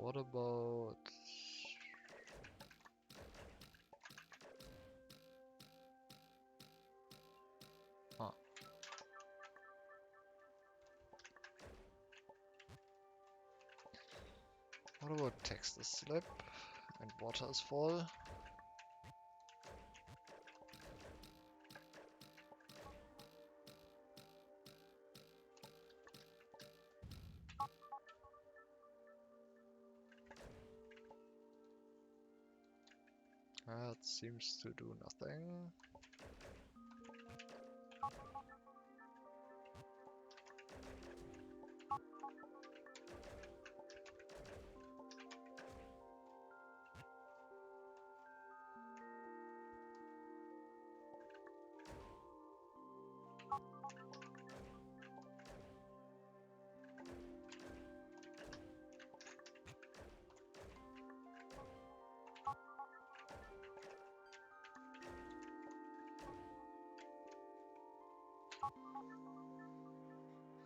What about... huh. What about text is slip and water is fall? That seems to do nothing.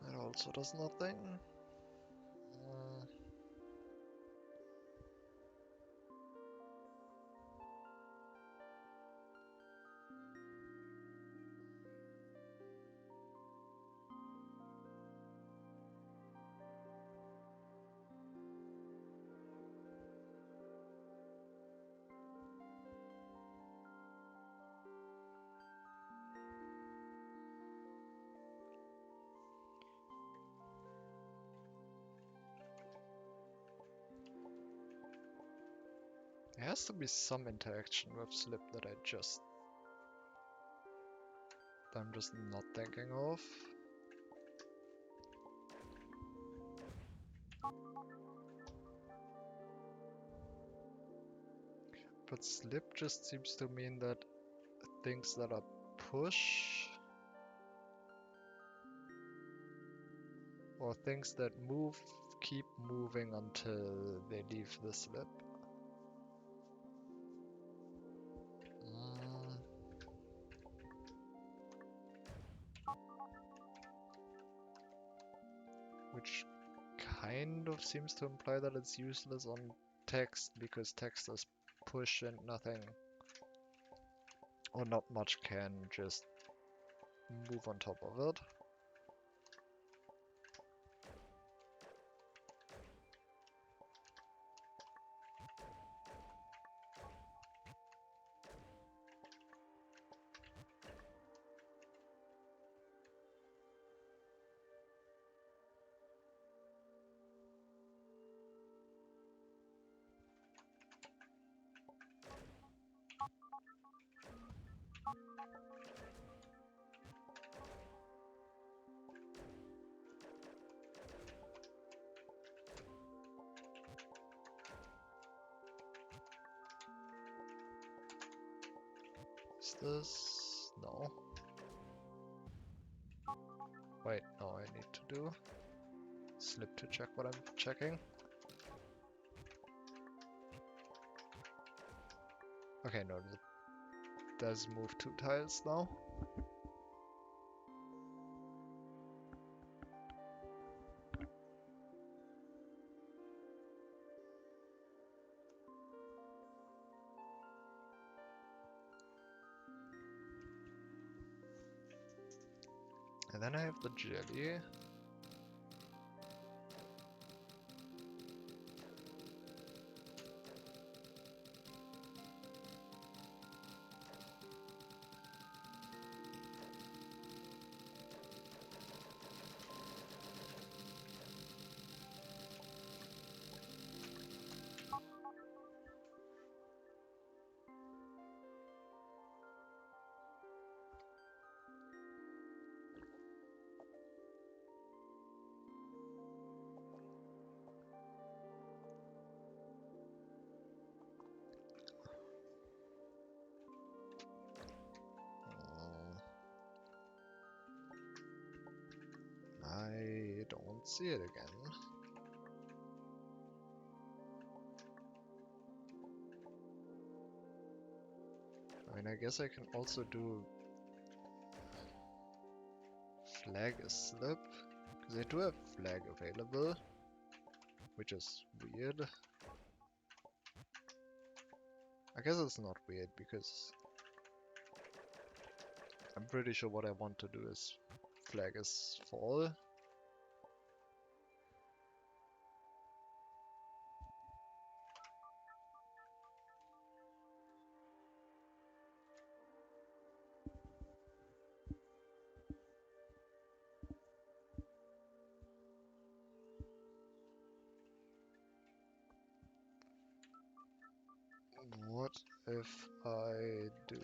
That also does nothing. There has to be some interaction with slip that I'm just not thinking of. But slip just seems to mean that things that are push or things that move keep moving until they leave the slip. Which kind of seems to imply that it's useless on text because text is push and nothing or not much can just move on top of it. Is this? No. Wait, no, I need to do slip to check what I'm checking. Okay, no, it does move 2 tiles now. And then I have the jelly. I don't see it again. I mean, I guess I can also do flag a slip, because I do have flag available, which is weird. I guess it's not weird, because I'm pretty sure what I want to do is flag is fall. What if I do...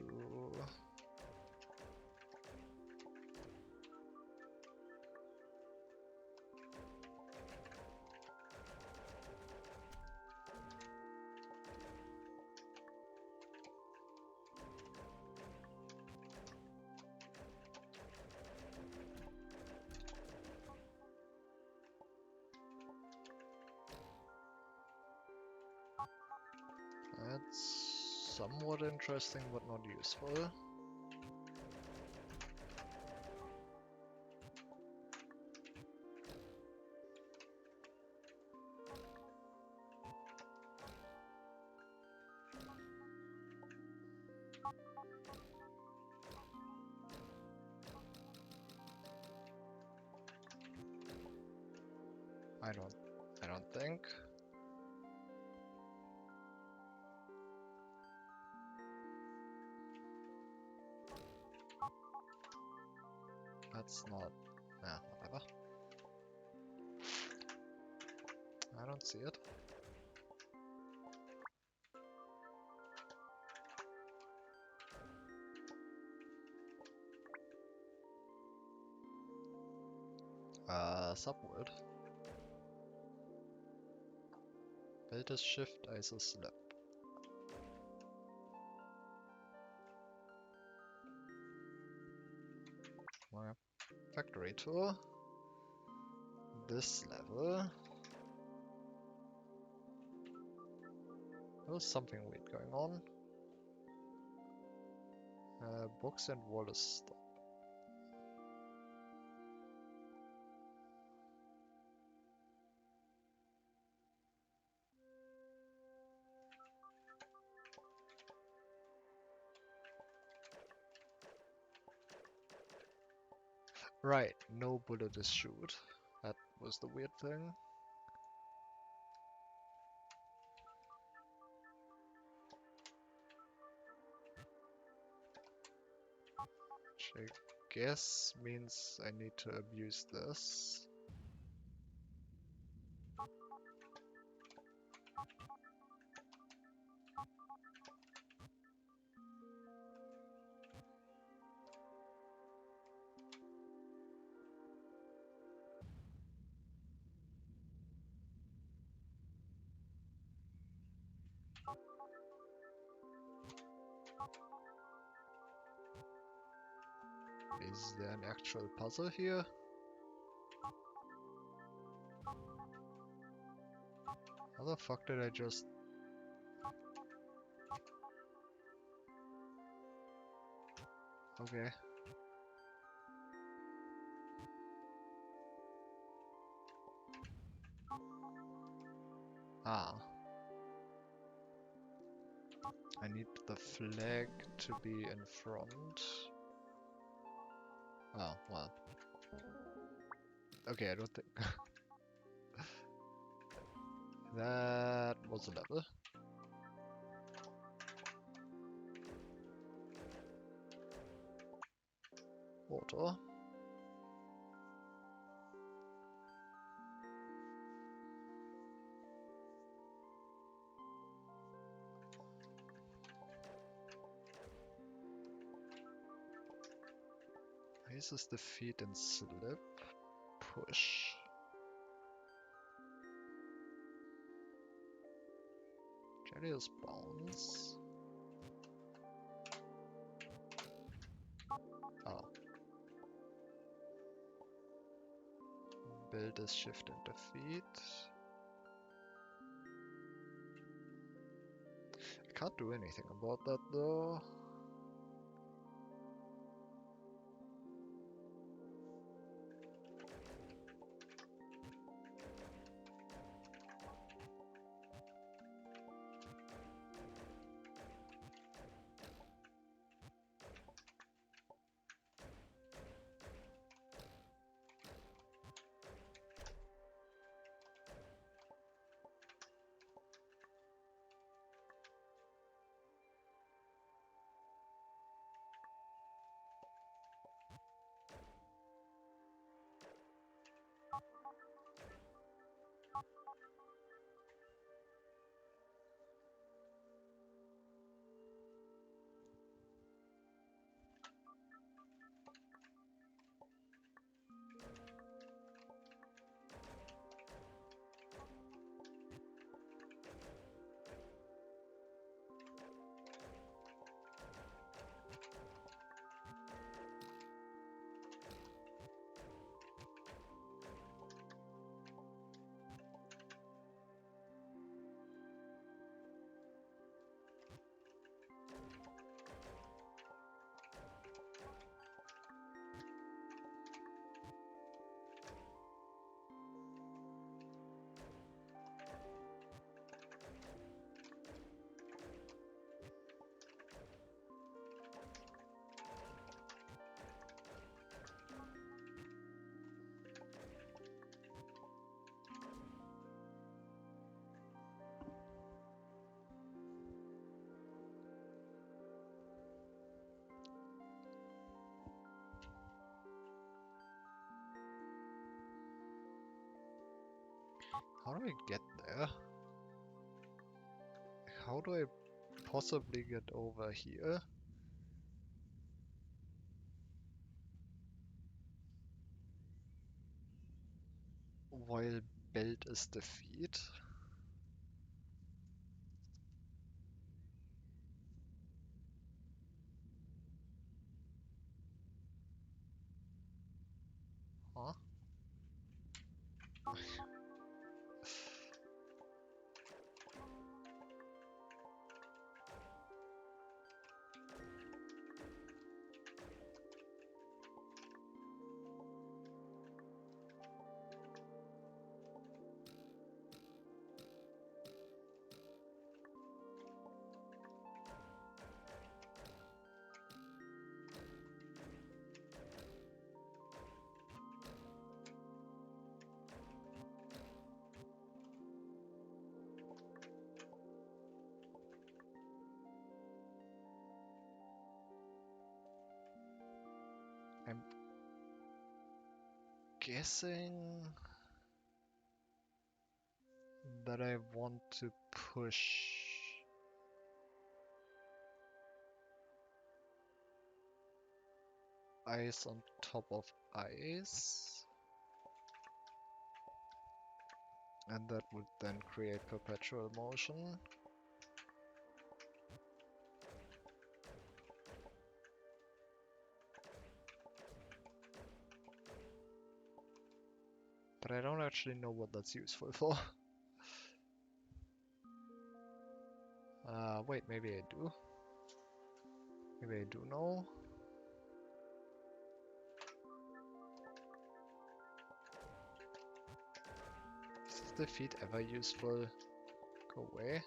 That's somewhat interesting, but not useful. I don't think. That's not... whatever. I don't see it. Subword. Build a shift ISO slip. Okay. Factory tour. This level. There was something weird going on. Books and Wallace stop. Right, no bullet is shoot. That was the weird thing. Which I guess means I need to abuse this. Is there an actual puzzle here? How the fuck did I just... Okay. Ah. I need the flag to be in front. Oh, well. Okay, I don't think that was a level. Water. Raises the feet and slip. Push. Jellius bounce. Oh. Build is shift and defeat. I can't do anything about that though. How do I get there? How do I possibly get over here? While belt is the feet? Huh? I'm guessing that I want to push ice on top of ice, and that would then create perpetual motion. But I don't actually know what that's useful for. Wait, maybe I do. Maybe I do know. Is the feet ever useful? Go away.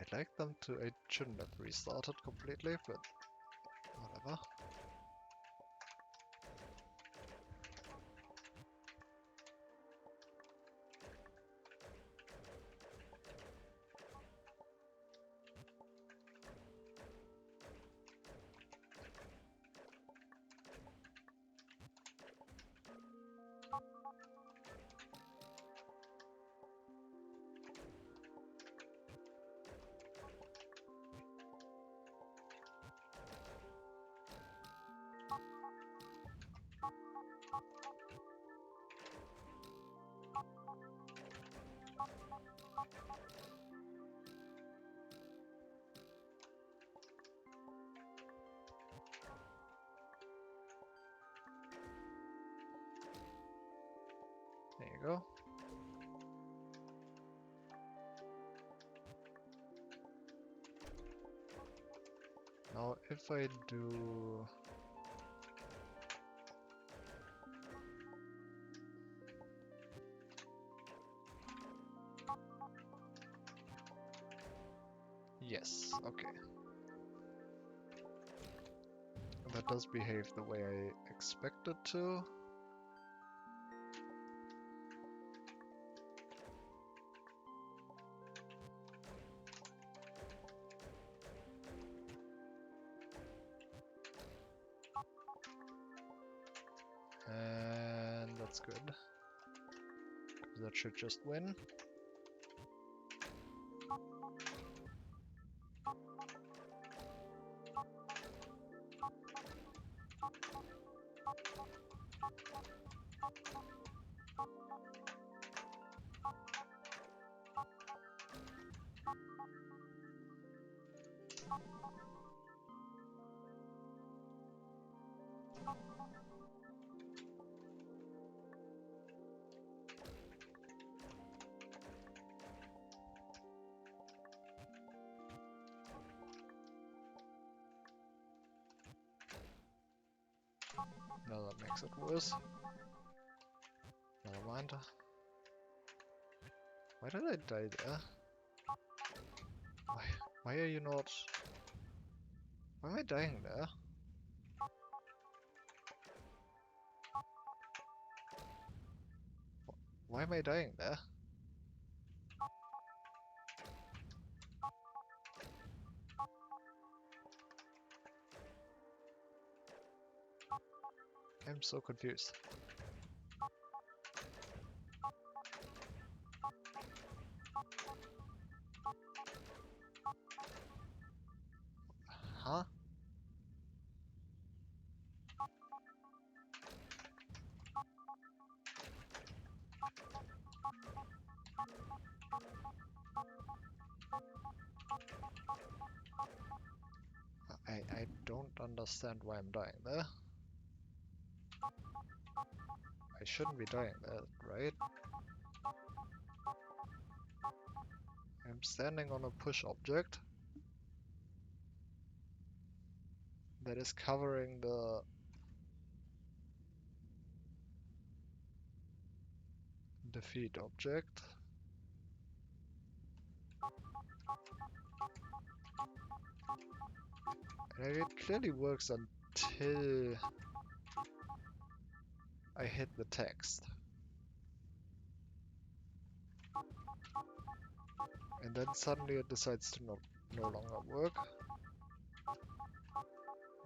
I'd like them to. It shouldn't have restarted completely, but whatever. There you go. Now if I do... Yes, okay. That does behave the way I expected to. And that's good. That should just win. No, that makes it worse. Never mind. Why did I die there? Why are you not... Why am I dying there? Why am I dying there? I'm so confused. Huh? I don't understand why I'm dying there. I shouldn't be dying there, right? I'm standing on a push object that is covering the defeat object. And it clearly works until I hit the text. And then suddenly it decides to no longer work.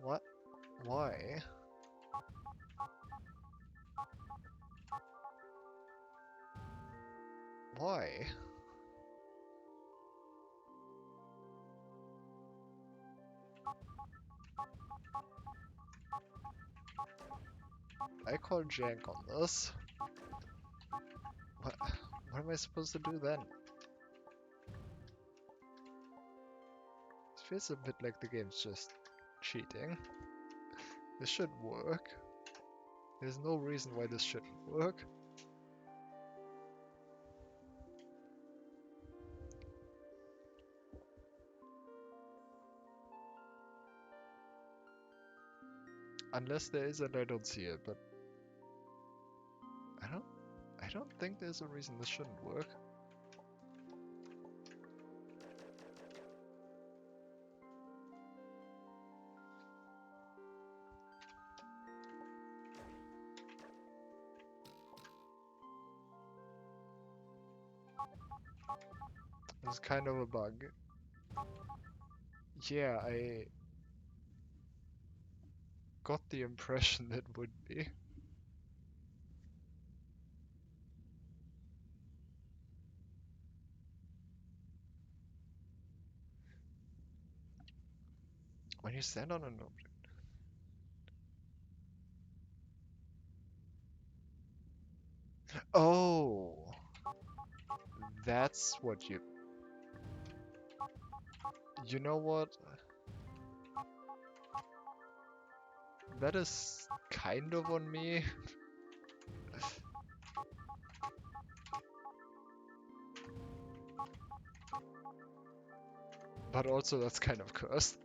What? Why? Why? I call jank on this. What am I supposed to do then? It feels a bit like the game's just cheating. This should work. There's no reason why this shouldn't work. Unless there is and I don't see it, but I don't think there's a reason this shouldn't work. This is kind of a bug. Yeah, I got the impression it would be. When you stand on an object. Oh, that's what you... You know what? That is kind of on me. But also that's kind of cursed.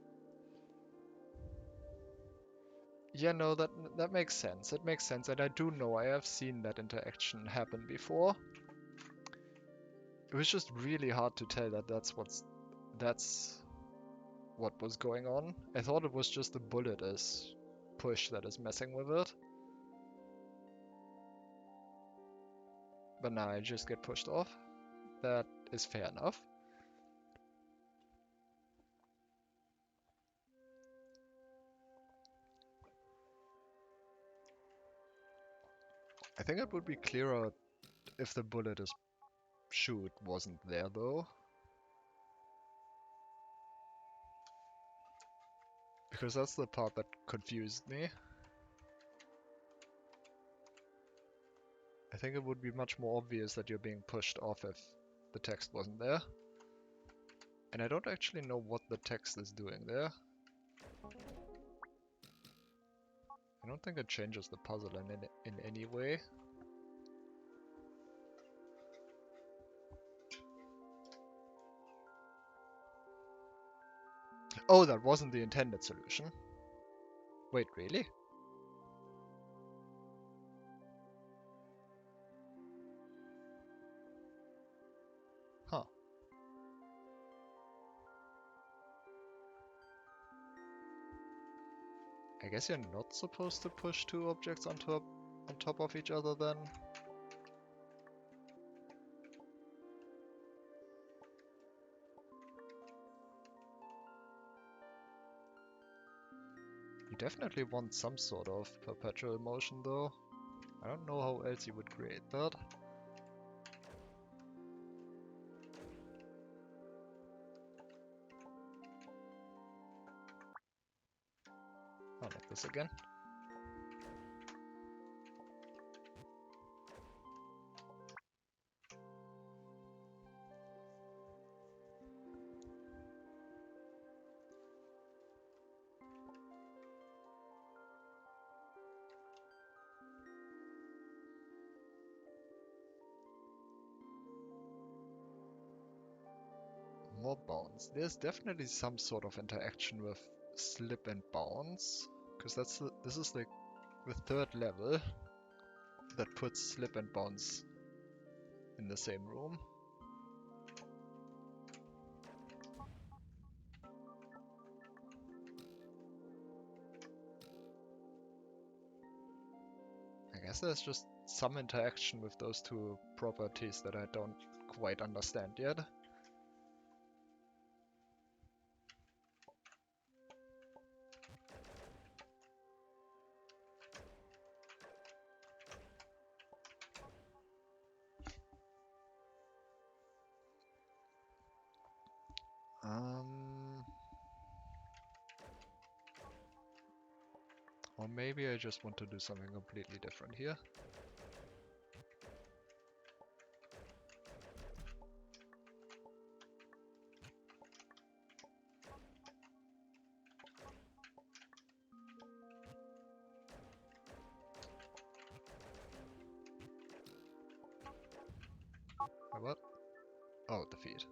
Yeah, no, that makes sense. It makes sense, and I do know I have seen that interaction happen before. It was just really hard to tell that that's what was going on. I thought it was just the bullet as push that is messing with it. But now I just get pushed off. That is fair enough. I think it would be clearer if the bullet is shoot wasn't there though. Because that's the part that confused me. I think it would be much more obvious that you're being pushed off if the text wasn't there. And I don't actually know what the text is doing there. I don't think it changes the puzzle in any way. Oh, that wasn't the intended solution. Wait, really? Huh. I guess you're not supposed to push two objects on top of each other then? You definitely want some sort of perpetual motion though. I don't know how else you would create that. Oh, not this again. More bounce. There's definitely some sort of interaction with slip and bounce, because this is like the third level that puts slip and bounce in the same room. guess there's just some interaction with those two properties that I don't quite understand yet. Or maybe I just want to do something completely different here. What? Oh, defeat.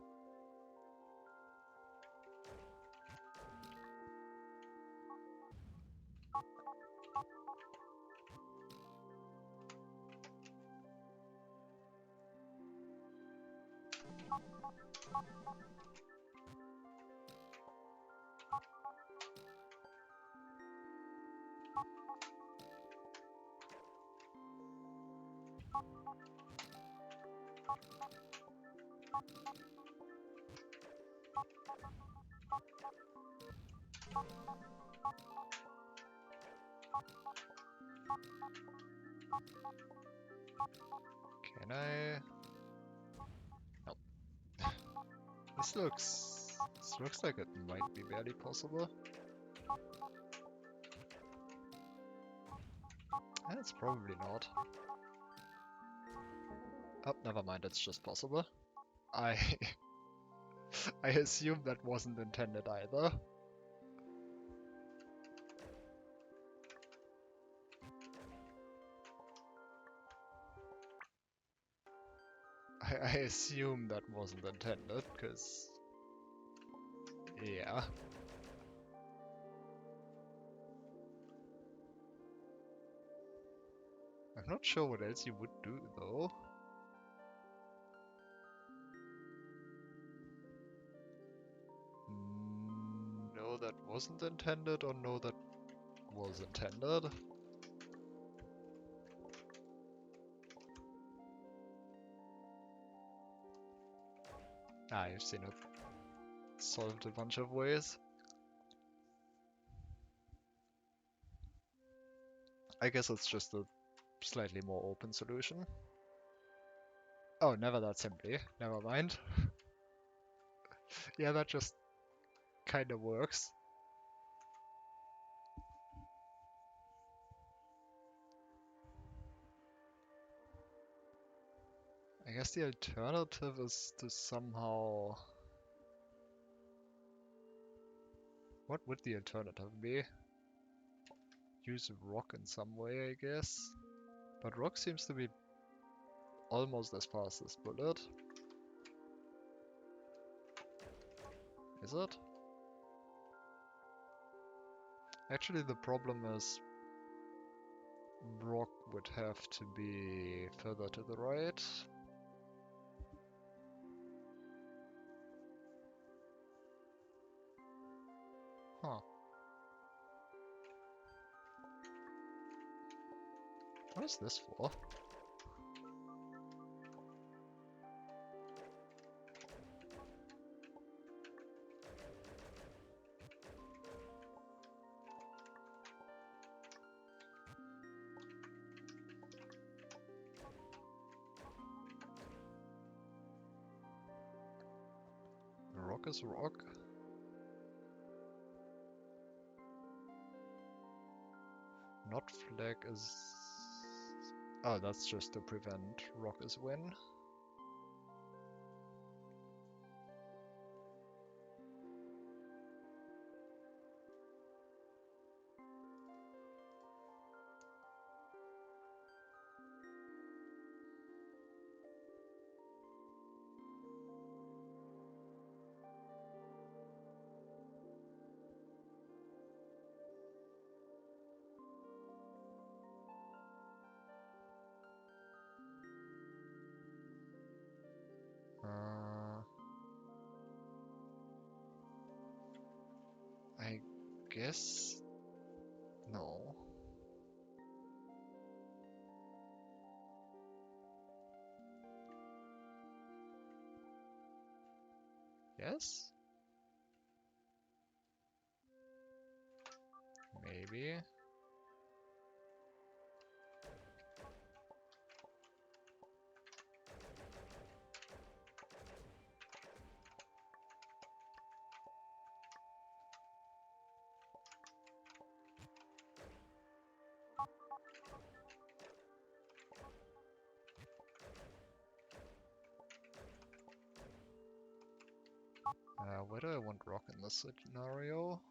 Can I? Nope. This looks like it might be barely possible. It's probably not. Oh, never mind, it's just possible. I I assume that wasn't intended either. I assume that wasn't intended, because... yeah. I'm not sure what else you would do, though. No, that wasn't intended, or no, that was intended. Ah, you've seen it solved a bunch of ways. I guess it's just a slightly more open solution. Oh, never that simply. Never mind. Yeah, that just kind of works. I guess the alternative is to somehow... what would the alternative be? Use rock in some way, I guess. But rock seems to be almost as fast as bullet. Is it? Actually, the problem is rock would have to be further to the right. Huh. What is this for? Rock is rock. Not flag is... oh, that's just to prevent rock is win. I guess... no. guess? Maybe. Where do I want rock in this scenario?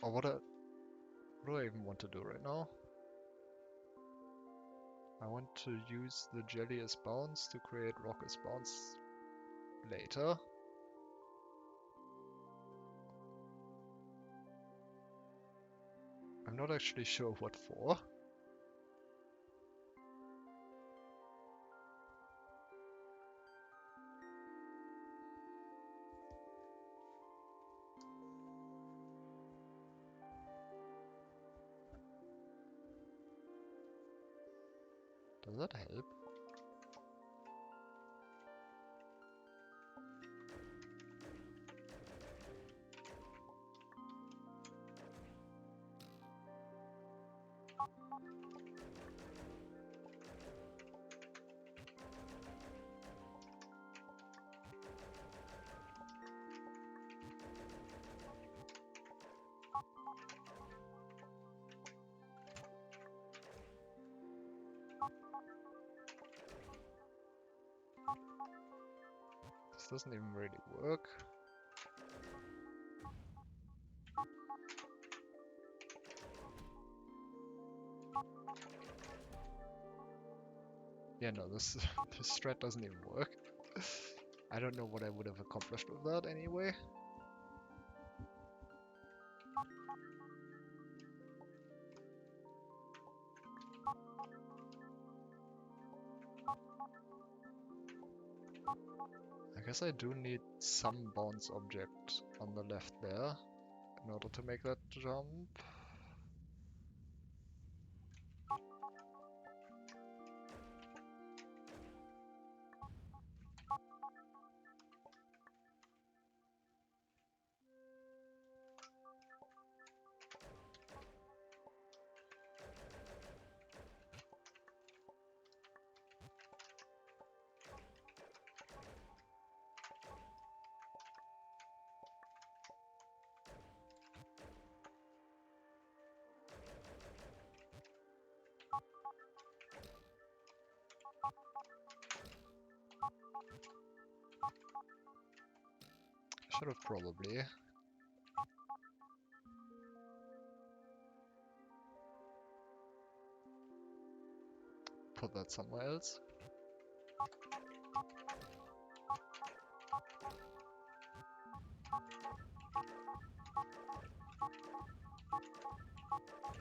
Or what do I even want to do right now? I want to use the jelly as bounce to create rock as bounce later. I'm not actually sure what for. Does that help? This doesn't even really work. Yeah, no, this strat doesn't even work. I don't know what I would have accomplished with that anyway. I guess I do need some bounce object on the left there in order to make that jump. Should have probably. Put that somewhere else.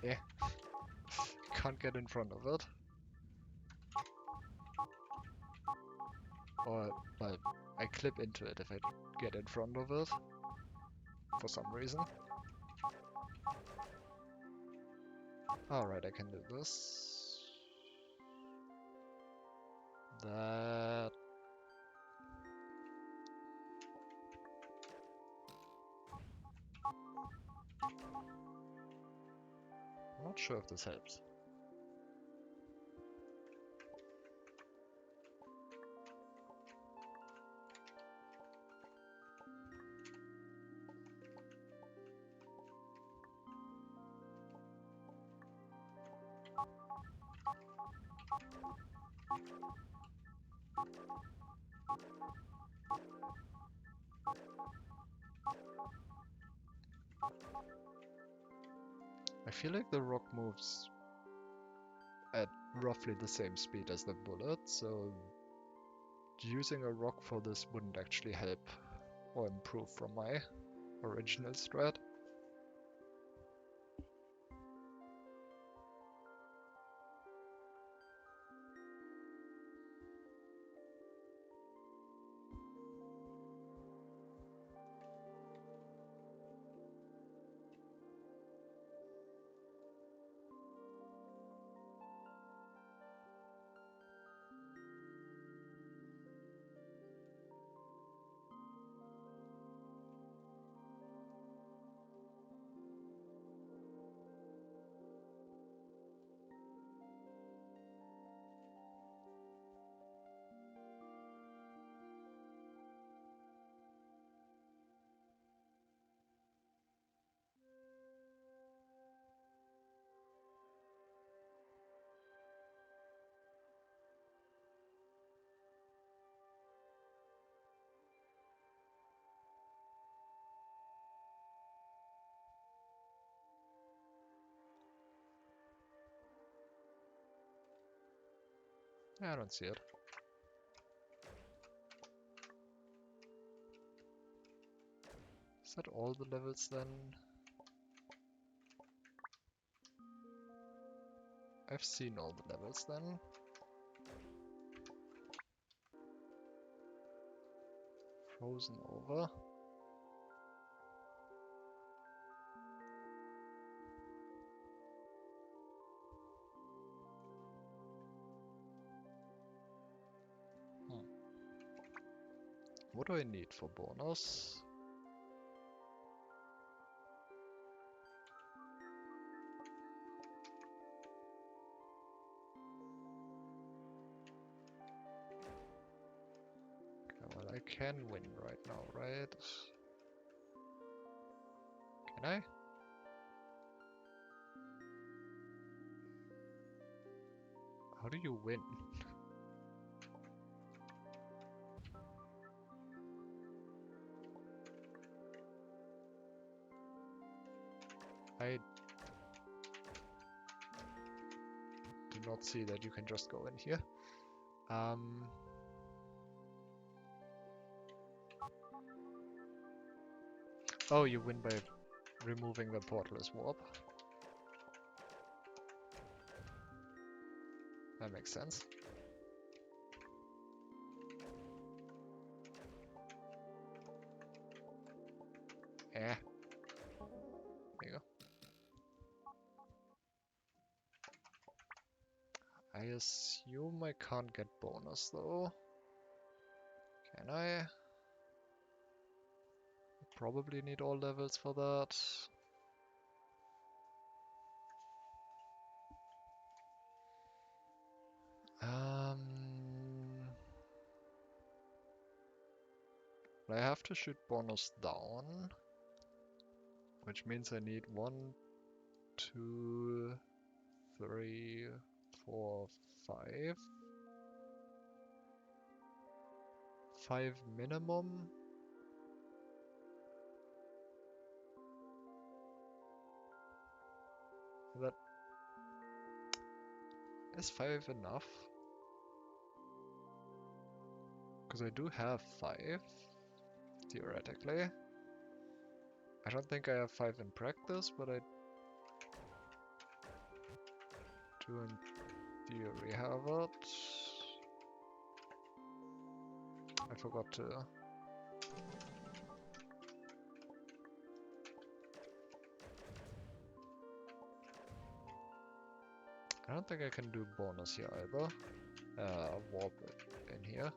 Yeah. Can't get in front of it. Or, well, I clip into it if I get in front of it. For some reason. Alright, I can do this. That... I'm not sure if this helps. I feel like the rock moves at roughly the same speed as the bullet, so using a rock for this wouldn't actually help or improve from my original strat. I don't see it. Is that all the levels then? I've seen all the levels then. Frozen over. What do I need for bonus? Okay, well, I can win right now, right? Can I? How do you win? I do not see that you can just go in here. Oh, you win by removing the portal's warp. That makes sense. Eh. There you go. I assume I can't get bonus though. Can I? Probably need all levels for that. I have to shoot bonus down, which means I need 1, 2, 3, 4, 5. 5 minimum. That is 5 enough? Because I do have 5, theoretically. I don't think I have 5 in practice, but I do in theory have it. I forgot to. I don't think I can do bonus here either. Warp in here.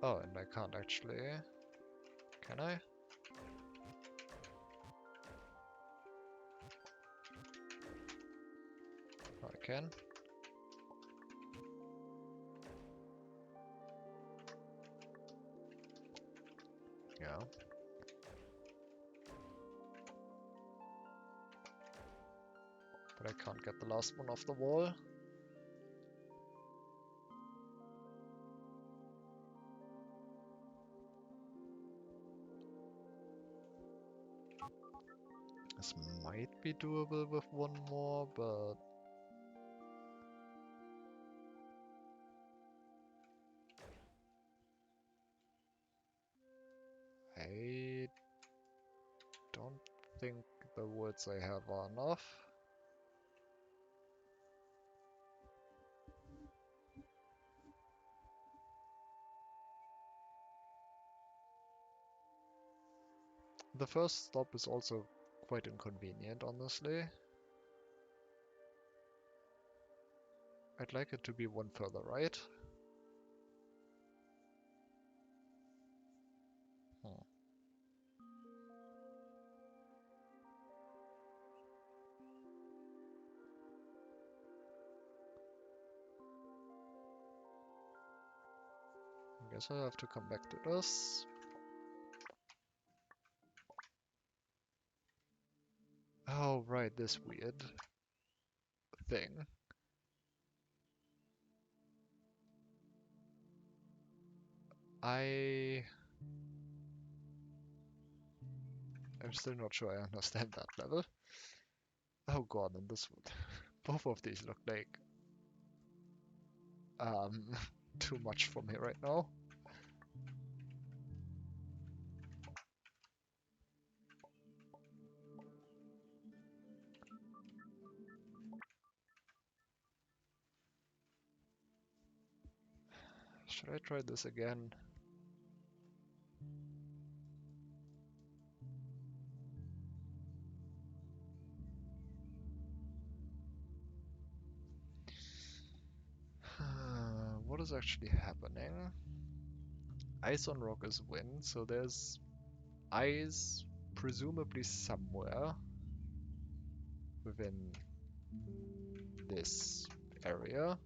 Oh, and I can't actually. Can I? Oh, I can. Yeah. But I can't get the last one off the wall. This might be doable with one more, but I don't think the woods I have are enough. The first stop is also quite inconvenient, honestly. I'd like it to be one further right. I guess I have to come back to this. Oh, right, this weird thing. I'm still not sure I understand that level. Oh god, and this one. Both of these look like um too much for me right now. Should I try this again? What is actually happening? Ice on rock is wind, so there's ice presumably somewhere within this area.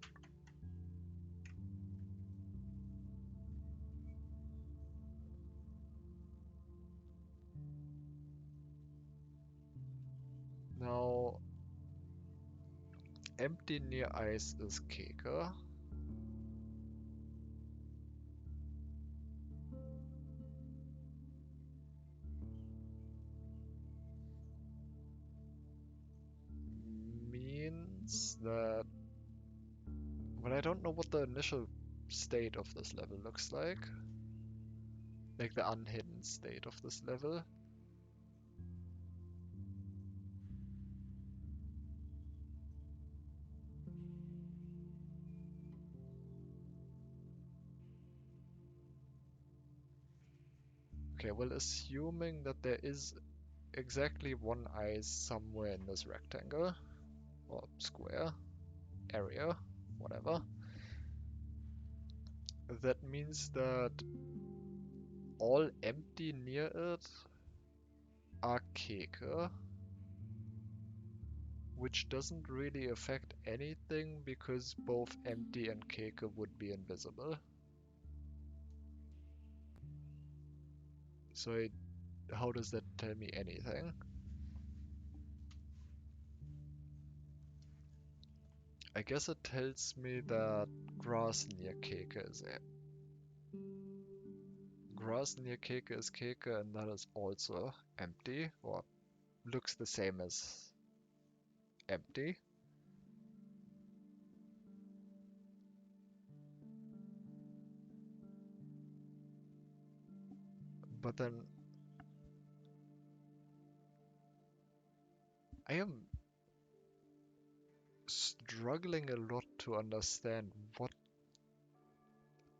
Now, empty near ice is Keka. Means that... Well, I don't know what the initial state of this level looks like. Like the unhidden state of this level. Okay, well, assuming that there is exactly one ice somewhere in this rectangle, or square, area, whatever, that means that all empty near it are Keke, which doesn't really affect anything because both empty and Keke would be invisible. So how does that tell me anything? I guess it tells me that grass near Keke is grass near Keke is Keke, and that is also empty, or looks the same as empty. But then I am struggling a lot to understand what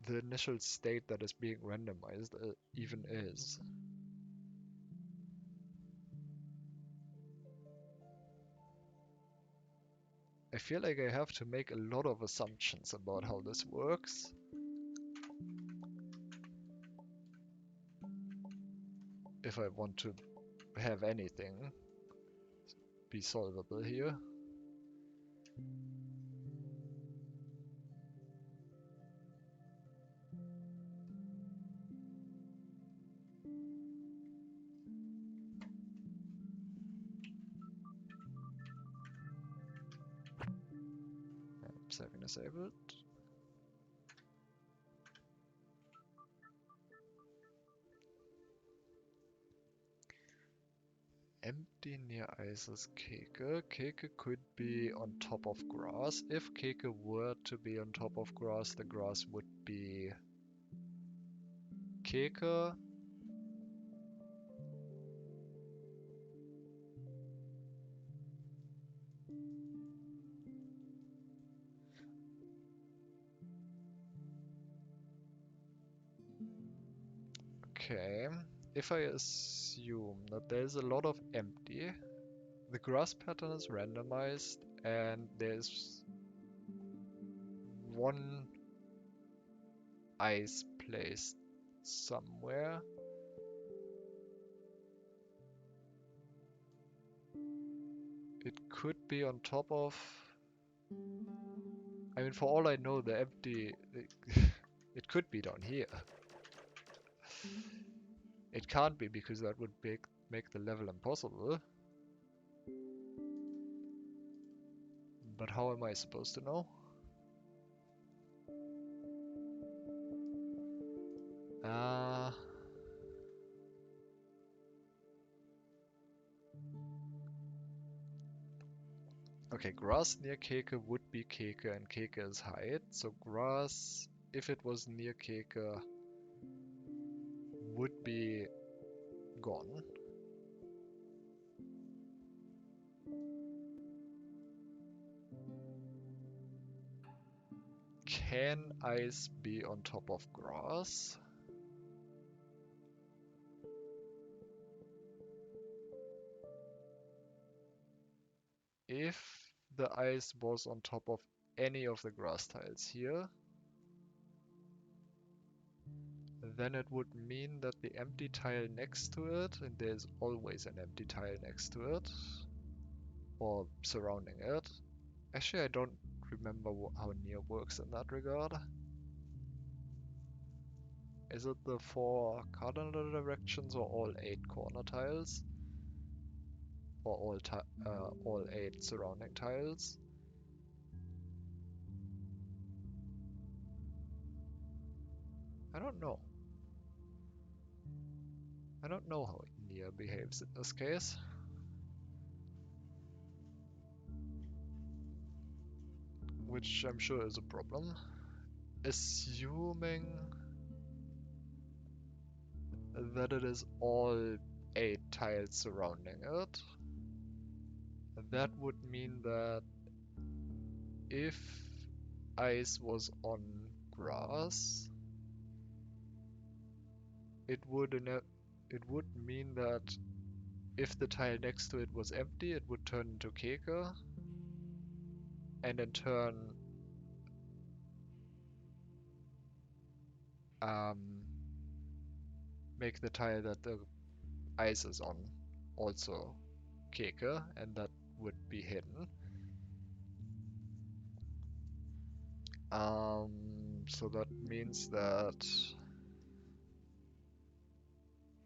the initial state that is being randomized even is. I feel like I have to make a lot of assumptions about how this works. If I want to have anything be solvable here. 7 disabled. Empty near ice is Keke. Keke could be on top of grass. If Keke were to be on top of grass, the grass would be Keke. Okay, if I assume that there's a lot of empty, the grass pattern is randomized, and there's one ice placed somewhere. It could be on top of... I mean, for all I know, the empty... It could be down here. It can't be, because that would make the level impossible. But how am I supposed to know? Okay, grass near Keke would be Keke, and Keke is height. So grass, if it was near Keke, would be gone. Can ice be on top of grass? If the ice was on top of any of the grass tiles here, then it would mean that the empty tile next to it, and there's always an empty tile next to it, or surrounding it. Actually, I don't remember how near works in that regard. Is it the 4 cardinal directions or all 8 corner tiles? Or all 8 surrounding tiles? I don't know. I don't know how near behaves in this case. Which I'm sure is a problem. Assuming that it is all 8 tiles surrounding it, that would mean that if ice was on grass, it would mean that if the tile next to it was empty, it would turn into Keke, and in turn make the tile that the ice is on also Keke, and that would be hidden. So that means that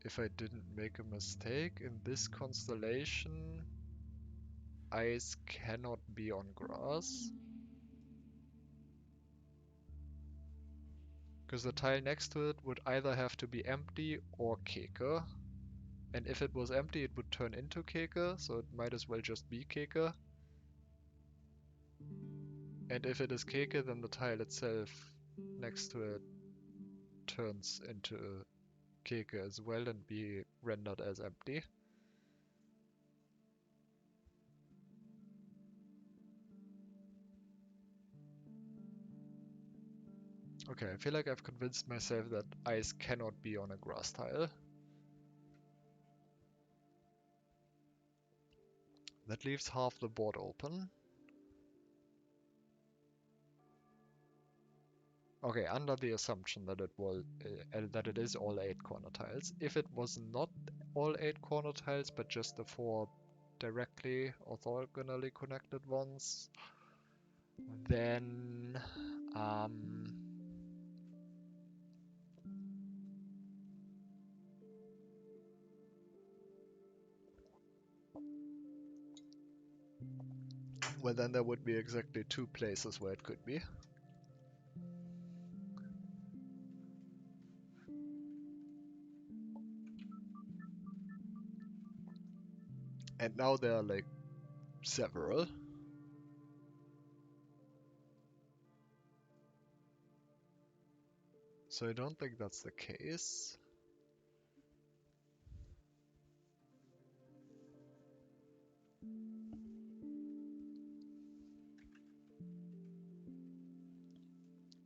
if I didn't make a mistake in this constellation, ice cannot be on grass. Because the tile next to it would either have to be empty or Keke. And if it was empty, it would turn into Keke, so it might as well just be Keke. And if it is Keke, then the tile itself next to it turns into Keke as well and be rendered as empty. Okay, I feel like I've convinced myself that ice cannot be on a grass tile. That leaves half the board open. Okay, under the assumption that it is all 8 corner tiles. If it was not all 8 corner tiles, but just the 4 directly orthogonally connected ones, then well, then there would be exactly 2 places where it could be. And now there are like several. So I don't think that's the case.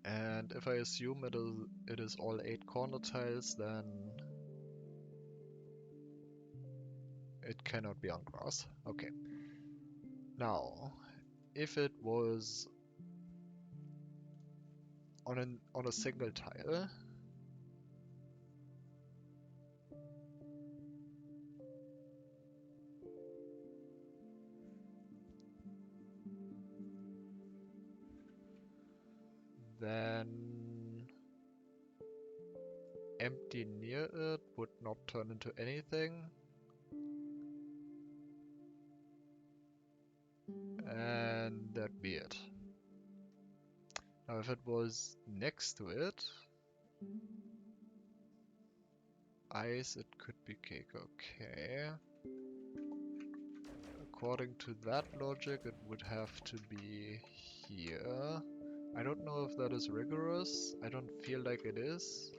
And if I assume it is all 8 corner tiles, then it cannot be on grass. Okay. Now, if it was on a single tile, then empty near it would not turn into anything. And that'd be be it. Now if it was next to it, ice, it could be cake, okay. According to that logic, it would have to be here. I don't know if that is rigorous. I don't feel like it is.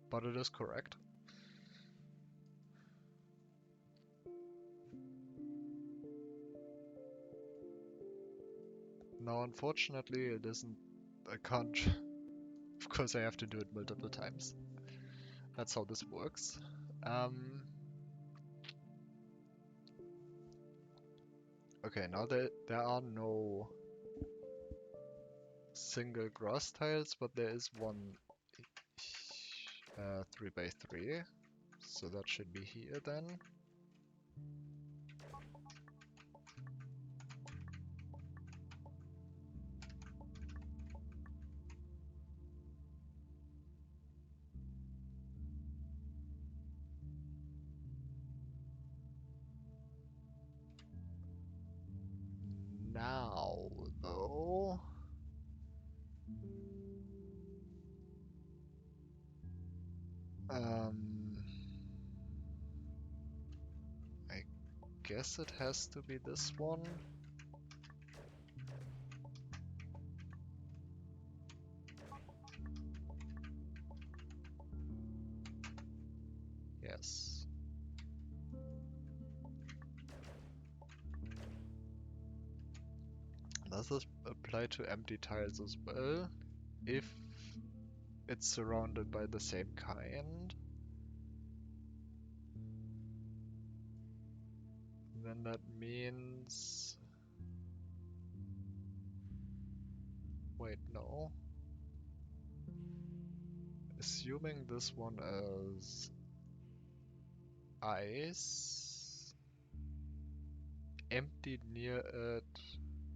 But it is correct. Now, unfortunately, it isn't. I can't. Of course, I have to do it multiple times. That's how this works. Okay, now there are no single grass tiles, but there is one 3x3. So that should be here then. Now, though, I guess it has to be this one. Yes. Does this apply to empty tiles as well? If it's surrounded by the same kind, then that means... Wait, no. Assuming this one is ice, emptied near it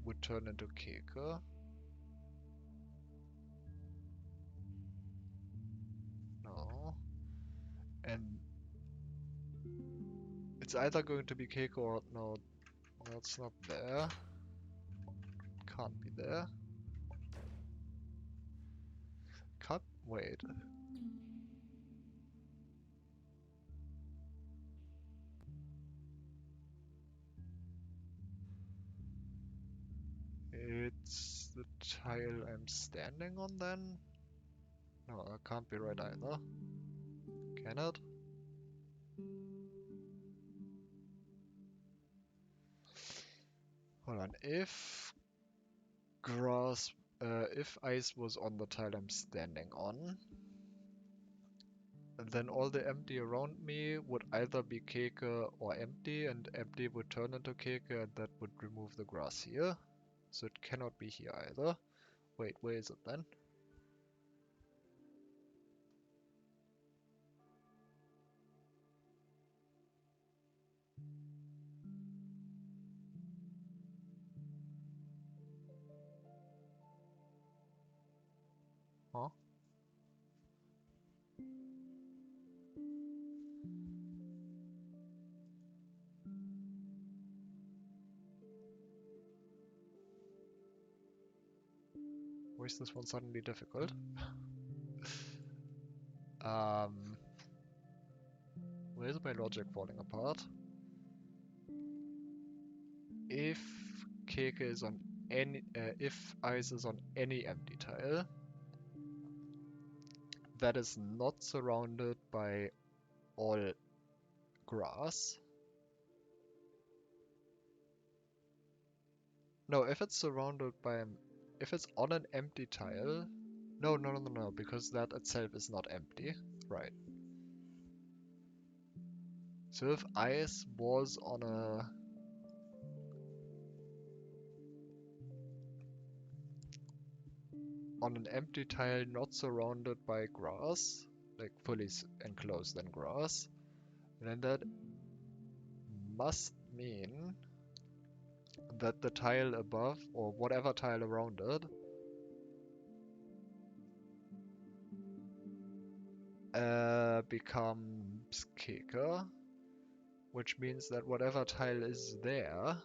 would turn into Keke. No. And it's either going to be Keke or no, that's not there. Can't be there. Can't wait. It's the tile I'm standing on then? No, that can't be right either. Can it? Hold on. If ice was on the tile I'm standing on, then all the empty around me would either be Keke or empty, and empty would turn into Keke, and that would remove the grass here. So it cannot be here either. Wait, where is it then? Huh? Why is this one suddenly difficult? Where's my logic falling apart? If Keke is on if ice is on any empty tile that is not surrounded by all grass. No, if it's surrounded by if it's on an empty tile, no, because that itself is not empty, right? So if ice was on an empty tile not surrounded by grass, like fully enclosed in grass, then that must mean that the tile above, or whatever tile around it, becomes Keke, which means that whatever tile is there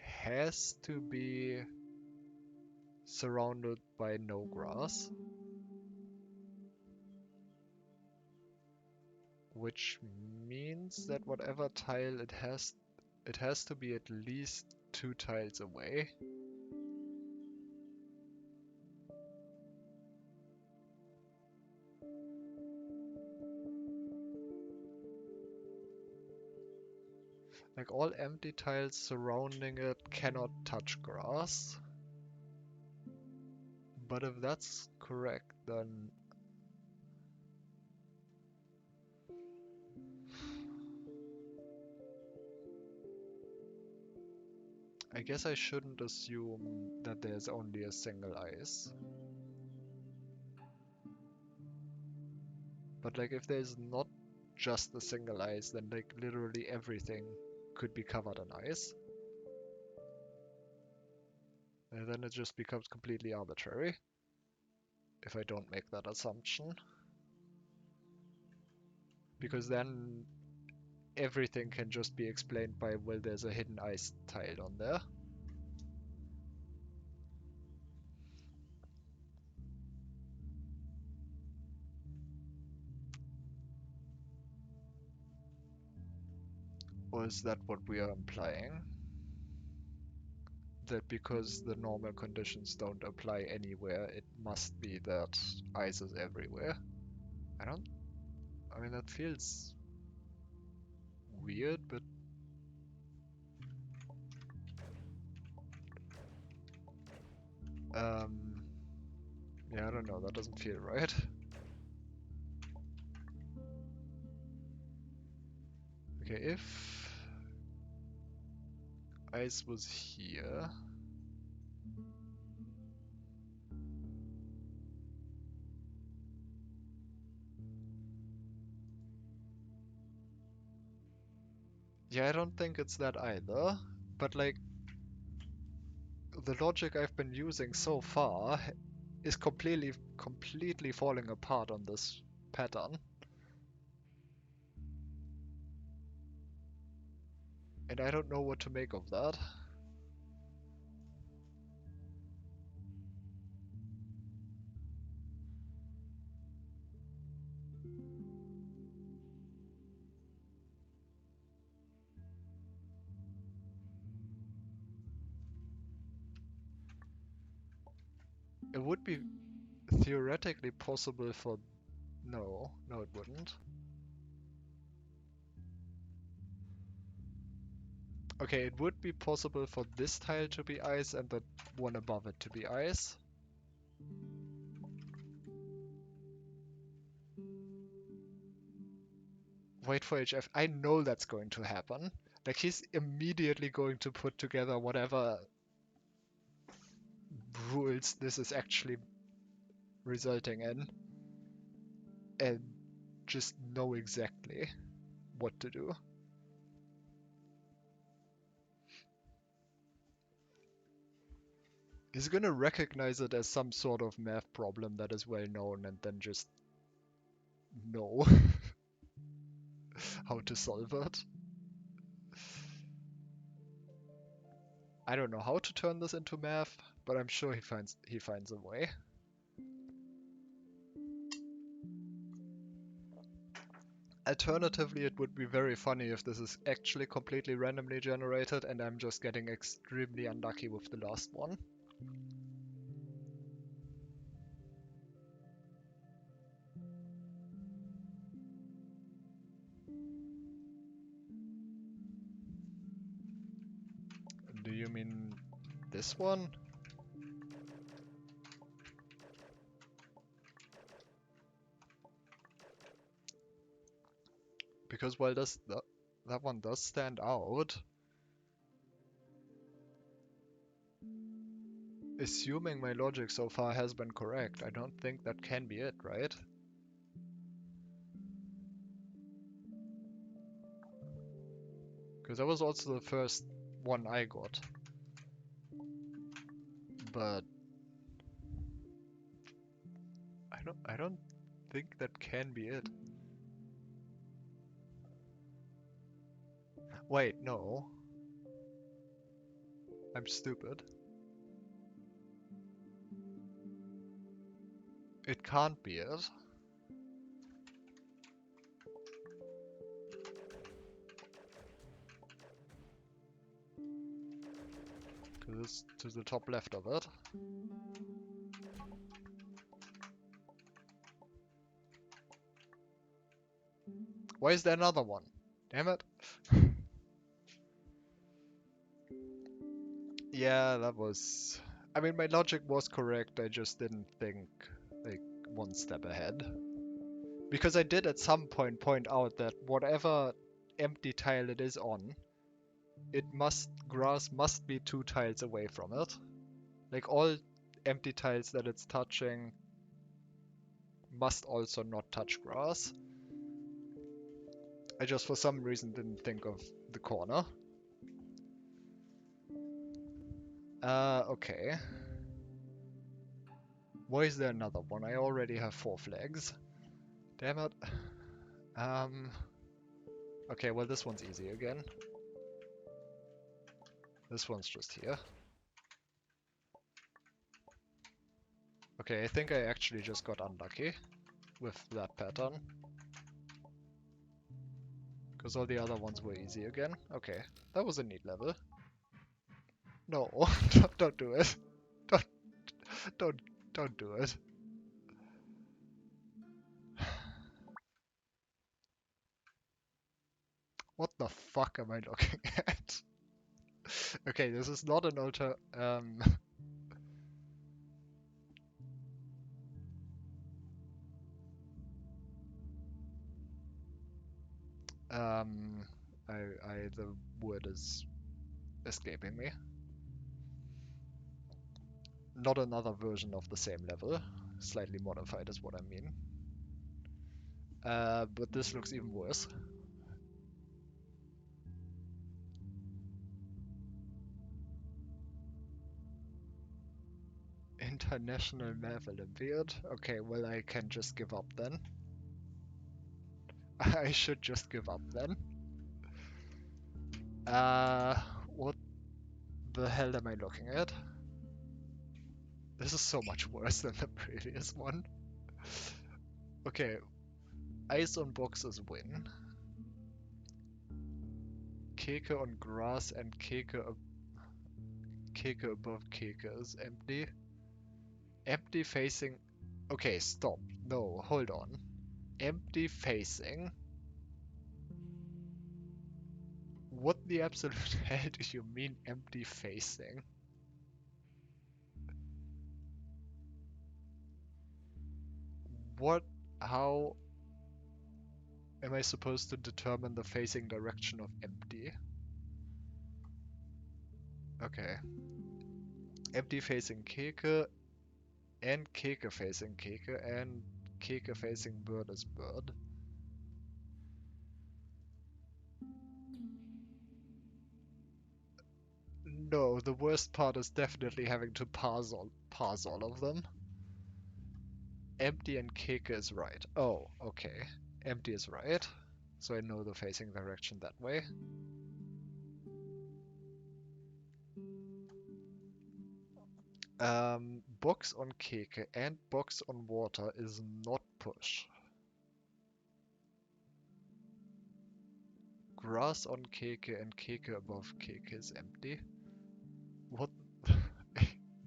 has to be surrounded by no grass, which means that whatever tile it has to be at least 2 tiles away. Like all empty tiles surrounding it cannot touch grass. But if that's correct, then I guess I shouldn't assume that there's only a single ice. But like if there's not just a single ice, then like literally everything could be covered in ice. And then it just becomes completely arbitrary if I don't make that assumption. Because then everything can just be explained by, well, there's a hidden ice tile on there. Or is that what we are implying? That because the normal conditions don't apply anywhere, it must be that ice is everywhere. I mean, that feels weird, but yeah, I don't know, that doesn't feel right. Okay, if ice was here, yeah, I don't think it's that either, but like, the logic I've been using so far is completely falling apart on this pattern. And I don't know what to make of that. It would be theoretically possible for... No, it wouldn't. Okay, it would be possible for this tile to be ice and the one above it to be ice. Wait for HF. I know that's going to happen. Like, he's immediately going to put together whatever rules this is actually resulting in and just know exactly what to do. He's gonna recognize it as some sort of math problem that is well known and then just know how to solve it. I don't know how to turn this into math, but I'm sure he finds a way. Alternatively, it would be very funny if this is actually completely randomly generated and I'm just getting extremely unlucky with the last one. Do you mean this one? Because while that one does stand out, assuming my logic so far has been correct, I don't think that can be it, right? Because that was also the first one I got. But I don't think that can be it. Wait, no. I'm stupid. It can't be it. Because it's to the top left of it. Why is there another one? Damn it. Yeah, that was... I mean, my logic was correct, I just didn't think, like, one step ahead. Because I did at some point out that whatever empty tile it is on, grass must be 2 tiles away from it. Like, all empty tiles that it's touching must also not touch grass. I just for some reason didn't think of the corner. Okay. Why is there another one? I already have 4 flags. Damn it. Okay, well this one's easy again. This one's just here. Okay, I think I actually just got unlucky with that pattern. Because all the other ones were easy again. Okay, that was a neat level. No, don't do it. Don't, don't do it. What the fuck am I looking at? Okay, this is not an the word is escaping me. Not another version of the same level. Slightly modified is what I mean. But this looks even worse. International Math Olympiad? Okay, well I can just give up then. I should just give up then. What the hell am I looking at? This is so much worse than the previous one. Okay, ice on boxes win. Keke on grass and Keke above Keke is empty. Empty facing... Okay, stop. No, hold on. Empty facing? What the absolute hell do you mean empty facing? What? How am I supposed to determine the facing direction of empty? Okay. Empty facing Keke and Keke facing Keke and Keke facing bird is bird. No, the worst part is definitely having to parse all of them. Empty and Keke is right. Oh, okay. Empty is right. So I know the facing direction that way. Box on Keke and box on water is not push. Grass on Keke and Keke above Keke is empty. What?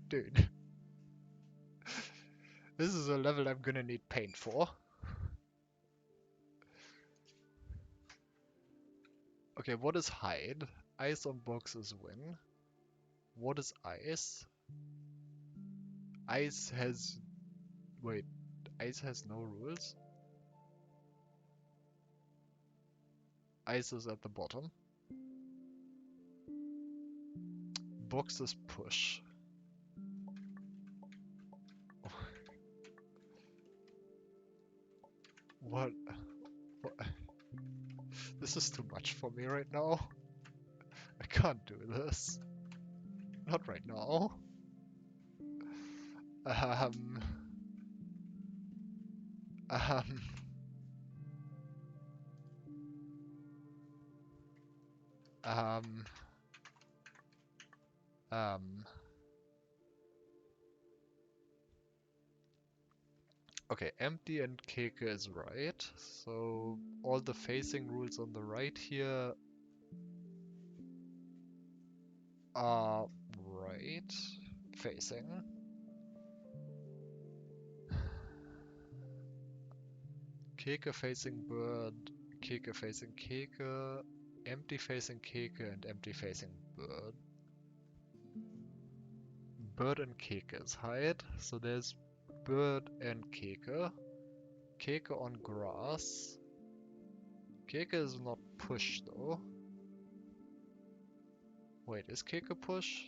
Dude. This is a level I'm gonna need paint for. Okay, what is hide? Ice on boxes win. What is ice? Ice has... Wait, ice has no rules? Ice is at the bottom. Box is push. What? What? This is too much for me right now. I can't do this. Not right now. Um, um, um. Okay, empty and Keke is right. So all the facing rules on the right here are right. Facing. Keke facing bird, Keke facing Keke, empty facing Keke, and empty facing bird. Bird and Keke's hide. So there's bird and Keke. Keke on grass. Keke is not push though. Wait, is Keke push?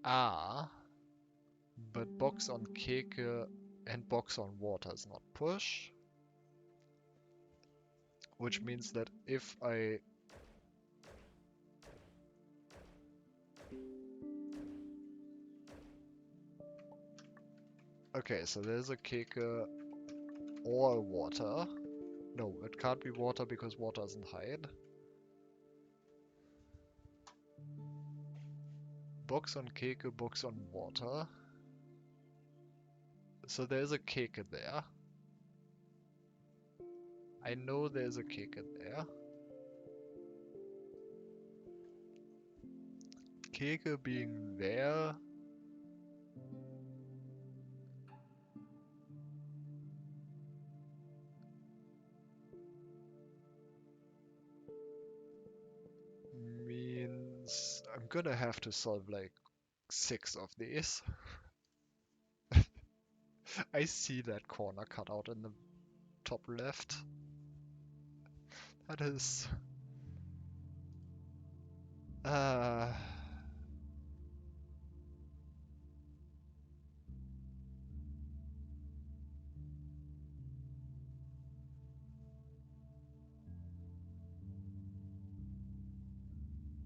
Ah, but box on Keke and box on water is not push. Which means that if I... Okay, so there's a Keke or water. No, it can't be water because water doesn't hide. Box on Keke, box on water. So there's a Keke there. I know there's a Keke there. Keke being there. Means I'm gonna have to solve like 6 of these. I see that corner cut out in the top left. That is... Uh,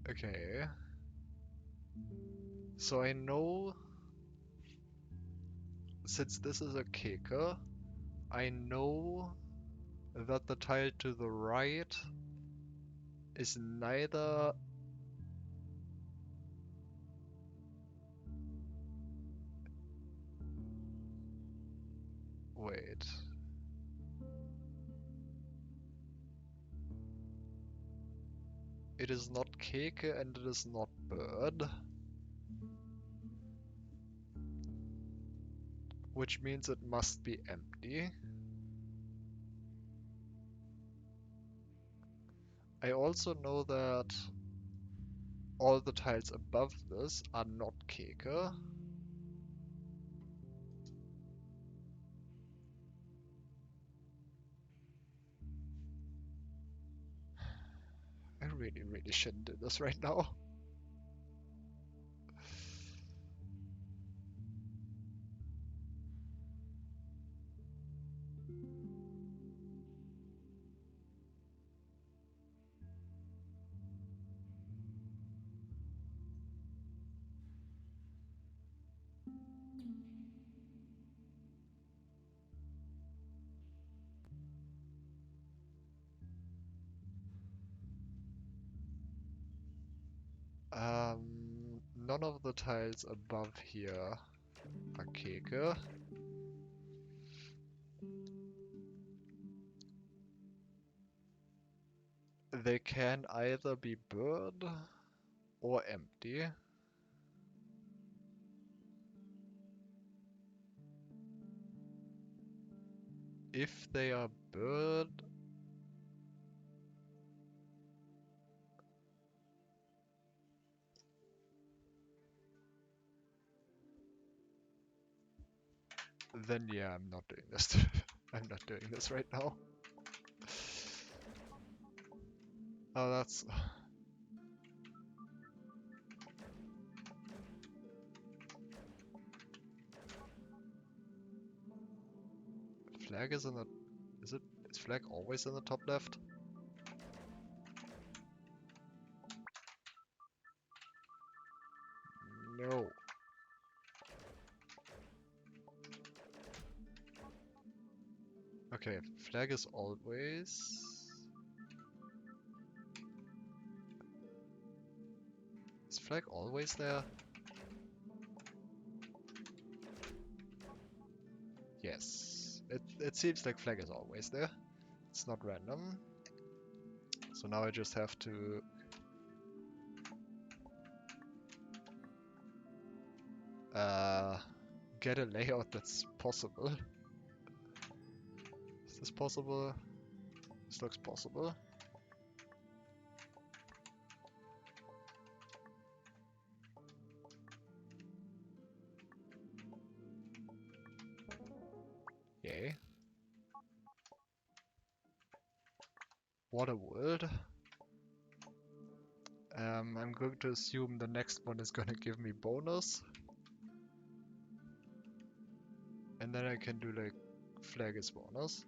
okay. So I know, since this is a Keke, I know that the tile to the right is neither... Wait. It is not Keke and it is not bird. Which means it must be empty. I also know that all the tiles above this are not Keke. I really, really shouldn't do this right now. None of the tiles above here are Keke. They can either be bird or empty. If they are bird, then yeah, I'm not doing this. I'm not doing this right now. Oh, that's... Flag is in the... Is flag always in the top left? Okay, flag is always... Is flag always there? Yes. It seems like flag is always there. It's not random. So now I just have to... get a layout that's possible. Is this possible? This looks possible. Yay. Water world. I'm going to assume the next one is gonna give me bonus. And then I can do like flag is bonus.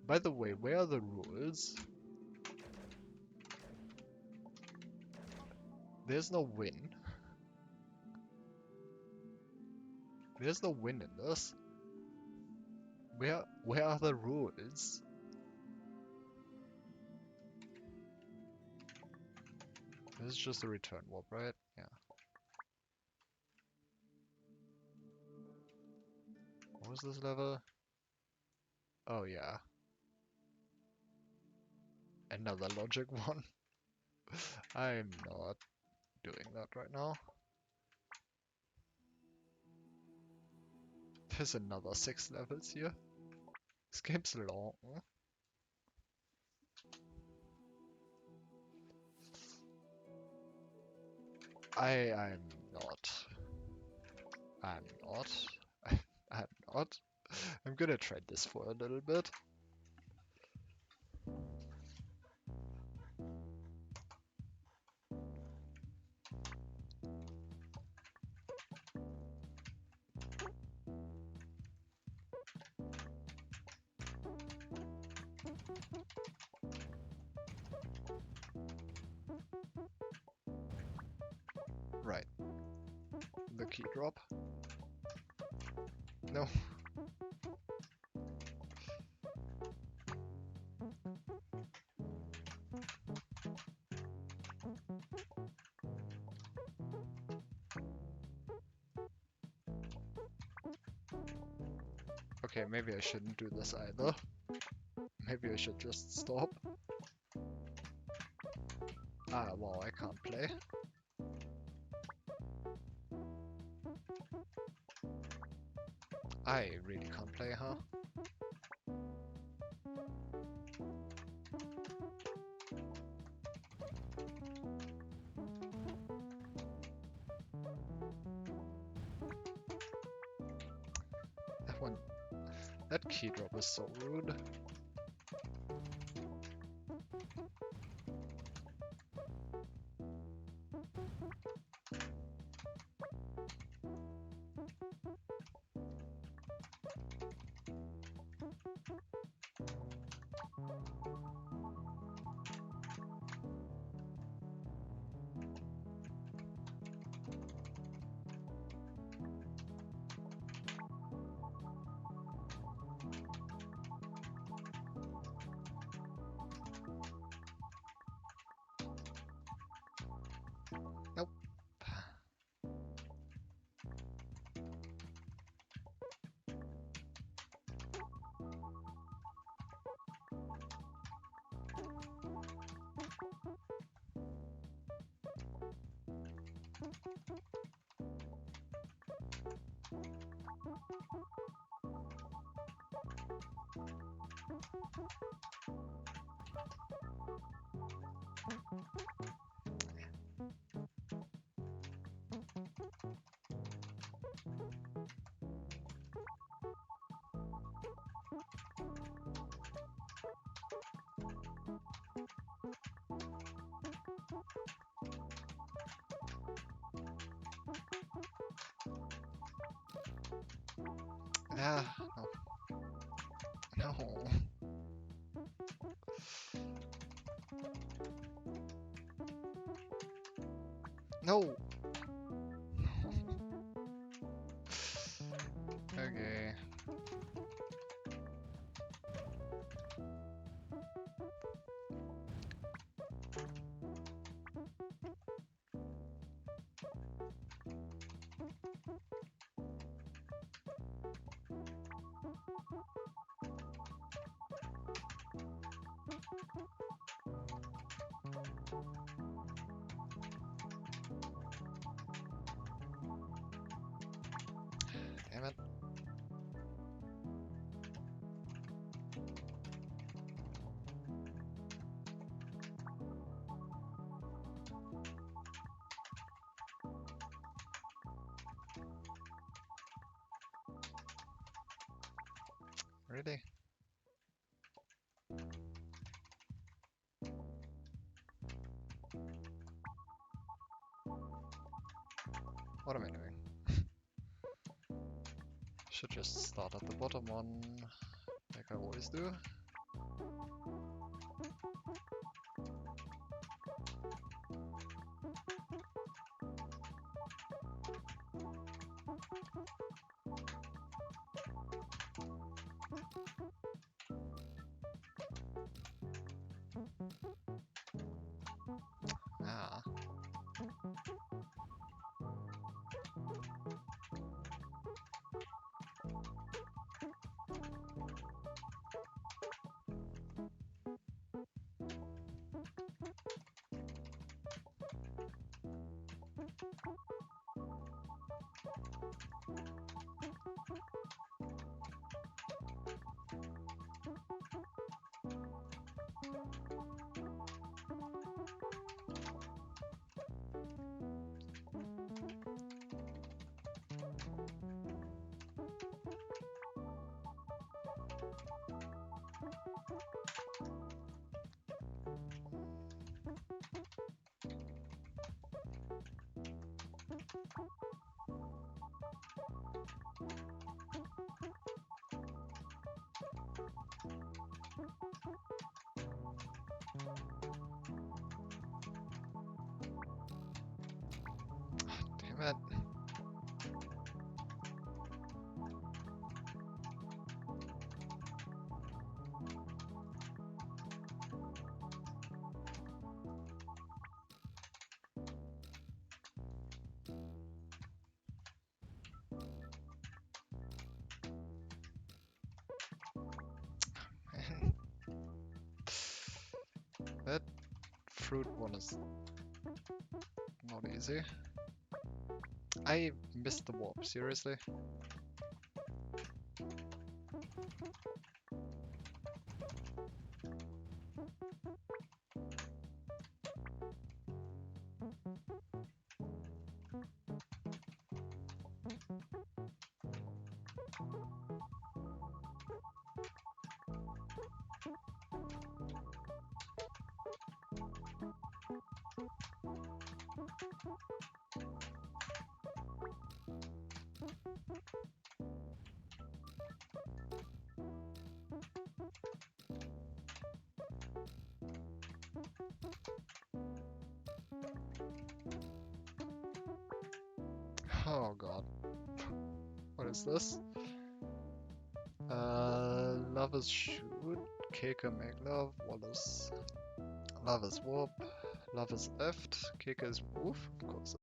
By the way, where are the rules? There's no win. There's no win in this. Where are the rules? This is just a return warp, right? Yeah. What was this level? Oh yeah. Another logic one. I'm not doing that right now. There's another 6 levels here. This game's long. I'm not. I'm not. I'm not. I'm gonna try this for a little bit. Right. The key drop. No. Okay, maybe I shouldn't do this either. Maybe I should just stop. Ah, well, I can't play. I really can't play, huh? That one... That key drop is so rude. Nope. Ah, no. No. No! Okay. Damn it. Really? What am I doing? Should just start at the bottom one, like I always do. Ah. Damn it. That fruit one is not easy. I missed the warp, seriously? Oh god. What is this? Love is shoot, Keka make love, Wallace. Love is warp, love is eft, Keka is move, of course